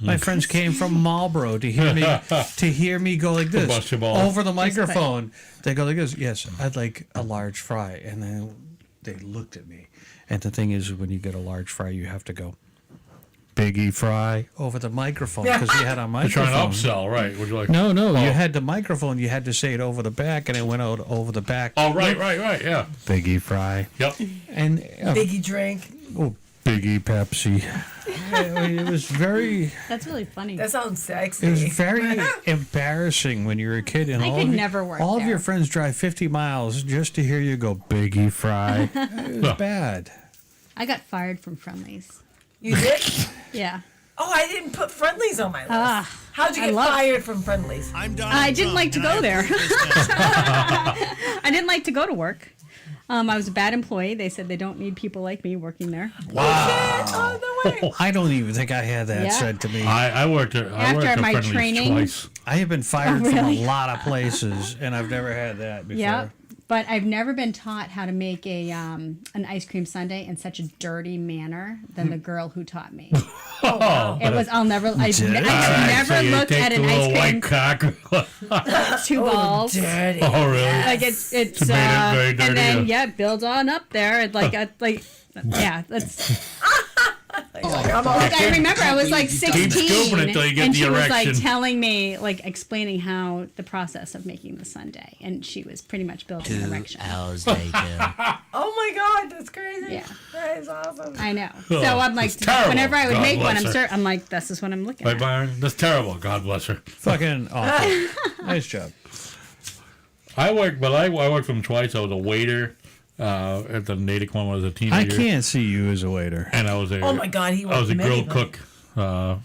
My friends came from Marlboro to hear me go like this Bust your balls. over the microphone. They go like this. Yes, I'd like a large fry, and then they looked at me. And the thing is, when you get a large fry, you have to go biggie fry over the microphone because you had a They're microphone. trying to upsell, right? Would you like? No, Oh. you had the microphone. You had to say it over the back, and it went out over the back. Oh, right, yeah. Biggie fry. Yep. And Biggie drink. Biggie Pepsi. It was very. That's really funny. That sounds sexy. It was very embarrassing when you were a kid, and I all could of you- never work all of there. your friends drive 50 miles just to hear you go Biggie Fry. It was bad. I got fired from Friendlies. You did? Yeah. Oh, I didn't put Friendlies on my list. Ah, How'd you I get love- fired from Friendlies? I didn't like to go there. I didn't like to go to work. I was a bad employee. They said they don't need people like me working there. Oh, no way. I don't even think I had that Yeah. said to me. I worked at my Friendly's training- twice. I have been fired from really? a lot of places, and I've never had that before. Yeah. But I've never been taught how to make an ice cream sundae in such a dirty manner than the girl who taught me. Oh, It was, I have never looked at an ice cream, white cock. 2 balls. Dirty. Oh, really? Like it's made it very dirty, and then yeah. it builds on up there. It's like yeah, that's. I remember I was like 16, scooping it till you get and the she was like erection. telling me, like explaining how the process of making the sundae, and she was pretty much building an 2 erection. hours later. Oh my God, that's crazy. Yeah. That is awesome. I know. So I'm like, it's terrible. whenever I would God make one, bless her. I'm like, this is what I'm looking Right, at. Byron? That's terrible. God bless her. Fucking awful. Nice job. I worked from twice. I was a waiter at the Natick one when I was a teenager. I can't see you as a waiter. And I was a Oh my God, he I was a worked grilled many cook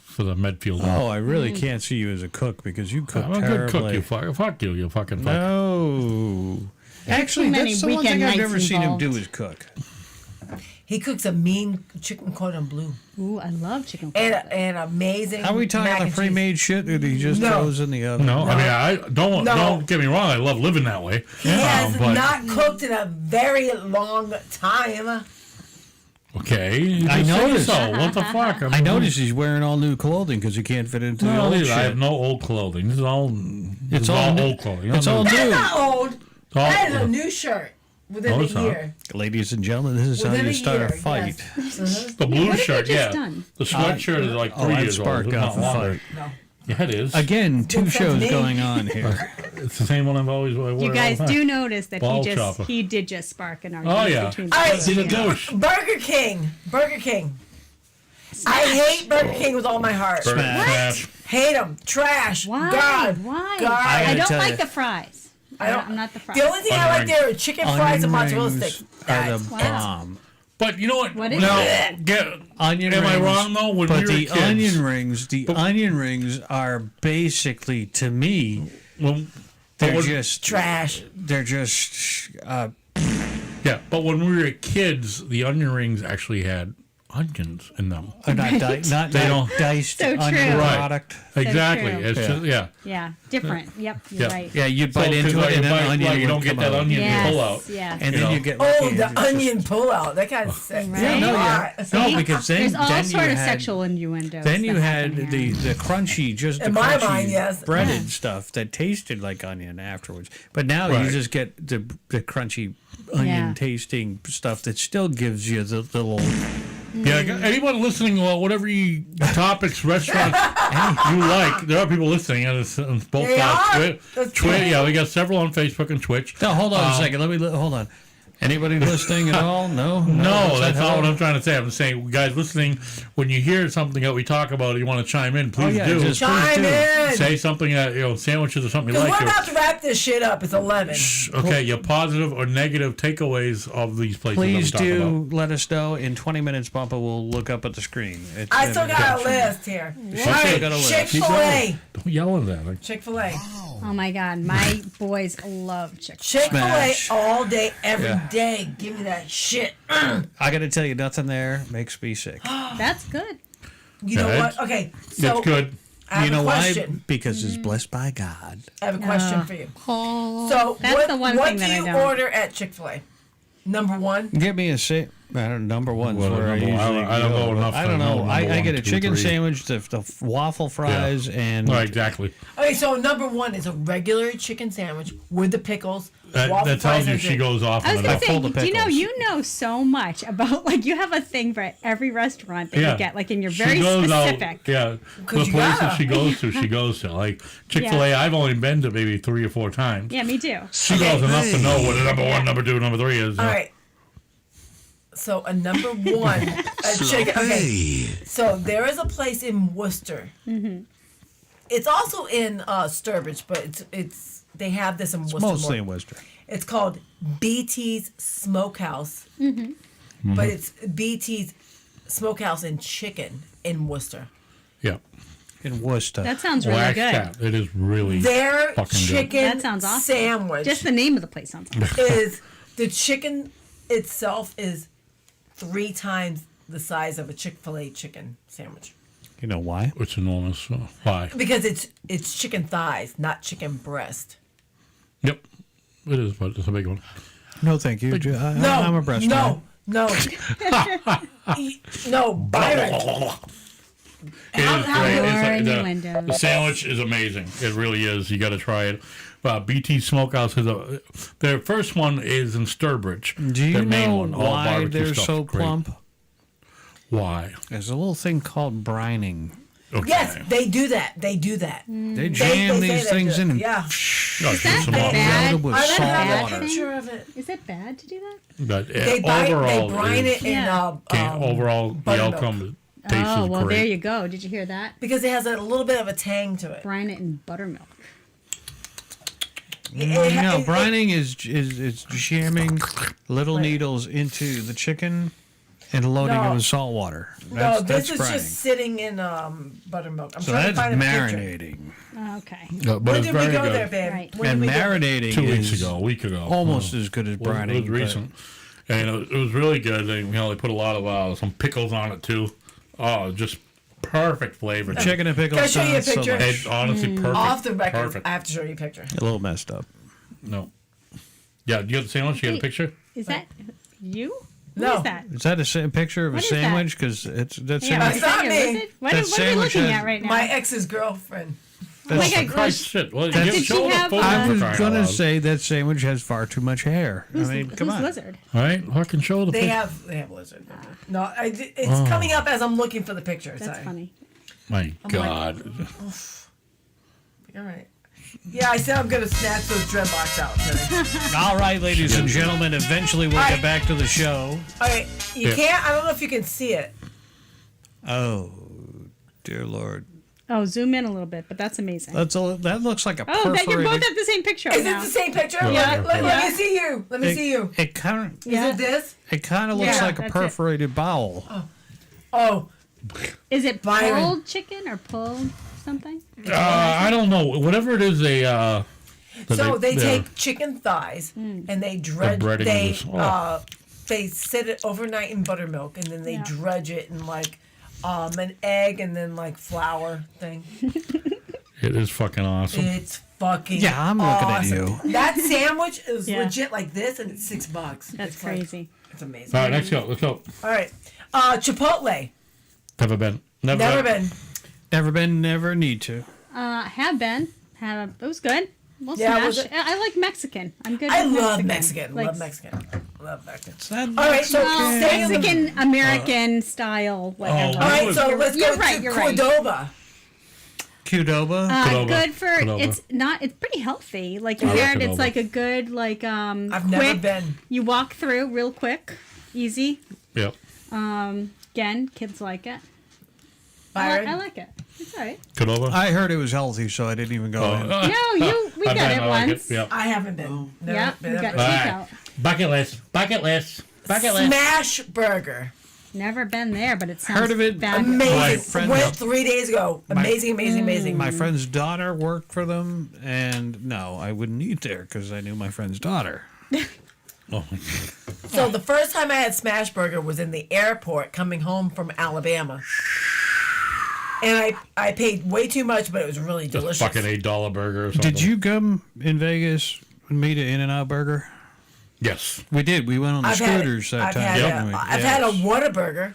for the Medfield. Oh, I really can't see you as a cook because you cook I'm a terribly. good cook. Fuck you fucking fuck. No. Actually, many that's the one weekend thing I've nights never seen him involved. do is cook. He cooks a mean chicken cordon bleu Ooh, I love chicken. and amazing. Are we mac talking and the cheese. pre-made shit that he just No. throws in the oven? No, I mean, I don't No. get me wrong. I love living that way. He has but not cooked in a very long time. okay, you I just say noticed. so. What the fuck? I noticed he's wearing all new clothing because he can't fit into the No, old I shit. have no old clothing. This is all. This is all all new. old clothing. It's all That's new. not old. all- That is a new shirt within No, a it's not. year. Ladies and gentlemen, this is how Within you a start year, a fight. yes. Mhm. The blue what have you shirt, just yeah. done? The sweatshirt is like 3 I'd years old. spark It's off not a longer. fight. No. Yeah, it is. Again, two Except shows me. going on here. It's the same one I've always worn. You guys all the do time. notice that Ball he chopper. did just spark an argument Oh yeah. between All right. both He's a of you. douche. Burger King. Burger King. I hate Burger King with all my heart. Burger Smash. Smash. Hate them. Trash. Why? God. Why? God. I gotta don't tell like you. the fries. I'm not the fries. The only thing I like Onion there are chicken fries and mozzarella Onion sticks. rings are the That's- bomb. But you know what? What is now, it? Onion am rings. I wrong though? When But we were the kids, onion rings are basically, to me, when, they're when- just Trash. They're just yeah. But when we were kids, the onion rings actually had onions in them. not not They don't- diced So onion true. Right. product. Exactly. true. It's Yeah. just, yeah. Yeah, different. Yep, you're Yeah. right. Yeah, you'd So, bite 'cause, into like, it, and you then bite- onion like, you would don't get come that out. onion Yes, pull out. yeah. And You then know. you get Oh, lucky and the it's just- onion pullout. That kind of sick. Right. No, See? because then There's all then sort you of had, sexual innuendos. Then you that had happen the here. crunchy, just the In my crunchy mind, yes. breaded stuff that tasted like onion afterwards. But now you Right. just get the crunchy onion Yeah. tasting stuff that still gives you the little. Yeah, anyone listening, whatever you topics, restaurants you like, there are people listening on both They are. Twitch. That's Twitch, true. yeah, we got several on Facebook and Twitch. No, hold on a second. Let me hold on. Anybody listening at all? No, No, that's how- not what I'm trying to say. I'm saying, guys listening, when you hear something that we talk about, you want to chime in, please yeah, do. just- Chime Please do. in. Say something, sandwiches or something you Because like. we're about to wrap this shit up. It's 11. Okay, your positive or negative takeaways of these places. Please that we talk do about. let us know. In 20 minutes, Bumpa will look up at the screen. I still got a list here. She's All still right, got a list. Chick-fil-A. Don't yell at that. Chick-fil-A. Oh my God, my boys love chicken. Chick-fil-A Smash. all day, every Yeah. day. Give me that shit. I got to tell you, nothing there makes me sick. That's good. You know Yeah, what? Okay, so It's good. I have You know a why? question. Because it's blessed by God. I have a question for you. So That's what, the one what thing do that I you don't. order at Chick-fil-A? Number one? Give me a I don't know, number one's Well, where I number one, usually I don't know enough I to don't know. know number I one, get a 2, chicken 3. sandwich, the waffle fries, and Right, exactly. Okay, so number one is a regular chicken sandwich with the pickles. waffle That tells fries, you and she drink. goes off I on was it. gonna pull say, the do you know pickles. so much about like you have a thing for every restaurant that Yeah. you get, like, and you're She very goes out, specific. yeah. The you places gotta. she goes to. Like Chick-fil-A, I've only been to maybe 3 or 4 times. Yeah, me too. She knows enough to know what a number 1, number 2, number 3 is. All right. So a number one, a chicken. Okay. So there is a place in Worcester. Mm-hmm. It's also in Sturbridge, but it's they have this in Worcester. mostly in more. Worcester. It's called BT's Smokehouse, but it's BT's Smokehouse and Chicken in Worcester. Yeah. In Worcester. That sounds really Wax good. tap. It is really Their fucking good. chicken That sounds awesome. sandwich Just the name of the place sounds awesome. is the chicken itself is 3 times the size of a Chick-fil-A chicken sandwich. You know why? It's enormous. Why? Because it's chicken thighs, not chicken breast. Yep. It is, but it's a big one. No, thank you. No, I'm a breast man. no, no, Byron. It is great. Your It's the innuendos. sandwich is amazing. It really is. You got to try it. BT Smokehouse is their first one is in Sturbridge. Do you their main know one, all why barbecue they're stuff. so Great. plump? Why? There's a little thing called brining. Okay. Yes, they do that. They do that. They jam they say these they things do. in and Yeah. No, Is that some more. bad? loaded with I don't salt have a water. picture of it. Is it bad to do that? But They overall, brine it in Yeah. overall the buttermilk. outcome tastes Oh, well, great. there you go. Did you hear that? because it has a little bit of a tang to it. Brine it in buttermilk. No, brining is jamming little needles into the chicken and loading it with salt water. No, this is brining. just sitting in buttermilk. I'm So trying to that's find a picture. marinating. Okay. But When it's did we very go good. there, babe? Right. When And did we go? marinating 2 weeks is ago, a week ago. almost as good as brining. It was but- recent. And it was really good. They put a lot of some pickles on it too. Oh, just perfect flavor. Chicken and pickles. Can I show you a sounds picture? It's honestly perfect. Off the record, Perfect. I have to show you a picture. A little messed up. No. Yeah, do you have the sandwich? You got a picture? Is that you? No. What is that? Is that a picture of What a is that? sandwich? Because it's that Yeah, sandwich. is that not your me. lizard? What That are we sandwich looking has- at right now? My ex's girlfriend. Oh my God, Christ, shit. Well, Did give she show the have, photo I for was crying out going to loud. say that sandwich has far too much hair. Who's, I mean, come who's on. lizard? All right, fucking show the They picture. have lizard. No, it's coming up as I'm looking for the picture. That's Sorry. funny. My God. All right. Yeah, I said I'm going to snatch those dreadlocks out today. All right, ladies and gentlemen, eventually we'll get back to the show. All right. You can't, I don't know if you can see it. Oh, dear Lord. Oh, zoom in a little bit, but that's amazing. That looks like a Oh, perforated... that you're both at the same picture right Is now. it the same picture? Yeah. Let me see you. Let me see you. It kind of... Yeah. Is it this? It kind of looks Yeah, like a that's it. perforated bowel. Oh, Is it Byron. pulled chicken or pulled something? I don't know. Whatever it is, they... so they they're- take chicken thighs and they dredge. breading They this. Oh. they sit it overnight in buttermilk and then they Yeah. dredge it in like an egg and then like flour thing. It is fucking awesome. It's fucking Yeah, I'm looking at awesome. you. That sandwich is Yeah. legit like this and it's $6. That's It's like- crazy. it's amazing. All right, let's go. Let's go. All right. Chipotle. Never been. Never been. Never been, never need to. Have been. It was good. We'll Yeah, was smash. it? I like Mexican. I'm good I with love Mexican. Mexican. Like, Love Mexican. Love Mexican. All All right, so well, stay in the- Mexican, American style, whatever. All right, so let's You're go right, to you're right. Cordoba. Qdoba? Qdoba. Good for Qdoba. it's pretty healthy. Like I like compared, it's Qdoba. like a good like I've quick. never been. You walk through real quick, easy. Yep. Again, kids like it. Byron? I like it. It's all right. Qdoba. I heard it was healthy, so I didn't even go in. No, we I've got been, it I like once. Yep. I haven't been. Never Yeah, been, we never got been. takeout. Bucket list. Bucket list. Bucket list. Smash Burger. Never been there, but it sounds Heard of it? fabulous. My Amazing. friend- Went 3 days ago. Amazing, amazing, amazing. My friend's daughter worked for them, and no, I wouldn't eat there because I knew my friend's daughter. Oh, So the first time I had Smash Burger was in the airport coming home from Alabama. And I paid way too much, but it was really just delicious. fucking $8 burger or something. Did you come in Vegas with me to In-N-Out Burger? Yes. We did. We went on the I've had it. scooters that I've time. had didn't a- we? I've had a Yes. Whataburger.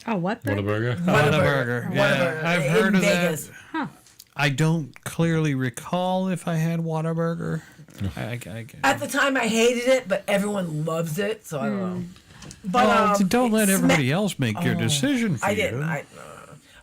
Oh, what? What a burger. Whataburger. Yeah, Whataburger I've in heard of Vegas. that. I don't clearly recall if I had Whataburger. At the time, I hated it, but everyone loves it, so I don't know. But Well, don't let everybody Sma- else make your decision for I you. didn't.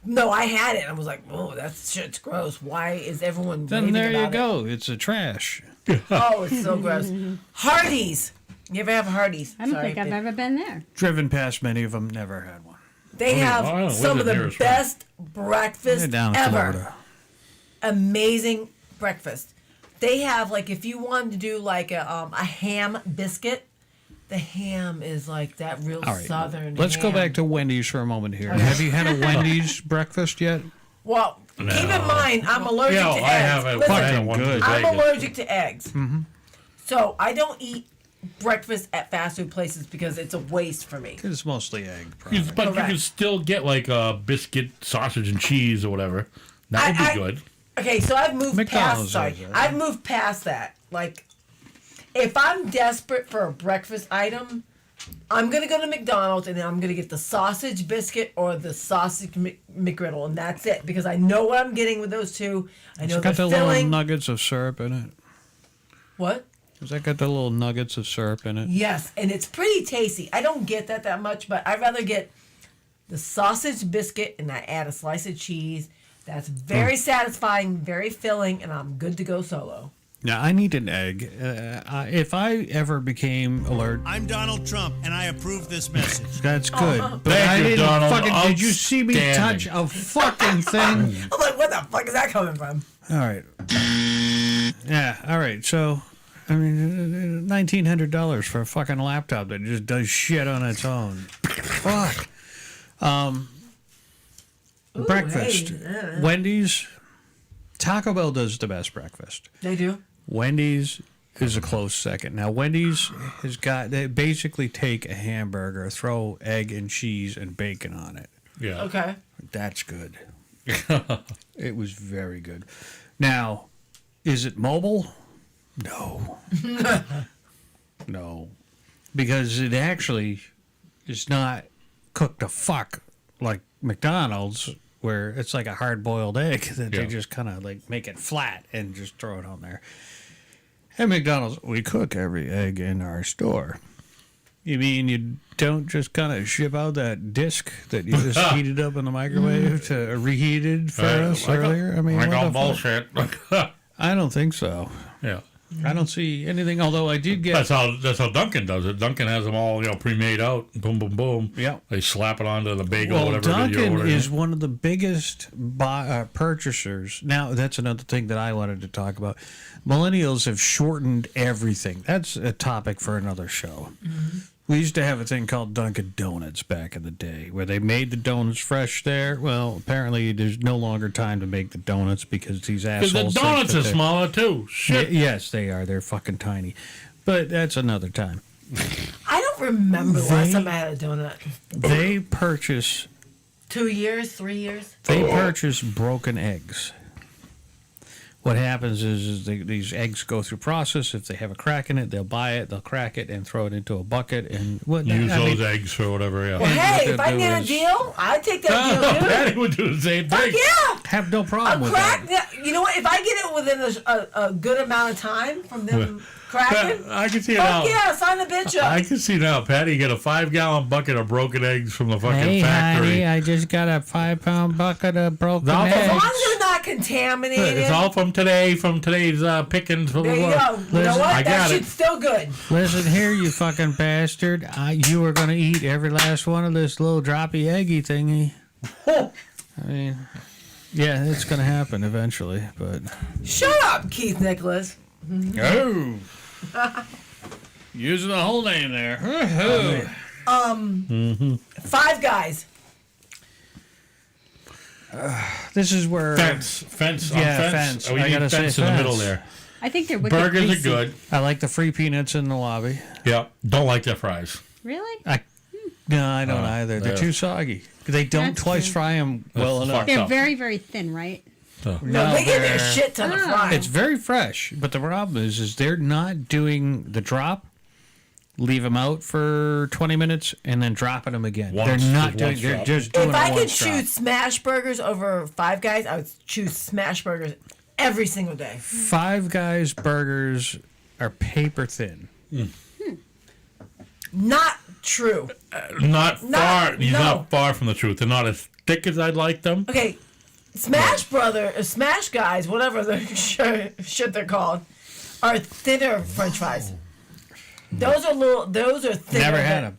No, I had it. I was like, oh, that shit's gross. Why is everyone Then raving there you about go. It's a trash. it? Oh, it's so gross. Hardee's. You ever have Hardee's? I don't think I've ever been there. Driven past many of them, never had one. They have I don't know. some of Where's the the nearest one? best breakfast They're down in ever. Florida. Amazing breakfast. They have like if you wanted to do like a ham biscuit, the ham is like that real All right. southern. Let's go ham. back to Wendy's for a moment here. Have you had a Wendy's breakfast yet? Well, keep in mind I'm allergic Yeah, to eggs. I haven't. Listen, I had one good. in I'm Vegas. allergic to eggs. Mm-hmm. So I don't eat breakfast at fast food places because it's a waste for me. It's mostly egg. You- Probably. But you Correct. can still get like a biscuit, sausage, and cheese or whatever. That would be I- good. Okay, so I've moved McDonald's past. Sorry, has that. I've moved past that. Like, if I'm desperate for a breakfast item, I'm gonna go to McDonald's and then I'm gonna get the sausage biscuit or the sausage McGriddle, and that's it because I know what I'm getting with those two. I know It's got the the little filling. nuggets of syrup in it. What? Has that got the little nuggets of syrup in it? Yes, and it's pretty tasty. I don't get that much, but I'd rather get the sausage biscuit and I add a slice of cheese. That's very satisfying, very filling, and I'm good to go solo. Now, I need an egg. If I ever became alert, I'm Donald Trump, and I approve this message. that's good. But Thank I you, didn't Donald. fucking. Did you see me touch Outstanding. a fucking thing? I'm like, what the fuck is that coming from? All right. Yeah. All right. So, I mean, $1,900 for a fucking laptop that just does shit on its own. Fuck. Breakfast. Wendy's. Taco Bell does the best breakfast. They do. Wendy's is a close second. Now, Wendy's has got, they basically take a hamburger, throw egg and cheese and bacon on it. Yeah. Okay. That's good. It was very good. Now, is it mobile? No. No. Because it actually is not cooked to fuck like McDonald's, where it's like a hard-boiled egg that they just kind of like make it flat and just throw it on there. At McDonald's, we cook every egg in our store. You mean you don't just kind of ship out that disc that you just heated up in the microwave to reheated for us earlier? I mean, like what all the fuck? bullshit. I don't think so. Yeah. I don't see anything, although I did get... That's how Dunkin' does it. Dunkin' has them all, pre-made out. Boom, boom, boom. Yeah. They slap it onto the bagel, Well, whatever it is you're Dunkin' ordering. is one of the biggest purchasers. Now, that's another thing that I wanted to talk about. Millennials have shortened everything. That's a topic for another show. Mm-hmm. We used to have a thing called Dunkin' Donuts back in the day, where they made the donuts fresh there. Well, apparently there's no longer time to make the donuts because these assholes... Because the donuts are smaller, too. Shit. Yes, they are. They're fucking tiny. But that's another time. I don't remember the last time I had a donut. They purchase... 2 years, 3 years? They purchase broken eggs. What happens is these eggs go through process. If they have a crack in it, they'll buy it, they'll crack it, and throw it into a bucket. And use those eggs for whatever, yeah. Well, hey, if I get a deal, I'd take that deal, too. Patty would do the same thing. Fuck yeah! Have no problem with crack, that. You know what? If I get it within a good amount of time from them cracking, I can see it fuck now. yeah, sign the bitch up. I can see now, Patty, get a 5-gallon bucket of broken eggs from the fucking Hey, factory. honey, I just got a 5-pound bucket of broken No, eggs. As long as they're not contaminated. It's all from today's pickings. There you go. You know what? I That got it. shit's still good. Listen here, you fucking bastard. You are going to eat every last one of this little droppy eggy thingy. I mean, yeah, it's going to happen eventually, but... Shut up, Keith Nicholas. Oh! Using the whole name there. Five Guys. This is where... Fence. Yeah, fence. We I need gotta fence say in the fence. middle there. I think they're wicked Burgers greasy. are good. I like the free peanuts in the lobby. Yeah. Don't like their fries. Really? No, I don't either. They're too soggy. They don't That's twice true. fry them well That's enough. fucked They're up. very, very thin, right? No, they give me a shit ton of fries. It's very fresh, but the problem is they're not doing the drop, leave them out for 20 minutes, and then dropping them again. Once, they're not just doing. once They're drop. just doing If it I could once drop. choose Smash Burgers over Five Guys, I would choose Smash Burgers every single day. Five Guys burgers are paper thin. Not true. Not far. He's no. not far from the truth. They're not as thick as I'd like them. Okay, Smash Guys, whatever the shit they're called, are thinner French fries. Those are thinner. Never had them,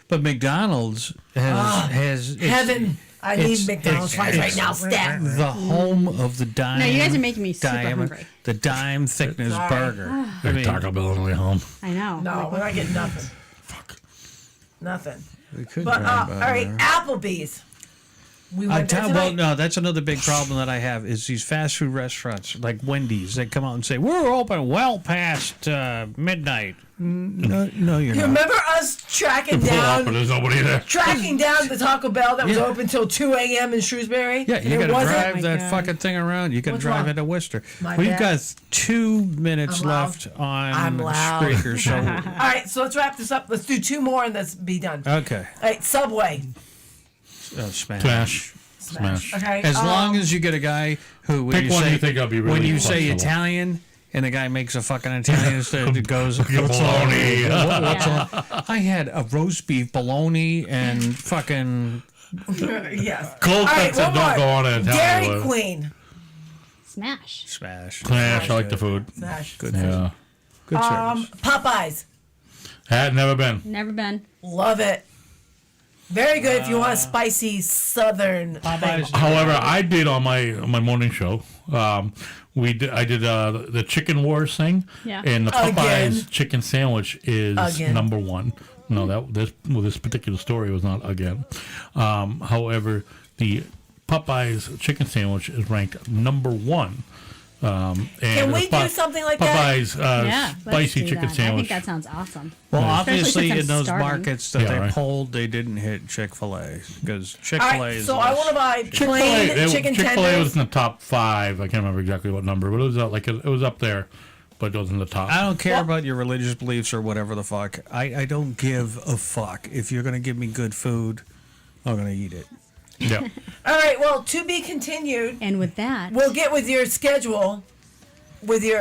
but McDonald's has it's- Heaven. I need it's- McDonald's it's- fries right it's now, stat. The home of the dime. No, you guys are making me super diameter, hungry. The dime thickness Sorry. burger. I mean, Taco Bell on the way home. I know. No, we're not getting nothing. Nothing. we could But drive all by right, there. Applebee's. We went there Well, tonight. no, that's another big problem that I have is these fast food restaurants like Wendy's. They come out and say we're open well past midnight. No, you're You not. remember us tracking Pull up, but down there's nobody there. the Taco Bell that was Yeah. open till 2 a.m. in Shrewsbury? Yeah, And you it got to wasn't- drive my that God. fucking thing around. You got to What's drive wrong? into Worcester. My We've bad. got 2 minutes I'm loud. left on I'm loud. Spreaker. So All right, so let's wrap this up. Let's do 2 more and let's be done. okay, All right, Subway. smash. Smash. Okay. As long as you get a guy who when Pick you one say you think I'll be really when you say flexible. Italian. And the guy makes a fucking Italian instead. It goes. Bologna. What's on? I had a roast beef bologna and fucking. yes. Cold All right, cuts that one don't more. go on an Italian Dairy list. Queen. Smash. Smash. Smash. I like the food. Smash. Good. Yeah. Good service. Popeyes. Had never been. Never been. Love it. Very good if you want a spicy southern thing. Popeyes. However, I did on my morning show. I did the chicken wars thing, Yeah. and the Popeyes Again. chicken sandwich is Again. number one. No, this particular story was not again. However, the Popeyes chicken sandwich is ranked number one And Can we do something like that? Popeye's Yeah, let's spicy do chicken that. I sandwich. think that sounds awesome. Well, Especially obviously, since I'm in those starving. markets that Yeah, they right. polled, they didn't hit Chick-fil-A because All Chick-fil-A right, is. so I want to buy plain chicken Chick-fil-A was tenders. in the top 5. I can't remember exactly what number, but it was it was up there, but it was in the top. I don't care about your religious beliefs or whatever the fuck. I don't give a fuck. If you're gonna give me good food, I'm gonna eat it. Yeah. All right, well, to be continued. And with that, we'll get with your schedule, with your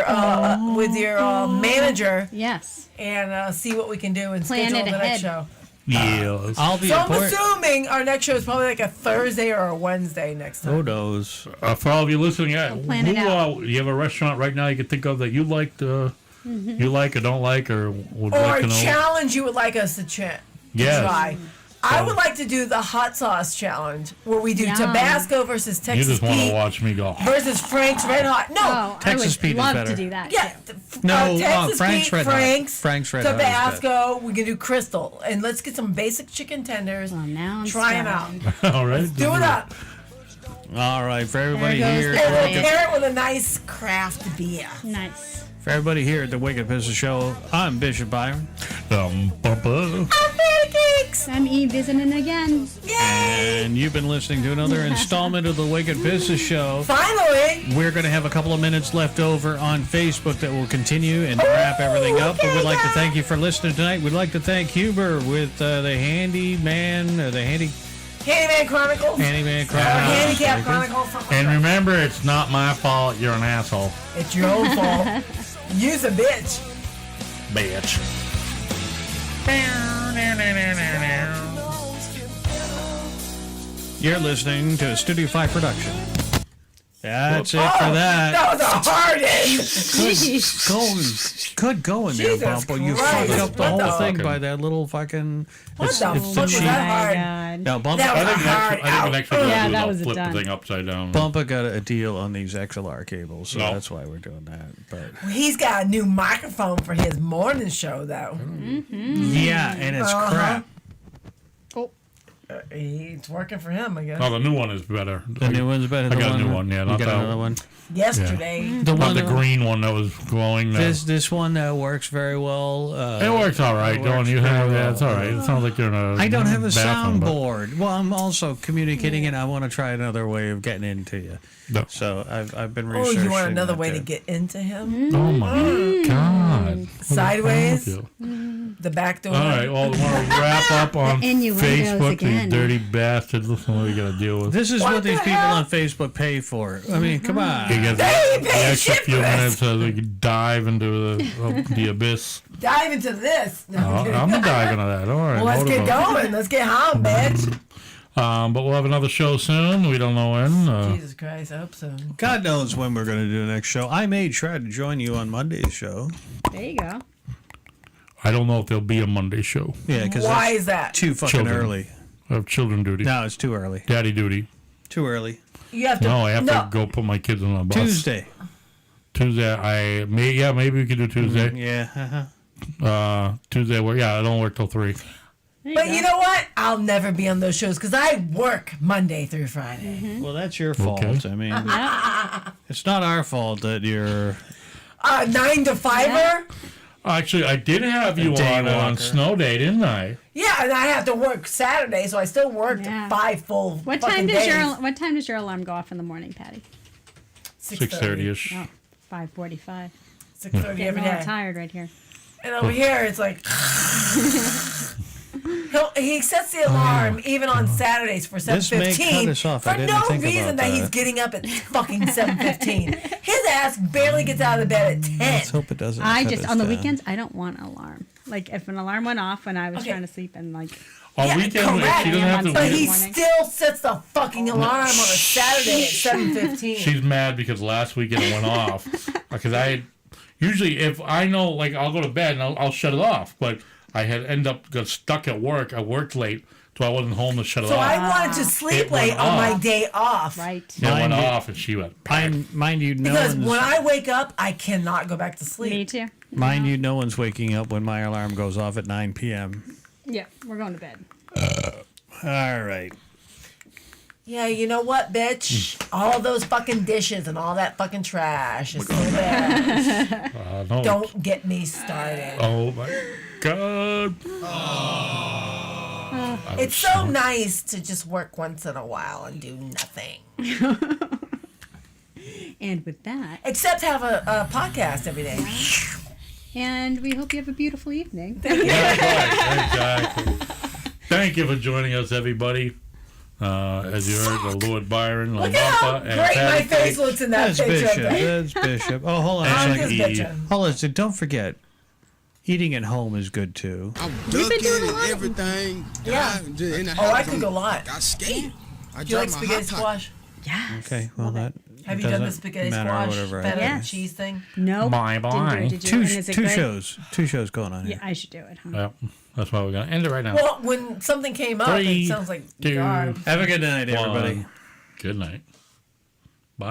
manager. Yes. And see what we can do and Plan schedule it the next ahead. show. Yeah. I'll be So I'm important. assuming our next show is probably like a Thursday or a Wednesday next time. Who knows? For all of you listening, plan it out. you have a restaurant right now you can think of that you like or don't like or would Or like a to know? challenge you would like us to Yes. try. I would like to do the hot sauce challenge where we do Yum. Tabasco versus You Texas just want to Pete watch me go. versus Frank's Red Hot. No, Oh, Texas I Pete is would love better. to do that. yeah, too. No, Texas Frank's Pete, Red Hot. Frank's, Frank's Red Hot is Tabasco. We can do Crystal, and let's get some basic chicken tenders. Well, now I'm Try them out. starving. All right. Do it up. All right, for everybody There goes here, the And we'll plan. pair it with a nice craft beer. Nice. for everybody here at the Wicked Pissah Show, I'm Bishop Byron, Bumper. I'm Eve visiting again. and you've been listening to another installment of the Wicked Pissah Show. Finally. We're going to have a couple of minutes left over on Facebook that will continue and wrap everything up. But we'd like to thank you for listening tonight. We'd like to thank Huber with the Handyman Chronicles. Handyman Or Chronicles. Handicap Chronicles. something And like remember, it's not my fault. You're an asshole. that. It's your own fault. Use a bitch. Bitch. You're listening to a Studio 5 production. That's it for Oh, that. that was a hard end. Good going there, Jesus Bumble. You Christ. fucked up the What whole the- thing by that little fucking. What the it's fuck the was cheap. that hard? God. Now, Bumble, That was I think a hard the next thing Yeah, we'll do that is was I'll flip done. the thing upside down. Bumpa got a deal on these XLR cables, so No. that's why we're doing that. But He's got a new microphone for his morning show, though. yeah, and it's crap. It's working for him, I guess. No, the new one is better. The new one's better. I than got the a new one. one, yeah. You Not got that another one. Yesterday. The Not one the that- green one that was glowing. This one that works very well. It works all right. it Don't works you very have? well. Yeah, it's all right. It sounds like you're in a. I don't have a bathroom, but- soundboard. Well, I'm also communicating, and I want to try another way of getting into you. No. So I've been Oh, researching. you want another that way to too. get into him? Oh my God! Sideways? What's wrong with you? The back door? All right. Well, we want to wrap up on innuendos Facebook. again. These dirty bastards. Listen, what we got to deal with. This is what these the people hell? on Facebook pay for. I mean, come on. Because They the pay extra shit few for this. minutes so we can dive into the abyss. Dive into this. No, I'm kidding. I'm diving into that. All right. Well, let's get going. Let's get home, bitch. But we'll have another show soon. We don't know when. Jesus Christ, I hope so. God knows when we're going to do the next show. I may try to join you on Monday's show. There you go. I don't know if there'll be a Monday show. Yeah, because Why is that? too fucking Children. early. I have children duty. No, it's too early. Daddy duty. Too early. You have to. No, I have to go put my kids on a bus. Tuesday. Tuesday, maybe we could do Tuesday. Yeah. Tuesday, I don't work till 3. But you know what? I'll never be on those shows because I work Monday through Friday. Well, that's your fault. Okay. I mean, it's not our fault that you're. 9 to 5er? Actually, I did have you day on walker. snow day, didn't I? Yeah, and I have to work Saturday, so I still worked 5 full What fucking time does days. your alarm go off in the morning, Patty? 6:30ish. Oh, 5:45. 6:30 Getting every all day. tired right here. And over here, it's like he sets the alarm even on Saturdays for This may 7:15 cut us off. I for didn't no think reason about that he's that. getting up at fucking 7:15. His ass barely gets out of the bed at 10. Let's hope it doesn't. I cut just us on the down. weekends I don't want an alarm. Like if an alarm went off when I was Okay. trying to sleep and like On Yeah, weekends, correct. she doesn't have to. But he morning. still sets the fucking alarm on a Saturday at 7:15. She's mad because last weekend it went off. Because usually if I know, like, I'll go to bed and I'll shut it off. But I got stuck at work. I worked late, so I wasn't home to shut it So off. I wanted to sleep It went late on my off. day off. right. It went Mind you- off, and she went. Mind you, no Because one's. when I wake up, I cannot go back to sleep. Me too. Mind you, no one's waking up when my alarm goes off at 9 p.m. Yeah, we're going to bed. All right. Yeah, you know what, bitch? All those fucking dishes and all that fucking trash is still there. No. Don't get me started. Oh my God. It's so nice to just work once in a while and do nothing. And with that, Except have a podcast every day. and we hope you have a beautiful evening. That's right. Exactly. Thank you for joining us, everybody. As you heard, the Lord Byron, Look at how Lamapa, and great my Patty face Cake. looks in that That's picture. Bishop. That's Bishop. Oh, hold on a And second. this Eve. bitch. Hold on. So don't forget, eating at home is good too. I'm We've been ducking doing a and lot of- everything. Yeah. In the Oh, I house, could go a lot. I skate. I Do you like drop my spaghetti hot pocket. squash? Yes. Okay, well that. Have you done the doesn't spaghetti matter, squash whatever I feta do. Yes. cheese thing? Nope. Bye, Didn't do bye. it. Did you? Two And is it two good? shows going on here. Yeah, I should do it. Huh? Yeah, that's why we're going to end it right now. Well, when something came up, 3, it sounds like 2, God. Have a good night, everybody. 1. Good night.